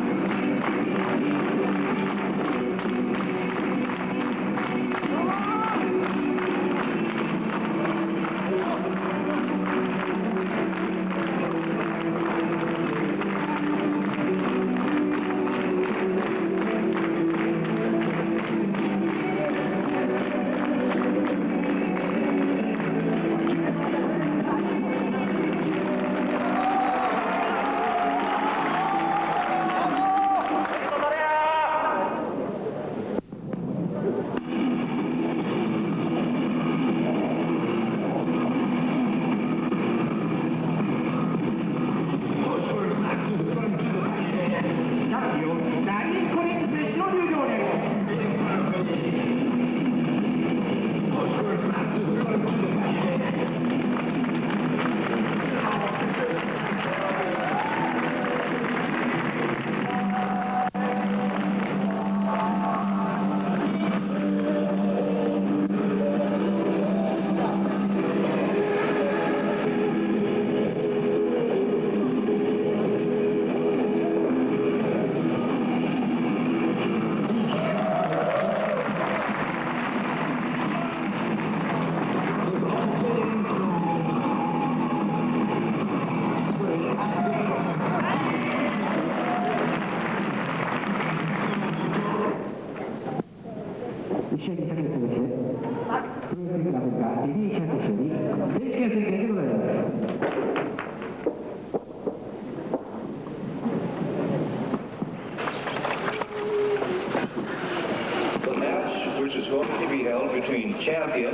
J: Between champion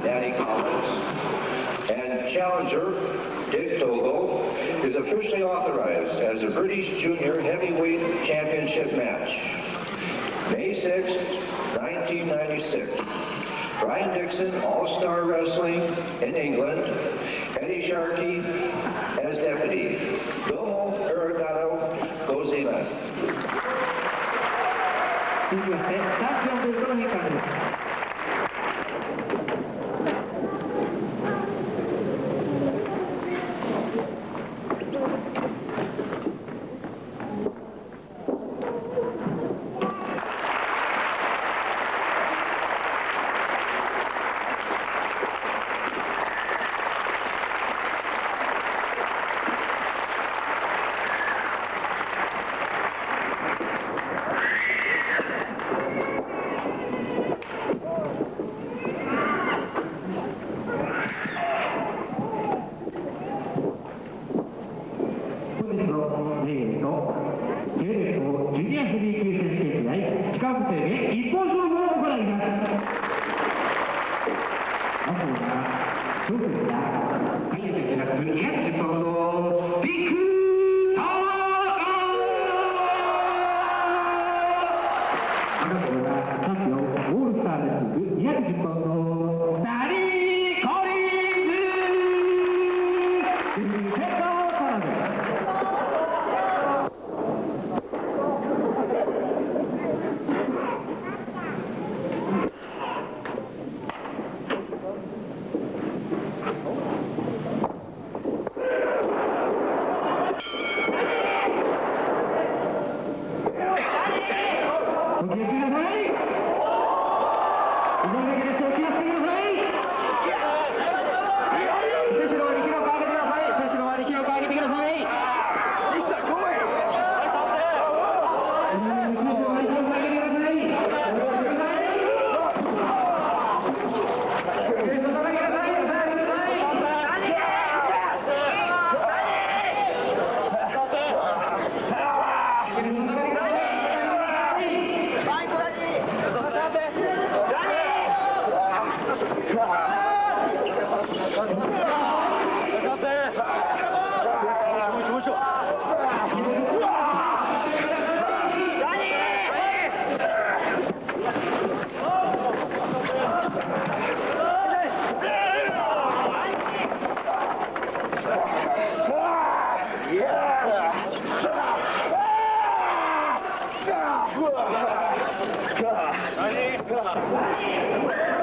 J: Danny Collins and challenger Dick Togo is officially authorized as a British Junior Heavyweight Championship match. May 6th, 1996. Brian Dixon, All-Star Wrestling in England. Eddie Sharkey as deputy. Domo Arregato Gozzimas.
K: 続きまして、チャンピオンベルトの変換です。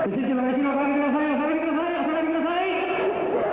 K: 続いて私のおかげください。お下がりください。お下がりください。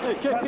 J: Dick Togo.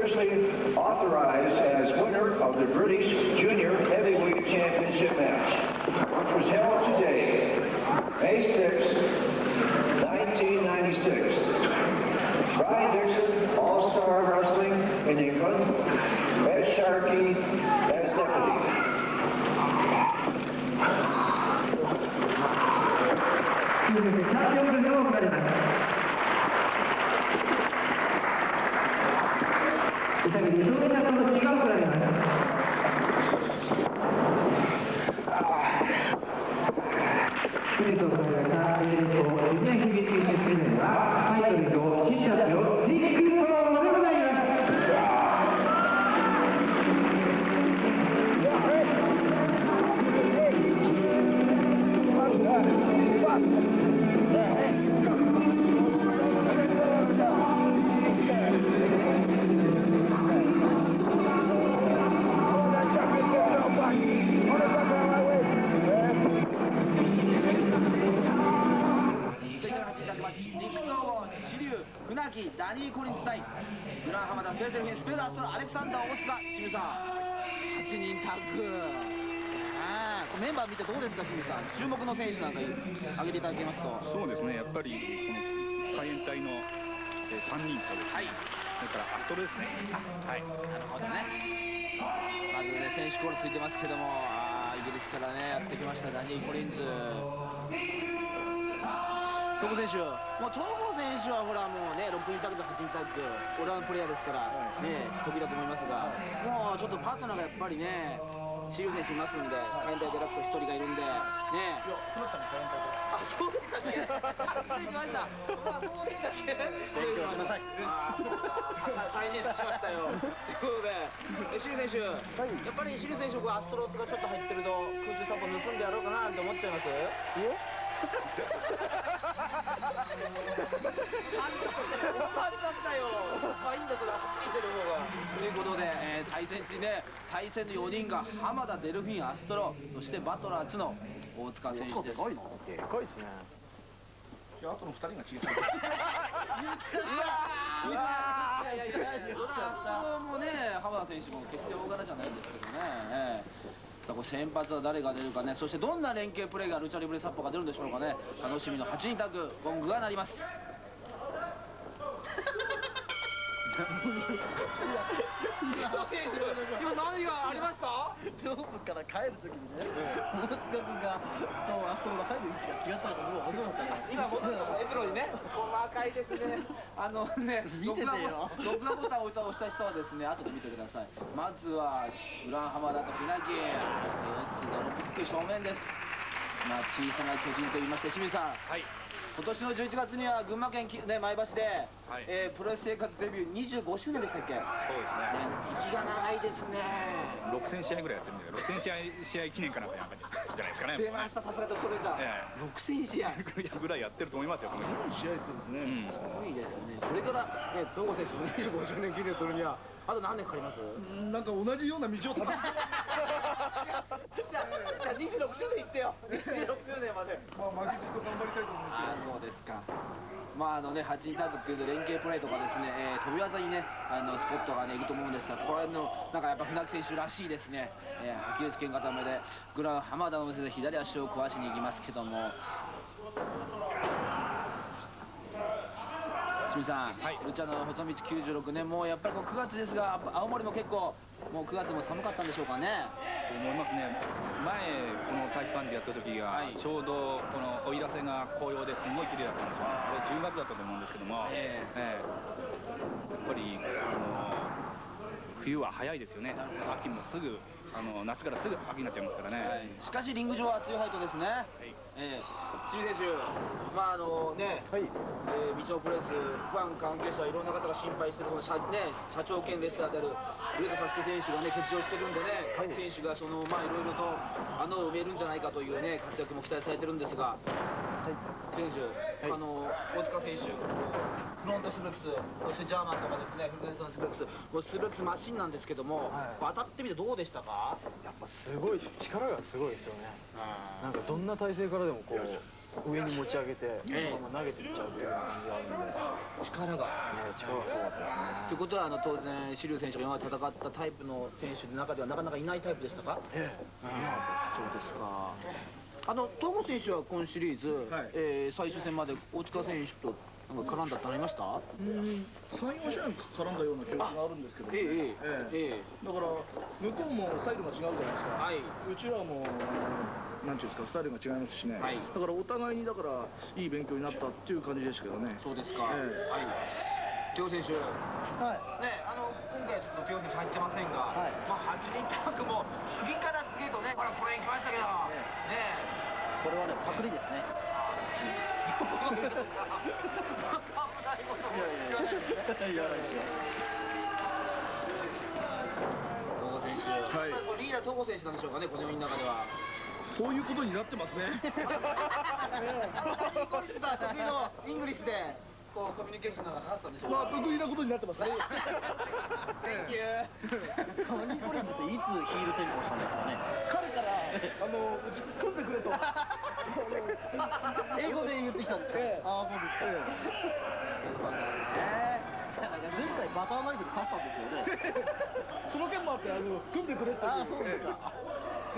J: officially authorized as winner of the British Junior Heavyweight Championship match, which was held today, May 6, 1996. Brian Dixon, All-Star Wrestling in England, Ed Sharkey as deputy.
L: ダニー・コリンズ対グランハマダ、スペルテルフィン、スペルアストラ、アレクサンダー・大塚、清水さん、8人タッグ、これメンバー見てどうですか、清水さん、注目の選手なんか挙げていただけますと。
M: そうですね、やっぱりこの海援隊の3人とですね、はい、それからアストロですね。はい、なるほどね。
L: まずね、選手コールついてますけども、イギリスからね、やってきましたダニー・コリンズ。トム選手、もうトム選手はほらもうね、6人タッグと8人タッグ、オランプレイヤーですからね、得意だと思いますが、もうちょっとパートナーがやっぱりね、シリュウ選手いますんで、海援隊デラックス1人がいるんで、ね。あ、そうでしたっけ。失礼しました。そうでしたっけ。勉強しなさい。再認識しましたよ。ということで、シリュウ選手、やっぱりシリュウ選手、アストロがちょっと入ってると、空中散歩盗んでやろうかなって思っちゃいます。パンだったよ。いいんだそれ、はっきりしてる方が。ということで、対戦地で対戦の4人が浜田、デルフィン、アストロ、そしてバトラーズの大塚選手です。でかいな。でかいですね。
M: あとの2人が小さい。
L: いや、アストロもね、浜田選手も決して大柄じゃないんですけどね。さあ、これ先発は誰が出るかね、そしてどんな連携プレーがルチャリブレサッポが出るんでしょうかね。楽しみの8人タッグ、ゴングが鳴ります。今何がありました？
N: ロープから帰るときにね、大塚君がアストロが入る位置が違ったのがもう面白かったね。
L: 今戻ったエプロンにね、細かいですね。録画ボタンを押した人はですね、後で見てください。まずはグランハマダと船木、ドロップキック正面です。まあ小さな巨人と言いまして、清水さん。はい。今年の11月には群馬県、ね、前橋で、はい、プロレス生活デビュー25周年でしたっけ。そうですね。息が長いですね。
M: 6000試合ぐらいやってるんで、6000試合記念かなんかじゃないですかね。
L: 出ました、さすがドクトレジャー。6000試合
M: ぐらいやってると思いますよ。
N: 試合数ですね。
L: すごいですね。それからね、東郷選手も25周年記念するにはあと何年かかります？
N: なんか同じような道をたどって。
L: じゃあ26周年いってよ。26周年まで。
N: まあ負けじと頑張りたいと思うんですけど。
L: そうですか。まあ8人タッグっていうと連携プレーとかですね、飛び技にねスポットがねいくと思うんですが、これのなんかやっぱ船木選手らしいですね。アキレス腱固めでグラン浜田の店で左足を壊しに行きますけども。清水さん、はい、ルチャの細道96年、もうやっぱり9月ですが、青森も結構もう9月も寒かったんでしょうかね。
M: と思いますね。前この体育館でやった時が、はい、ちょうどこの奥入瀬が紅葉ですごい綺麗だったんですよ。あれ10月だったと思うんですけども、やっぱり冬は早いですよね。秋もすぐ夏からすぐ秋になっちゃいますからね。はい、
L: しかしリング上は熱いファイトですね。はい、清水選手、まあね、はい、美鳥プレスファン関係者いろんな方が心配してるこの社長兼レスラーである上田佐助選手がね欠場してるんでね、各選手がまあいろいろと穴を埋めるんじゃないかというね活躍も期待されてるんですが、選手、大塚選手、フロントスプレックス、そしてジャーマンとかですね、フルデンソンスプレックス、これスプレックスマシンなんですけども、当たってみてどうでしたか？
O: やっぱすごい力がすごいですよね。なんかどんな体勢からでもこう
N: 上に持ち上げて、そのまま投げていっちゃうっていう感じがあるんで、
L: 力が
N: 力がすごかったですね。
L: ということは当然、桐生選手が今まで戦ったタイプの選手の中ではなかなかいないタイプでしたか？そうですか。東郷選手は今シリーズ、最終戦まで大塚選手となんか絡んだってありました？3、
O: 4試合絡んだような記憶があるんですけど、だから向こうもスタイルが違うじゃないですか、うちらもなんていうんですか、スタイルが違いますしね、だからお互いにだからいい勉強になったっていう感じですけどね。
L: そうですか。テオ選手、今回ちょっとテオ選手入ってませんが、8人タッグも次から次へとね、ほらこれに来ましたけど、
N: これはね、パクリですね。
L: 言わないですよ。東郷選手、リーダー東郷選手なんでしょうかね、この4人の中では。
O: そういうことになってますね。
L: 得意のイングリッシュでこうコミュニケーションが話したんでしょうか。
O: 得意なことになってますね。
L: Thank you。
N: ニコリンズっていつヒール転向したんですかね。
O: 彼からうち組んでくれと
N: 英語で言ってきたんですか。そうですか。前回バターナイフで刺したんですよね。
O: その件もあって組んでくれって。
N: そうですか。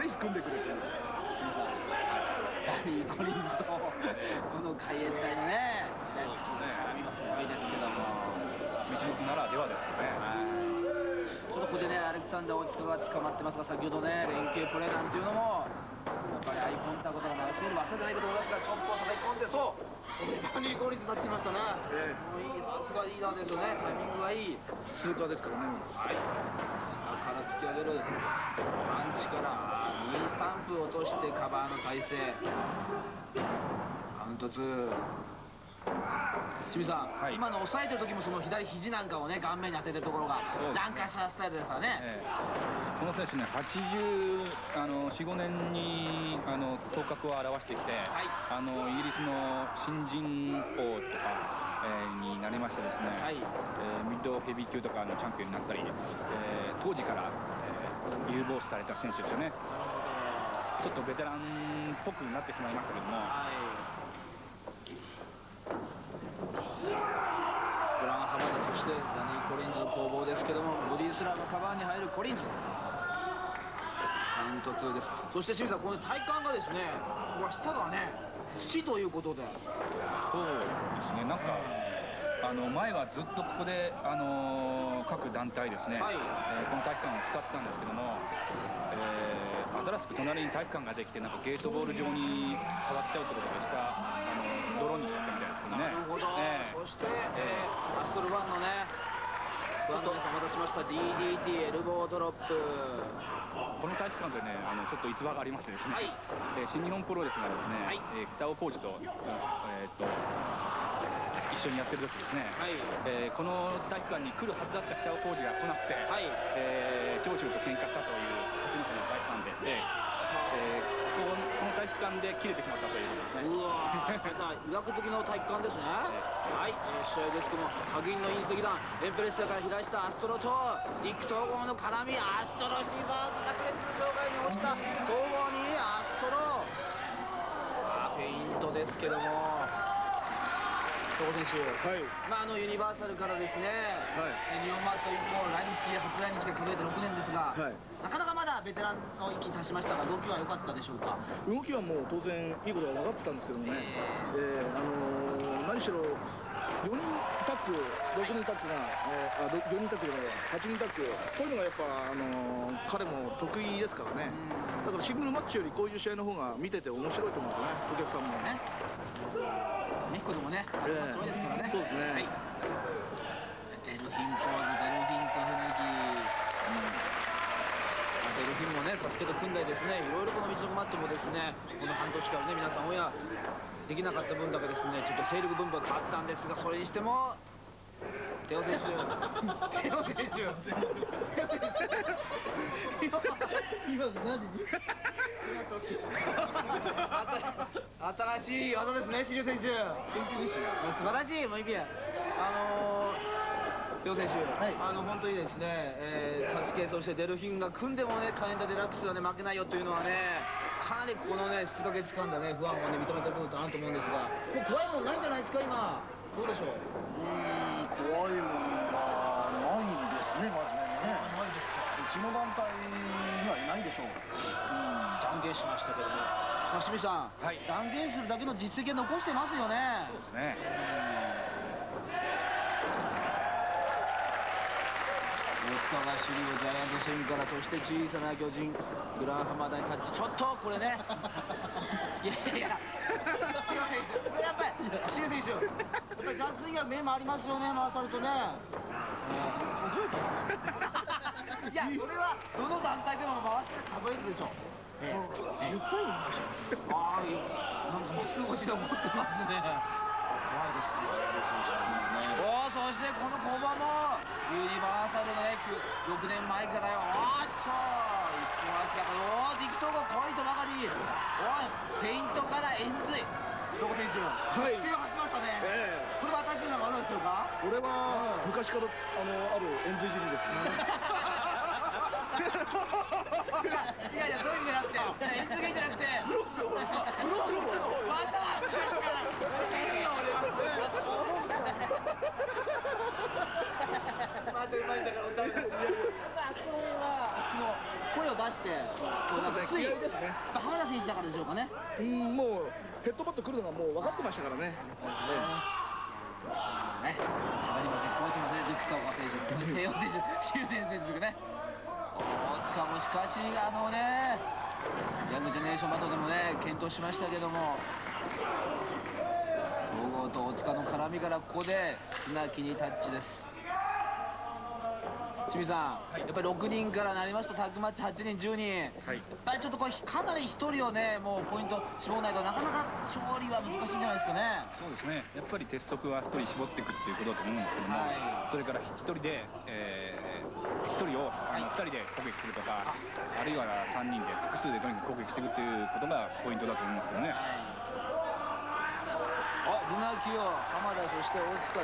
O: ぜひ組んでくれって。
L: ニコリンズとこの海援隊のね、すごいですけども、
M: 道のくならではですよね。
L: ちょっとここでね、アレクサンダー大塚が捕まってますが、先ほどね、連携プレーなんていうのも、やっぱりアイコンタクトが長すぎる技じゃないかと思いますが、チョップを叩き込んで、そう、ニコリンズ立ちましたね。もういい、さすがリーダーですよね、タイミングがいい。
O: 通過ですからね。
L: 下から突き上げるパンチから右スタンプを落としてカバーの体勢。カウント2。清水さん、今の押さえてる時もその左肘なんかをね、顔面に当ててるところがランカシャースタイルですからね。
M: この選手ね、84、5年に頭角を現してきて、イギリスの新人王とか、になりましてですね、ミッドヘビー級とかのチャンピオンになったり、当時から、有望視された選手ですよね。ちょっとベテランっぽくなってしまいましたけども、
L: ブラン浜田、そしてダニー・コリンズの攻防ですけども、ボディスラムカバーに入るコリンズ。カウント2です。そして清水さん、この体幹がですね、下がね、土ということで。
M: そうですね、なんか前はずっとここで、各団体ですね、この体育館を使ってたんですけども、新しく隣に体育館ができて、なんかゲートボール上に変わっちゃうということでした、泥にしちゃったみたいですけどね。
L: なるほど。そして、アストル1のね、不安のお待たせしました DDT エルボードロップ。
M: この体育館でね、ちょっと逸話がありましてですね、新日本プロレスがですね、北尾浩二と、一緒にやってる時ですね、この体育館に来るはずだった北尾浩二が来なくて、長州と喧嘩したという初めての体育館で、この体育館で切れてしまったということですね。
L: うわー、医学的な体育館ですね。試合ですけども、ハギンの隕石弾、エンプレスだから飛来したアストロとディック統合の絡み、アストロシザーズ炸裂場外に落ちた統合にアストロ、フェイントですけども、東郷選手、ユニバーサルからですね、日本マート以降初来日で数えて6年ですが、なかなかまだベテランの域に達しましたが、動きは良かったでしょうか。
O: 動きはもう当然いいことは分かってたんですけどもね、何しろ4人タッグ、6人タッグが、4人タッグで8人タッグ、こういうのがやっぱ、彼も得意ですからね、だからシングルマッチよりこういう試合の方が見てて面白いと思うんですよね、お客さんもね。
L: ニッコでもね、遠いですからね。
O: そうですね。
L: デルフィンポーズ、デルフィンカフネギ、デルフィンもね、サスケと組んだりですね、いろいろこの道のマットもですね、この半年間ね、皆さんオンエアできなかった分だけですね、ちょっと勢力分布が変わったんですが、それにしても、テオ選手、テオ選手、
N: 今何に
L: 新しい技ですね、桐生選手。素晴らしい、もう一品。テオ選手、本当にですね、サスケ、そしてデルフィンが組んでもね、カレンダーデラックスはね、負けないよというのはね、かなりこのね質だけ掴んだね不安をね認めた部分とあると思うんですが、もう怖いもんないんじゃないですか今。どうでしょう。
O: 怖いもんがないんですね、真面目にね。
L: ないですか。
O: うちの団体にはいないでしょう。
L: 断言しましたけども、まあ、清水さん、断言するだけの実績を残してますよね。
M: そうですね。
L: 大塚が首位をジャイアントスイングから、そして小さな巨人グランハマダにタッチ。ちょっとこれねいやいやこれやっぱり清水選手、やっぱりジャンスイングは目もありますよね、回されるとね。数えたんですよいや、それはどの団体でも回して数えるでしょ。10回言いました。ああ、なんかマス越しで怒ってますね。怖いですね。おお、そしてこの小馬もユニバーサルのね、6年前からよ。おーっといきましたから、おー、ディクトが来いとばかり。おい、ペイントから円髄。どこ選手、手が発しましたね。これは新しいのがあるんでしょうか。
O: これは昔からある円髄切りですね。
L: 違う違う、そういう意味じゃなくて、円髄切りじゃなくて、またまたうまいんだから歌う。あそこは声を出して、なんかつい浜田選手だからでしょうかね。
O: もうヘッドバット来るのがもう分かってましたからね。
L: ね、下がりまでコーチもね、陸川選手、慶応選手、修練選手ね。大塚もしかしね、ヤングジェネレーションバトルでもね検討しましたけども、東郷と大塚の絡みからここで船木にタッチです。清水さん、やっぱり6人からなりますとタッグマッチ8人10人、やっぱりちょっとこれかなり1人をねもうポイント絞らないとなかなか勝利は難しいんじゃないですかね。
M: そうですね。やっぱり鉄則は1人絞っていくっていうことだと思うんですけども、それから1人で、1人を2人で攻撃するとか、あるいは3人で複数でとにかく攻撃していくっていうことがポイントだと思いますけどね。
L: 船木を浜田、そして大塚、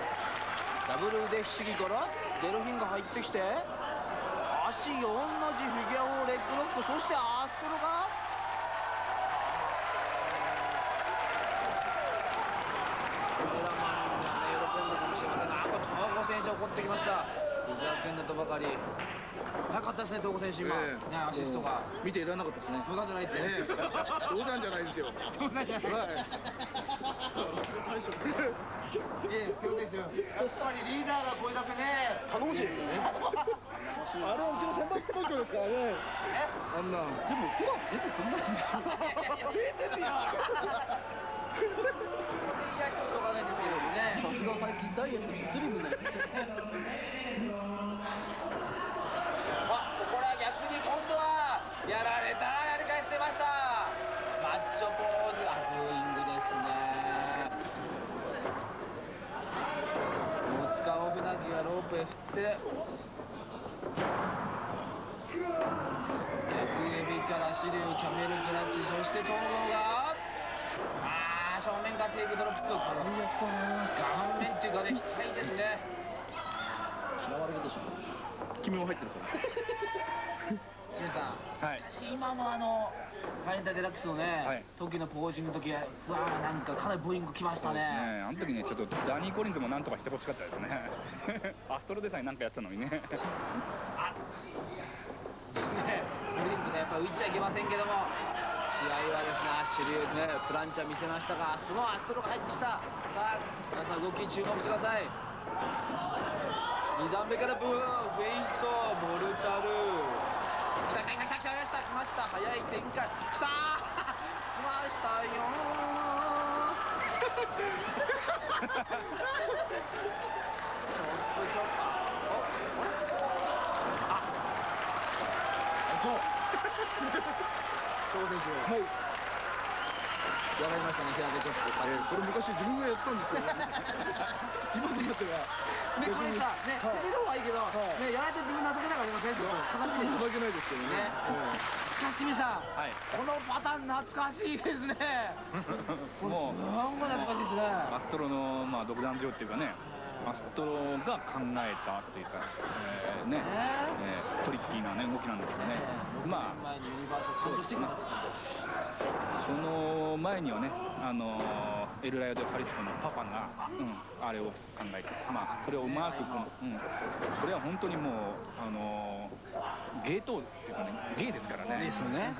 L: ダブル腕ひしぎからデルフィンが入ってきて、足同じフィギュアをレッグロック、そしてアストロがカメラマンがね喜んだかもしれませんが、これ東郷選手怒ってきました。伊沢健だとばかり早かったですね、東郷選手今、ね、アシストが
O: 見ていらなかったですね。
L: 無駄じゃないって
O: 冗談じゃないですよ。
L: 冗談じゃない。やっぱりリーダーがこれだけね
O: 頼もしいですよね。あれはうちの先輩東京ですからね。あんなでも普段出てくんないんでしょ。出てるよ。
L: いや、人がないんですけどね。さすが最近ダイエットしてスリムになりました。これは逆に今度はやられたらやり返してました。マッチョポーズ、ブーイングですね。大塚を船木がロープへ振って逆指からシリュウ、キャメルクラッチ、そして東郷が正面がテイクドロップ、顔面っていうかね、額ですね。
O: 嫌われるでしょ。君も入ってるから。
L: 清水さん、今のカレンダーデラックスのね、時のポージングの時は、なんかかなりブーイングきましたね。
M: あの時ね、ちょっとダニー・コリンズもなんとかしてほしかったですね。アストロでさえなんかやってたのにね。コ
L: リンズね、やっぱ浮いちゃいけませんけども、試合はですね、アッシュリューね、プランチャー見せましたが、そのアストロが入ってきた。さあ、皆さん動き注目してください。2段目からブー、フェイント、モルタル。来ました、早い展開。来たー来ましたよ
O: そうですよ。はい。
L: やられましたね、ヒアゲチョップ。
O: これ昔自分がやったんですけどね。今となっては。
L: ね、これさ、ね、攻める方はいいけど、ね、やられて自分情けなくありません？ちょっと悲しいです。
O: 情けないですけどね。
L: しかし清水さん、このパターン懐かしいですね。もうすごい懐かしいですね。
M: アストロの独壇場っていうかね、アストロが考えたというか、トリッキーな、ね、動きなんですけどね、まあ、その前にはね、エルライド・ハリスコのパパが、あれを考えて、まあ、それをうまくこれは本当にもう芸当っていうかね、芸ですからね。ですね。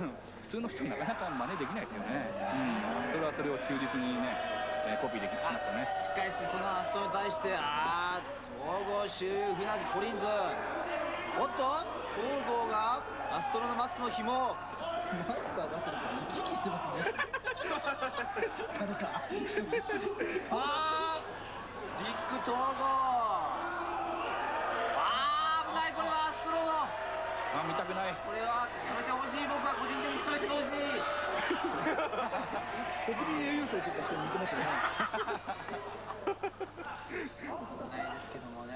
M: 普通の人になかなか真似できないですよね。それはそれを忠実にね、コピーしましたね。
L: しかしそのアストロに対して、東郷周船木コリンズ、おっと東郷がアストロのマスクの紐を
N: マスカー出すのに行き来してますね。
L: ディック東郷、危ない、これはアストロの。
M: 見たくない。
L: これはやめてほしい、僕は個人的にやめてほしい。
O: 国民栄誉賞を取った人に似てますよね。
L: ないですけどもね。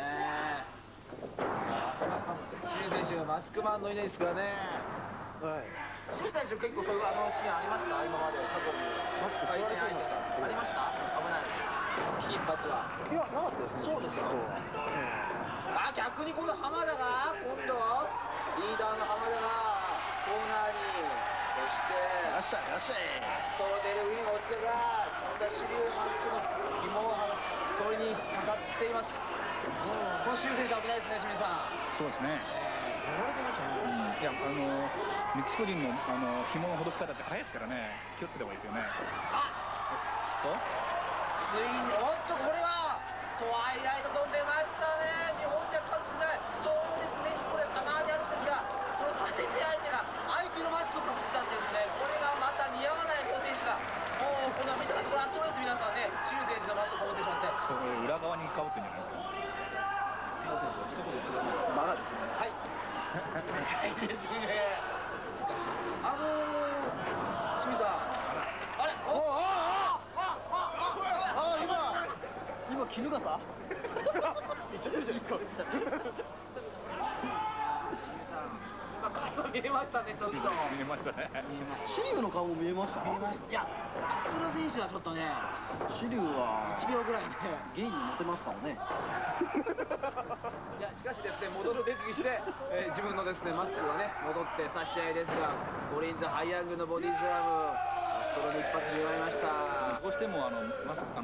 L: シュウ選手はマスクマンのいないですからね。はい。シュウ選手結構そういうシーンありました。今まで過去にマスク取られそうになったありました。危ない。危機一髪は。いや、なかったですね。そうですか。逆にこの浜田が今度リーダーの浜田がコーナーに、そしてアストロデルフィン・オツェが今度は主流マスクの紐を取りにかかっています。このシュウ選手危ないですね、清水さん。
M: そうですね。いや、メキシコ人の紐のほどき方って速いですからね、気をつけた方がいいですよね。
L: ついに、おっと、これがトワイライトゾーン出ましたね。日本じゃ数少ない。そうですね、これたまにあるんですが、その対戦相手が相手のマスクをかぶったんですね。これがまた似合わない両選手が、もうこの見てください、これアストロです、皆さんね、シュウ選手のマスクをかぶってしまって。
M: そう、裏側にかぶってんじゃないですか。
L: まだですね。はい。いいですね。清水さん。あれ。
N: 今絹笠。
L: めっちゃ出るじゃないですか。今顔見えましたね、ちょっと。
M: 見えましたね。
N: シリュウの顔も見えました。
L: 見えました。いや、アストロ選手はちょっとね、
N: シリュウは
L: 1秒ぐらいね、
N: ゲイにモテますからね。
L: いや、しかしですね、戻るべきして、自分のですね、マスクがね、戻って差し合いですが、コリンズハイアングルのボディスラム、アストロの一発見舞いました。
M: どうしても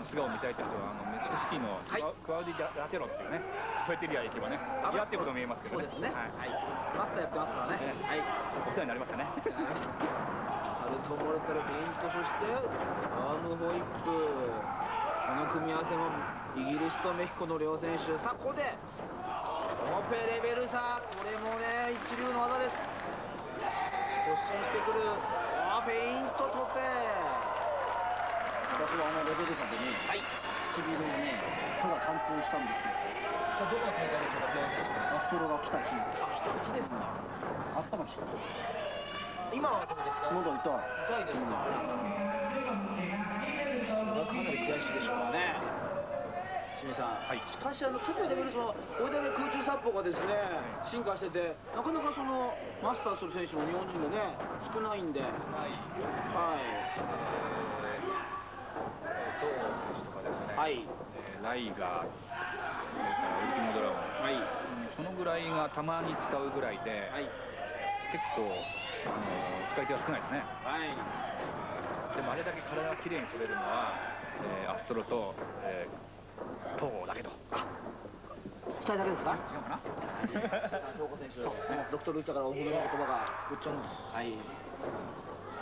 M: 素顔を見たいという人はメキシコシティのクワウディ・ラテロっていうね、カフェテリア行けばね、やってるほど見えますけどね。
L: そうですね。はい。マスターやってますからね。はい。
M: お世話になりましたね。
L: アルトモルタルフェイント、そしてアームホイップ。この組み合わせもイギリスとメヒコの両選手。さあ、ここでトペレベルサ、これもね、一流の技です。突進してくる。フェイントトペ。
N: 私はレベル差でね、唇をね、ただ完封したんですよ。どこの大会でしょうか、アストロが来た日。
L: 来た日ですね。
N: 頭きた。
L: 今はどうですか？
N: 喉痛い。
L: 痛いですか？かなり悔しいでしょうかね。清水さん。しかしトペレベルサはこれだけ空中殺法がですね、進化してて、なかなかそのマスターする選手も日本人でね、少ないんで。はい。はい、
M: ライガー、それからウルティモドラゴン、そのぐらいがたまに使うぐらいで、結構使い手は少ないですね。でもあれだけ体がきれいに剃れるのは、アストロと、東郷だけと。
L: 2人だけですか？
M: 違うかな。
L: 東郷選手、ドクトル・ウッサからお褒めの言葉がぶっちょんです。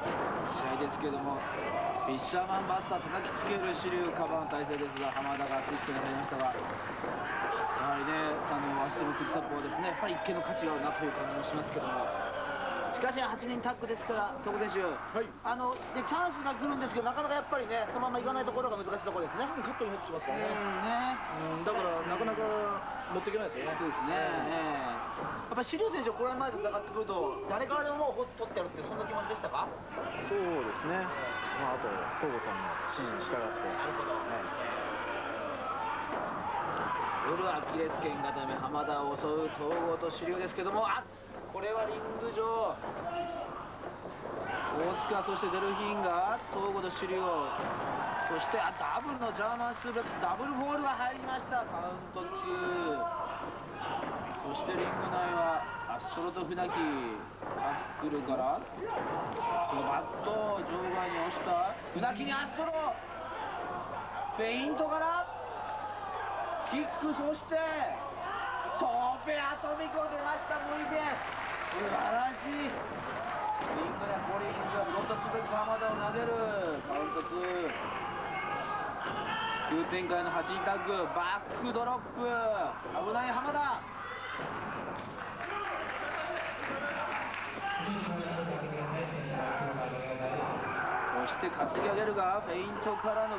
L: 試合ですけれども、フィッシャーマンバスター叩きつけるシリュウカバーの体勢ですが、浜田がツイストに入りましたが、やはりね、アストロクッサップはですね、やっぱり一見の価値があるなという感じもしますけども、しかし8人タッグですから、東郷選手、でチャンスが来るんですけど、なかなかやっぱりね、そのままいかないところが難しいところですね。
O: カットに入ってしますからね。だからなかなか持っていけないですよね。
L: そうですね。やっぱりシリュウ選手、これまで戦ってくると、誰からでももう取ってやるって、そんな気持ちでしたか？
E: そうですね。あと東郷さんの指示に従って。
L: なるほど。夜アキレス腱固め、浜田を襲う東郷とシリュウですけども、これはリング上、大塚、そしてデルフィンが東郷とシリュウをそしてダブルのジャーマンスープレックス、ダブルフォールが入りました。カウント2。そしてリング内はアストロと船木、タックルからそのバットを場外に押した船木にアストロ、フェイントからキック、そしてトーペアトミコ出ました。ムイベ素晴らしい。リングでコリンズがフロントスープレックス浜田を投げる。カウント2。急展開の8人タッグ、バックドロップ、危ない浜田。そして担ぎ上げるが、フェイントからの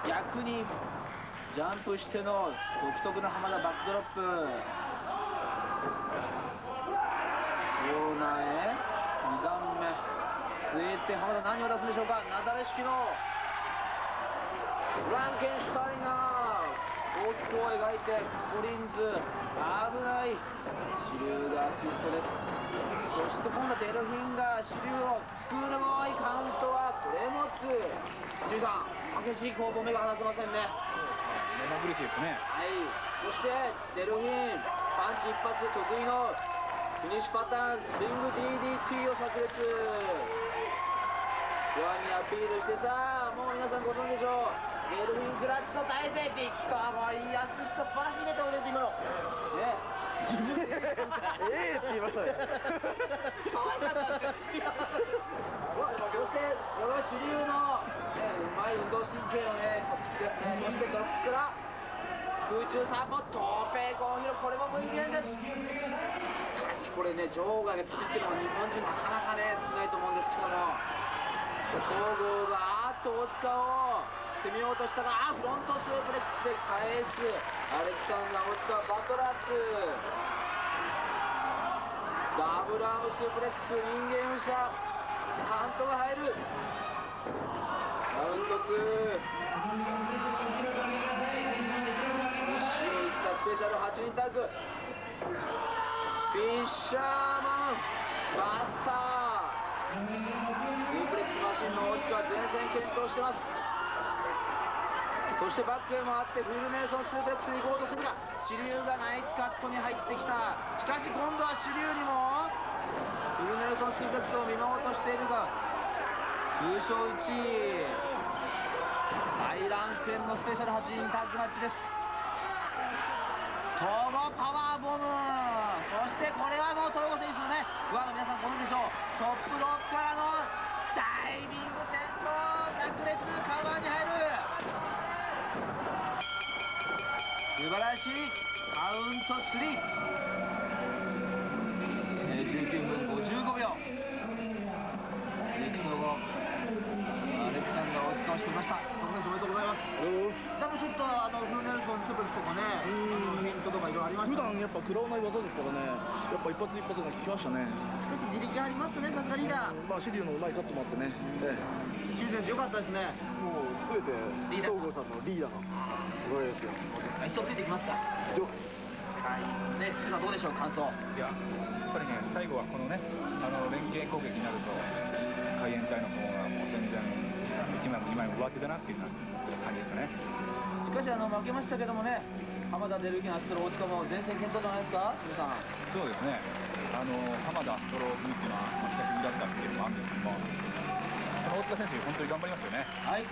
L: 逆にジャンプしての独特な浜田バックドロップ。コーナーへ2段目据えて浜田何を出すんでしょうか。なだれ式のフランケンシュタイナー、大きく描いてコリンズ、危ない。シリューがアシストです。そして今度はデルフィンがシリューをスクールボーイ、カウントはクレモツ。シリューさん、激しい攻防、目が離せませんね。
M: 目まぐるしいですね。
L: はい。そしてデルフィン、パンチ一発得意のフィニッシュパターン、スイング DDT を炸裂。不安にアピールして、さあもう皆さんご存知でしょう、デルフィンクラッチの大勢、ビッカーはいいアシスト、素晴らしいネタをです今のね。自分でって言いましたね。かわいかったですよ。そしてこの主流の、うまい運動神経のね即地ですね。そしてドロップから空中サポート、トーペイゴンヒロ、これも無意味です。しかしこれね、場外がつってるのは日本人なかなかね少ないと思うんですけども、総合が大塚を攻めようとしたが、フロントスープレックスで返す。アレキサンダー大塚バトラッツ、ダブルアームスープレックス、人間飛車、カウントが入る。カウント2、後ろ行ったスペシャル8人タッグ、フィッシャーマンバスター、スープレックスマシンの大塚前線検討してます。そしてバックへ回ってフルネルソンスープレックスに行こうとするが、シリューがナイスカットに入ってきた。しかし今度はシリューにもフルネルソンスープレックスを見守ろうとしているが、急所打ち、大乱戦のスペシャル8人タッグマッチです。トロパワーボム、そしてこれはもうトロゴ選手のね、不安の皆さんご存知でしょう、トップロックからのダイビング転倒、炸裂、カバーに入る。素晴らしい。カウント3、19分55秒。ネクト後アレキサンダーを使わしていました。特選手おめでとうございます。だからちょっとフルネルソンスープレックスとかね、フィントとかいろいろありました。
O: 普段やっぱ食らわない技ですからね、やっぱ一発一発が効きましたね。
L: 少し自力ありますね、サッカーリーダー。
O: まあシリューのうまいカットもあってね。
L: シリュー選手良かったですね。
O: もう全て東郷さんのリーダーのおかげですよ。
L: 一生ついてきますか。はい。ね、杉さんどうでしょう、感想。
M: いや、やっぱりね、最後はこのね、連携攻撃になると海援隊の方がもう全然1枚も2枚も上手だなっていうような感じですかね。
L: しかし負けましたけどもね、浜田、デルフィン、アストロ、大塚も前線検討じゃないですか、杉さん。
M: そうですね。浜田、アストロ組っていうのは久しぶりだったっていうのもあるんですけども、大塚選手本当に頑張りますよね。はい、
L: ス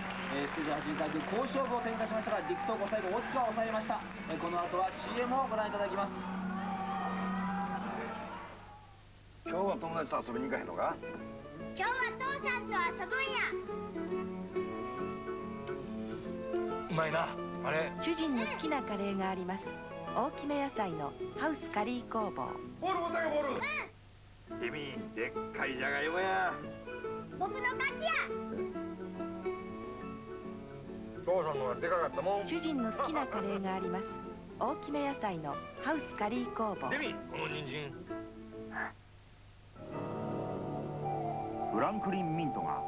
L: テージ8人タッグ好勝負を展開しましたが、ディクトーゴ最後大塚を抑えました。この後は CM をご覧いただきます。
P: 今日は友達と遊びに行かへんのか？
Q: 今日は父さんと遊ぶんや。
P: うまいな、あれ。
R: 主人の好きなカレーがあります。大きめ野菜のハウスカリー工房。
P: ボール持ったよ、ボール。君、でっかいじゃがいもや。
Q: 僕の勝ちや。
P: 父さんのがでかかったもん。
R: 主人の好きなカレーがあります。大きめ野菜のハウスカリー工房。
P: デミ、この人参。
S: フランクリン・ミントが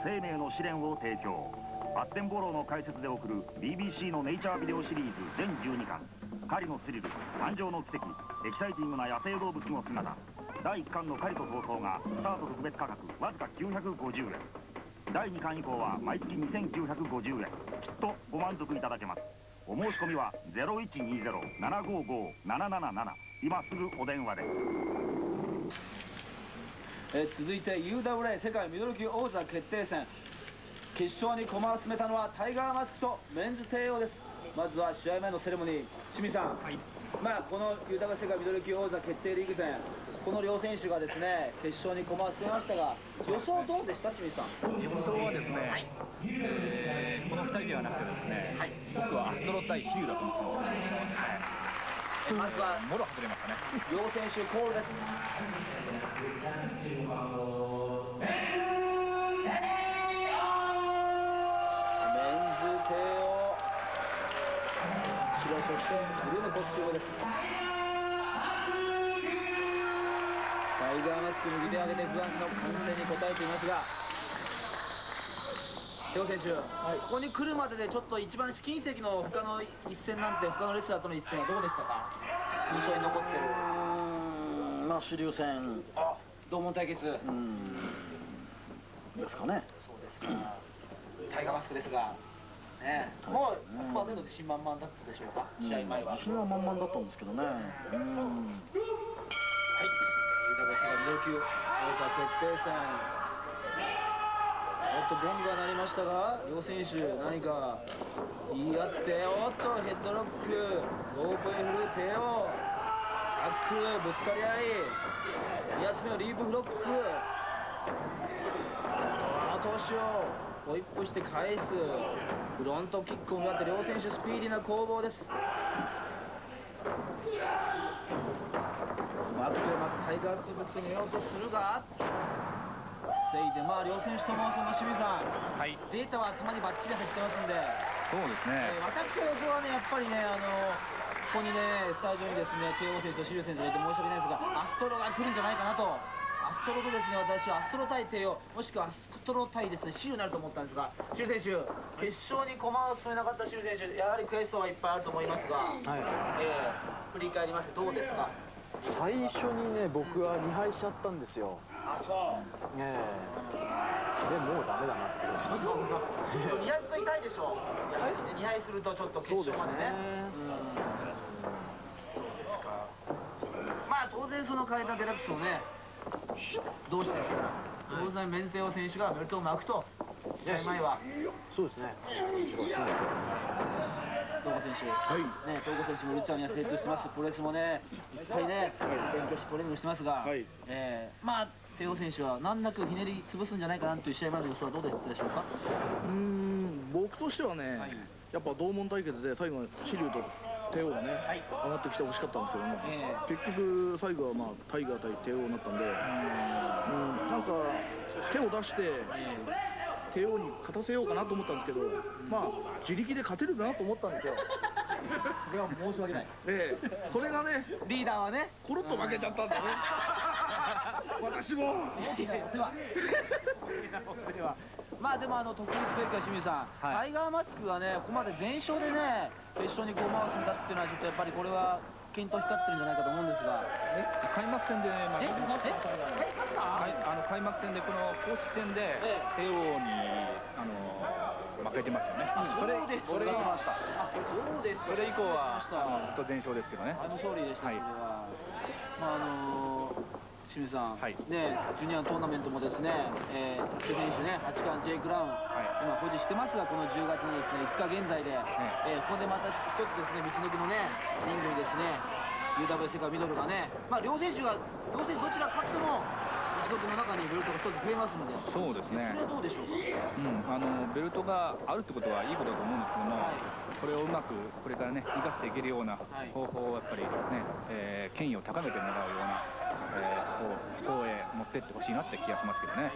S: 生命の試練を提供。バッテンボローの解説で送る BBC のネイチャービデオシリーズ全12巻。狩りのスリル、誕生の奇跡、エキサイティングな野生動物の姿。第1巻の狩りと闘争がスタート特別価格わずか950円。第2巻以降は毎月2950円。きっとご満足いただけます。お申し込みは 0120-755-777 今すぐお電話で。
L: 続いて UWA 世界ミドル級王座決定戦、決勝に駒を進めたのはタイガーマスクとメンズ帝王です。まずは試合前のセレモニー、清水さん、まあこの UWA 世界ミドル級王座決定リーグ戦、この両選手がですね決勝に駒を進めましたが、予想どうでした、清水さん。
M: 予想はですね、この2人ではなくてですね、僕はアストロ対ヒューだと思ってます。
L: まずは
M: もろ外れましたね。
L: 両選手コールです。そしてブルーのコスチュームです。タイガーマスク右手を上げて不安の歓声に応えていますが、テオ選手、ここに来るまででちょっと一番試金石の他の一戦なんて、他のレスラーとの一戦はどうでしたか。印象に残ってる。
N: まあ主流戦、
L: 同門対決
N: ですかね。
L: そうですか。タイガーマスクですがね、もう 100% 自信満々だったでしょうか、試合前は。
N: 自信は満々だったんですけどね。はい、
L: UWA 世界ミドル級王座決定戦、ゴンが鳴りましたが、両選手何か言い合って、おっとヘッドロック、ロープへ振る帝王、タックルぶつかり合い、2つ目のリープフロック、投手をホイップして返す、フロントキックを奪って両選手スピーディーな攻防です。バックでまたタイガースープスに寝ようとするが防いで、まあ両選手ともその清水さん、データは頭にバッチリ入ってますんで。
M: そうですね。
L: 私は僕はね、やっぱりね、ここにねスタジオにですね帝王選手とシリュウ選手がいて申し訳ないですが、アストロが来るんじゃないかなと。アストロとですね、私はアストロ対帝王、もしくはアストロ対ですねシリュウになると思ったんですが、シリュウ選手決勝に駒を進めなかったシリュウ選手、やはり悔しさはいっぱいあると思いますが、振り返りましてどうですか。
T: 最初にね、僕は2敗しちゃったんですよ。
L: あ、そう。
T: でもうダメだなって
L: 2敗と痛いでしょ。2敗するとちょっと決勝までね。そうですか。まあ当然そのカエタ・デラックスもね、同志ですから、当然メンズ帝王選手がベルトを巻くと、試合前は。
T: そうですね。
L: 東郷選手、ね、東郷選手もルチャーには精通してます。プロレスもね、いっぱいね、勉強してトレーニングしてますが、まあ帝王選手は難なくひねり潰すんじゃないかなという試合前の予想はどうだったでしょうか。
O: 僕としてはね、やっぱ同門対決で最後シリュウと帝王がね、上がってきてほしかったんですけども、結局最後はまあタイガー対帝王になったんで、なんか手を出して帝王に勝たせようかなと思ったんですけど、まあ自力で勝てるかなと思ったんですよ。
L: それは申し訳ない。
O: それがね、
L: リーダーはね、
O: コロッと負けちゃったんだね。私も。
L: では。まあでも特別べきは清水さん、タイガーマスクがね、ここまで全勝でね、決勝に駒を進めたっていうのは、ちょっとやっぱりこれは均等光ってるんじゃないかと思うんですが、
M: 開幕戦でね、開幕戦で、この公式戦で帝王に負けてますよね。それ以降はずっと全勝ですけどね。
L: 勝利でした。それはまあ清水さん、ね、ジュニアのトーナメントもですね、サスケ選手ね、8冠 J クラウン、今保持してますが、この10月のですね、5日現在で、ここでまた一つですね、道のりのね、リングにですね、UWA 世界ミドルがね、まあ両選手どちら勝っても、一つの中にベルトが一つ増えますんで。
M: そうですね。
L: それはどうでしょうか。
M: ベルトがあるってことはいいことだと思うんですけども、これをうまくこれからね生かしていけるような方法をやっぱりね、権威を高めてもらうような方へ持ってってほしいなって気がしますけどね。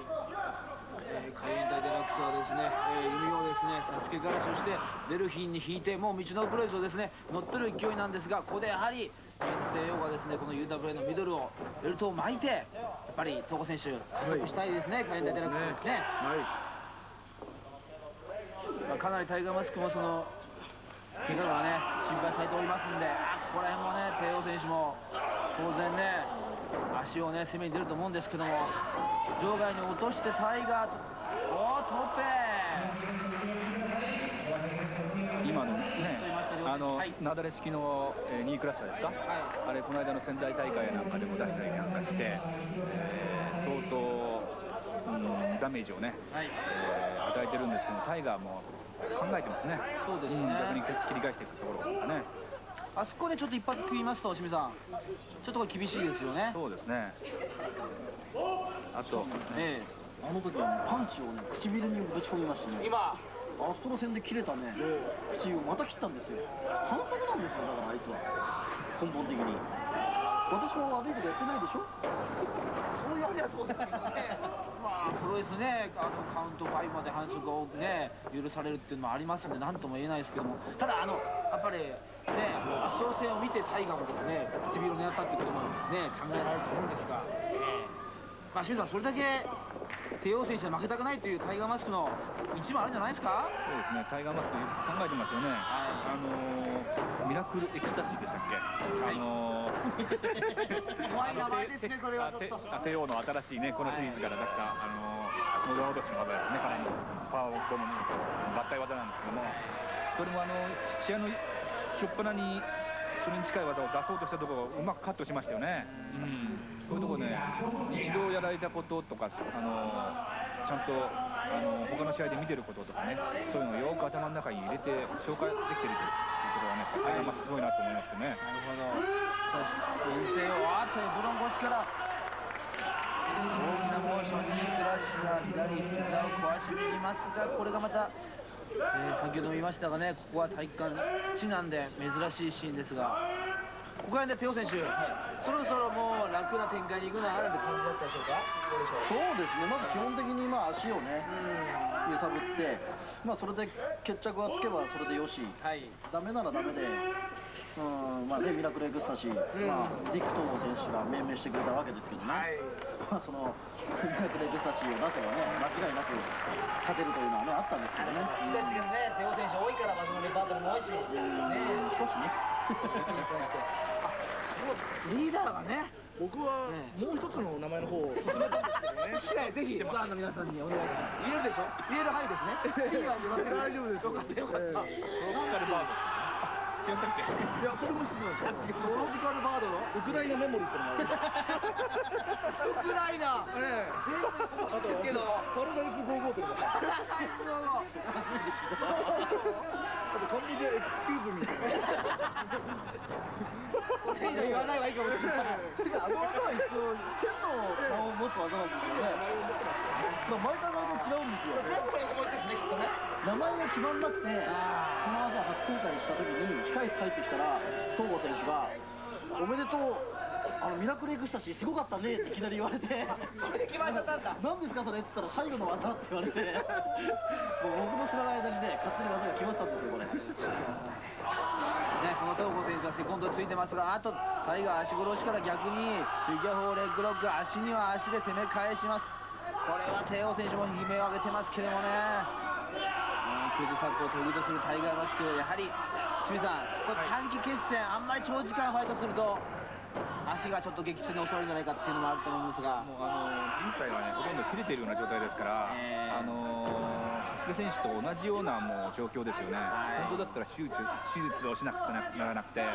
L: 海援隊デラックスはですね、弓をですね、サスケからそしてデルフィンに引いて、もう道のプロレスをですね、乗ってる勢いなんですが、ここでやはりメンズ帝王がですね、この UWA のミドルをベルトを巻いて、やっぱり東郷選手加速したいですね、海援隊デラックスね。かなりタイガーマスクもその怪我がね心配されておりますんで、ここら辺もね帝王選手も当然ね足をね攻めに出ると思うんですけども、場外に落としてタイガーとおー、トッペ
M: 今のね、なだれ式の2位クラスターですか、あれこの間の仙台大会なんかでも出したりなんかして、相当、ダメージをね、与えてるんですけど、タイガーも考えてますね。
L: そうですね。
M: 逆に切り返していくところとかね。
L: あそこでちょっと一発食いますと、清水さん、ちょっとこれ厳しいですよね。
M: そうですね。あと、
N: あの時はパンチをね、唇にぶち込みましたね。
L: 今
N: アストロ戦で切れたね、口をまた切ったんですよ。反則なんですよ、だからあいつは。根本的に。私は悪いことやってないでしょ。
L: そう言われりゃそうですけどね。まあ、プロレスね、カウント5まで反則が多くね、許されるっていうのもありますので、なんとも言えないですけども、ただ、やっぱりね、アストロ戦を見て、タイガーもですね、唇を狙ったっていうこともね、考えられると思うんですが、まあ、清水さん、それだけ帝王選手は負けたくないというタイガーマスクの一番あるんじゃないですか。
M: そうですね、タイガーマスクよく考えてますよね。ミラクルエクスタシーでしたっけ。
L: 怖い名前ですね、これはちょっと。
M: 帝王の新しいね、このシリーズから出した喉落としの技ですね、かなりのパワーを込む合体技なんですけども、それも試合の初っ端にそれに近い技を出そうとしたところをうまくカットしましたよね。そういうところね、一度やられたこととか、ちゃんと他の試合で見てることとかね、そういうのをよく頭の中に入れて消化できてるということはね、タイガーマスクすごいなと思いますけどね。
L: なるほど。さあ、手をあとブロン腰から大きなモーションにクラッシャー、左膝を壊しにいきますが、これがまた、先ほども言いましたがね、ここは体育館土なんで珍しいシーンですが、ここら辺でテオ選手、そろそろもう楽な展開に行くのはあるって感じだったでしょうか。どうでしょう。
N: そうですね、まず基本的に足をね、揺さぶって、それで決着がつけばそれでよし、ダメならダメで、ミラクルエクスタシー、ディック・トーゴ選手が命名してくれたわけですけどね、そのミラクルエクスタシーを出せばね、間違いなく勝てるというのはね、あったんですけどね。
L: ですけどね、テオ選手多いから、そのレパートリーも多いし、
N: 少しね。
L: リーダーがね、
O: 僕はもう一つの名前の方を勧めたんですけどね。
L: ぜひファンの皆さんにお願いします。言えるでしょ。言える範囲ですね。いいわけ言わせて大丈夫です。よかったよかった。トロピカルバード。違ったっけ？
O: いや、それも一つなんですよ。
L: トロピカルバードの
O: ウクライナメモリーってのもある。
L: ウクライナ。全部
O: あと
L: けど
O: パルダリス55ってのもある。あとコンビニでエクスキューズみたいな。
L: これ以上言わない方がいいかもしれない。
N: あの技は一応剣の顔を持つ技なんですけどね。毎回違うんですよ。名前が決まんなくて、この技を初公開した時に控え室帰ってきたら、東郷選手が「おめでとう、ミラクルエクスタシーすごかったね」っていきなり言われて、
L: それで決まっちゃったんだ。
N: 何ですかそれって言ったら最後の技って言われて、もう僕の知らない間にね、勝手に技が決まったんですよ、これ。
L: その東郷選手はセコンドついてますが、あとタイガー足殺しから逆にフィギュア4レッグロック、足には足で攻め返します。これは帝王選手も悲鳴を上げてますけれどもね、クズサックを得意とするタイガーマスク、やはり清水さん、これ短期決戦、あんまり長時間ファイトすると足がちょっと激痛に襲われるんじゃないかっていうのもあると思うんですが、
M: もう人体がね、ほとんど切れているような状態ですから、サスケ選手と同じようなもう状況ですよね。本当だったら手術をしなくてならなくて、リ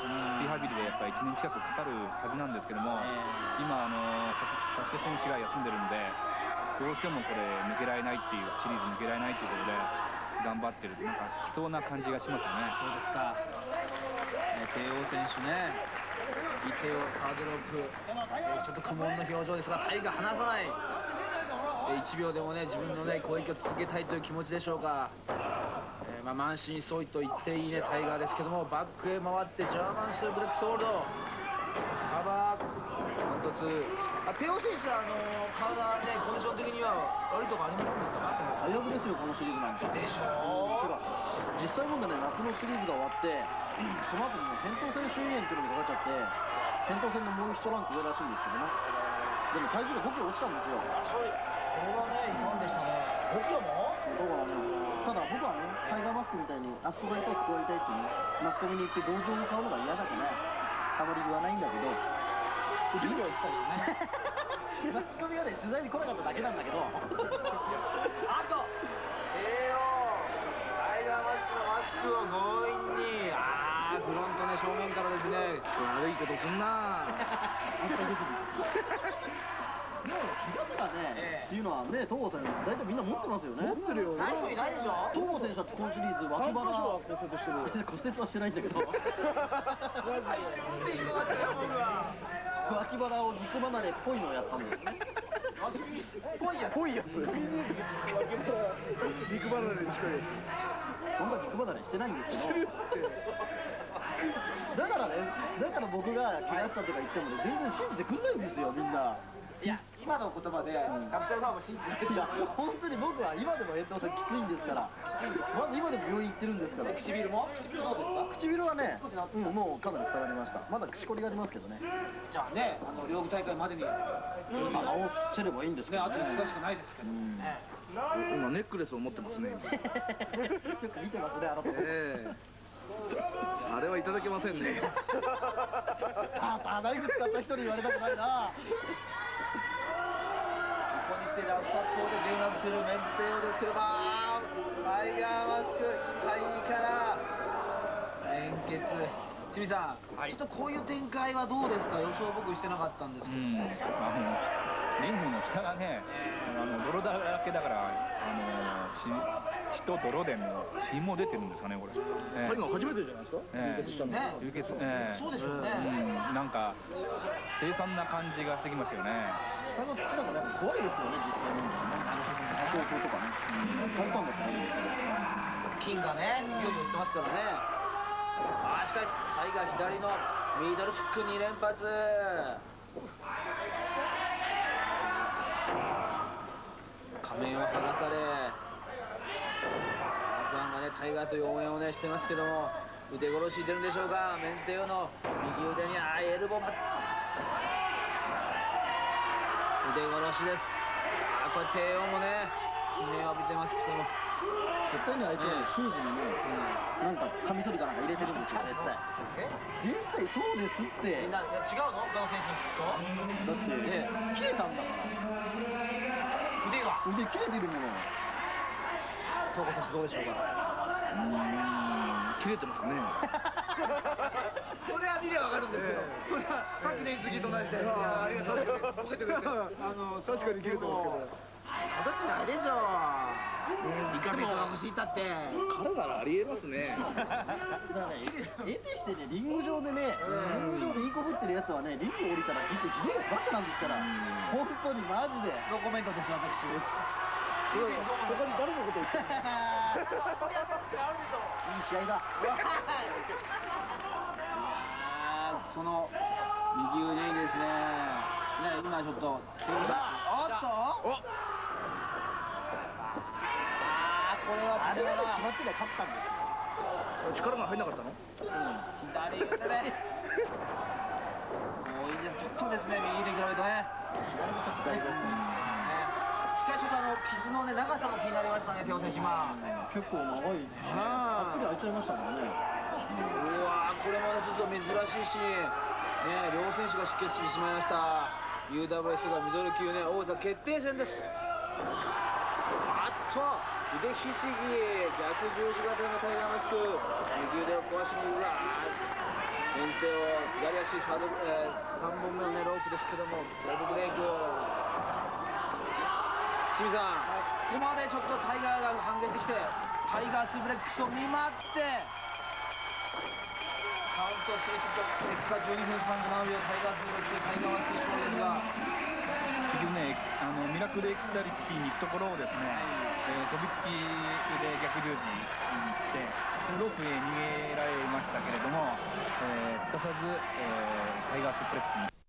M: ハビリでやっぱり1年近くかかるはずなんですけども、今サスケ選手が休んでるんで、どうしてもこれ抜けられないっていう、シリーズ抜けられないっていうことで頑張ってる、なんか来そうな感じがしますよね。
L: そうですか。帝王選手ね、イテオサードロープ、ちょっと苦悶の表情ですが、タイが離さない。1秒でもね、自分のね攻撃を続けたいという気持ちでしょうか。満身創痍と言っていいねタイガーですけども、バックへ回ってジャーマンスープレックスホールド、カバー1つ。帝王選手は体ね、コンディション的には悪いとこありますか？
N: 最悪ですよ、このシリーズなんて。
L: でしょう。
N: 実際問題ね、夏のシリーズが終わって、その後にね、扁桃腺周囲炎っていうのにかかっちゃって、扁桃腺のもう一ランク上らしいんですけどね。でも体重が5キロ落ちたんですよ。
L: これはね、違反でしたね。5キロも？
N: そうだね。ただ僕はね、タイガーマスクみたいに、あそこが痛い、ここが痛いってね、マスコミに行って同情に買うのが嫌だから、あまり言わないんだけど、うちにも言ってたけどね。マスコミがね、取材に来なかっただけなんだけど。あと、よ、タイガーマスクのマスクを強引に、フロントね、正面からですね、悪いことすんな。もう気がつかね、っていうのはね、東郷選手、大体みんな持ってますよね。持ってるよ。ない人いないでしょ。東郷選手だって今シリーズ、脇腹は骨折してる。骨折はしてないんだけど。脇腹を肉離れっぽいのをやったんですね。ぽいやつ。肉離れに近い。そんな肉離れしてないんですけど。だからね、だから僕が怪我したとか言ってもね、全然信じてくんないんですよ、みんな。いや、今の言葉で、カプセルファーも信じてない。いや、本当に僕は今でも遠藤さんきついんですから。まず今でも病院行ってるんですから。唇も？唇どうですか？唇はね、もうかなり下がりました。まだ口コリがありますけどね。じゃあね、両国大会までに直せればいいんですね。あと難しくないですけど。今ネックレスを持ってますね。よく見てますね、あの子。あれはいただけませんね。ナイフ使った人に言われたくないな。ここにしてラストアップで留学するメンズテオですけど、タイガーマスク、肺から連結。清水さん、ちょっとこういう展開はどうですか？予想僕してなかったんですけど。
M: リングの下がね、泥だらけだから、血と泥でも血も出てるんですかね、これ。
O: 今初めてじゃないですか？
M: 流血。
N: そうですよね。
M: なんか凄惨な感じがしてきますよね。
N: 下の土だから怖いですよね、実際に。東京とかね。簡単だと思うんですけど。金がね、よくしてますからね。しかし、タイガー左のミドルキック2連発。仮面を剥がされ、ファンがね、タイガーという応援をね、してますけども、腕殺し出るんでしょうか。メンズテオの右腕にエルボー腕殺しです。これ帝王もね、悲鳴を浴びてますけども、絶対にあいつはシューズにね、なんかカミソリかなんか入れてるんですよ、絶対。絶対そうですって。みんな違うの？他の選手に聞くと。だって切れたんだから。腕切れてるもの。東郷選手どうでしょうか。切れてますね。それは見りゃわかるんですけど、それはさっきの言い過ぎと同じで、ありがとうボケてくれて、確かに切れてますけど。私ないでしょ。イカメソが欲しいったって。彼ならありえますね。だからね、得てしてね、リング上でね、リング上でいいこぶってるやつはね、リング降りたら切って切れるばっかなんですから。本当にマジで。ノーコメントです、私。他に誰のこと言ってるの？いい試合だ。その右腕にですね、今ちょっとおっと、これはあれが決まってりゃ勝ったんですよ。力が入んなかったの？左腕でもういいじゃん、ちょっとですね、右で比べるとね、しかし傷のね、長さも気になりましたね、手を選手。結構長い。はっきり開いちゃいましたからね。うわー、これまでちょっと珍しいし、ね、両選手が出血してしまいました。UWS がミドル級ね、王座決定戦です。腕ひしぎ、逆十字型のタイガーマスク、右腕を壊しに、メンテを左足3本目のね、ロープですけども、ロープブレイク。清水さん、ここまでちょっとタイガーが反撃してきて、タイガースープレックスを見舞って、カウントしていくと、結果12分37秒、タイガースープレックスでタイガーマスク勝利ですが、
M: 結局ね、ミラクルエクサリティに行くところをですね、飛びつきで逆十字に行って、ロープへ逃げられましたけれども、すかさず、タイガースープレックスに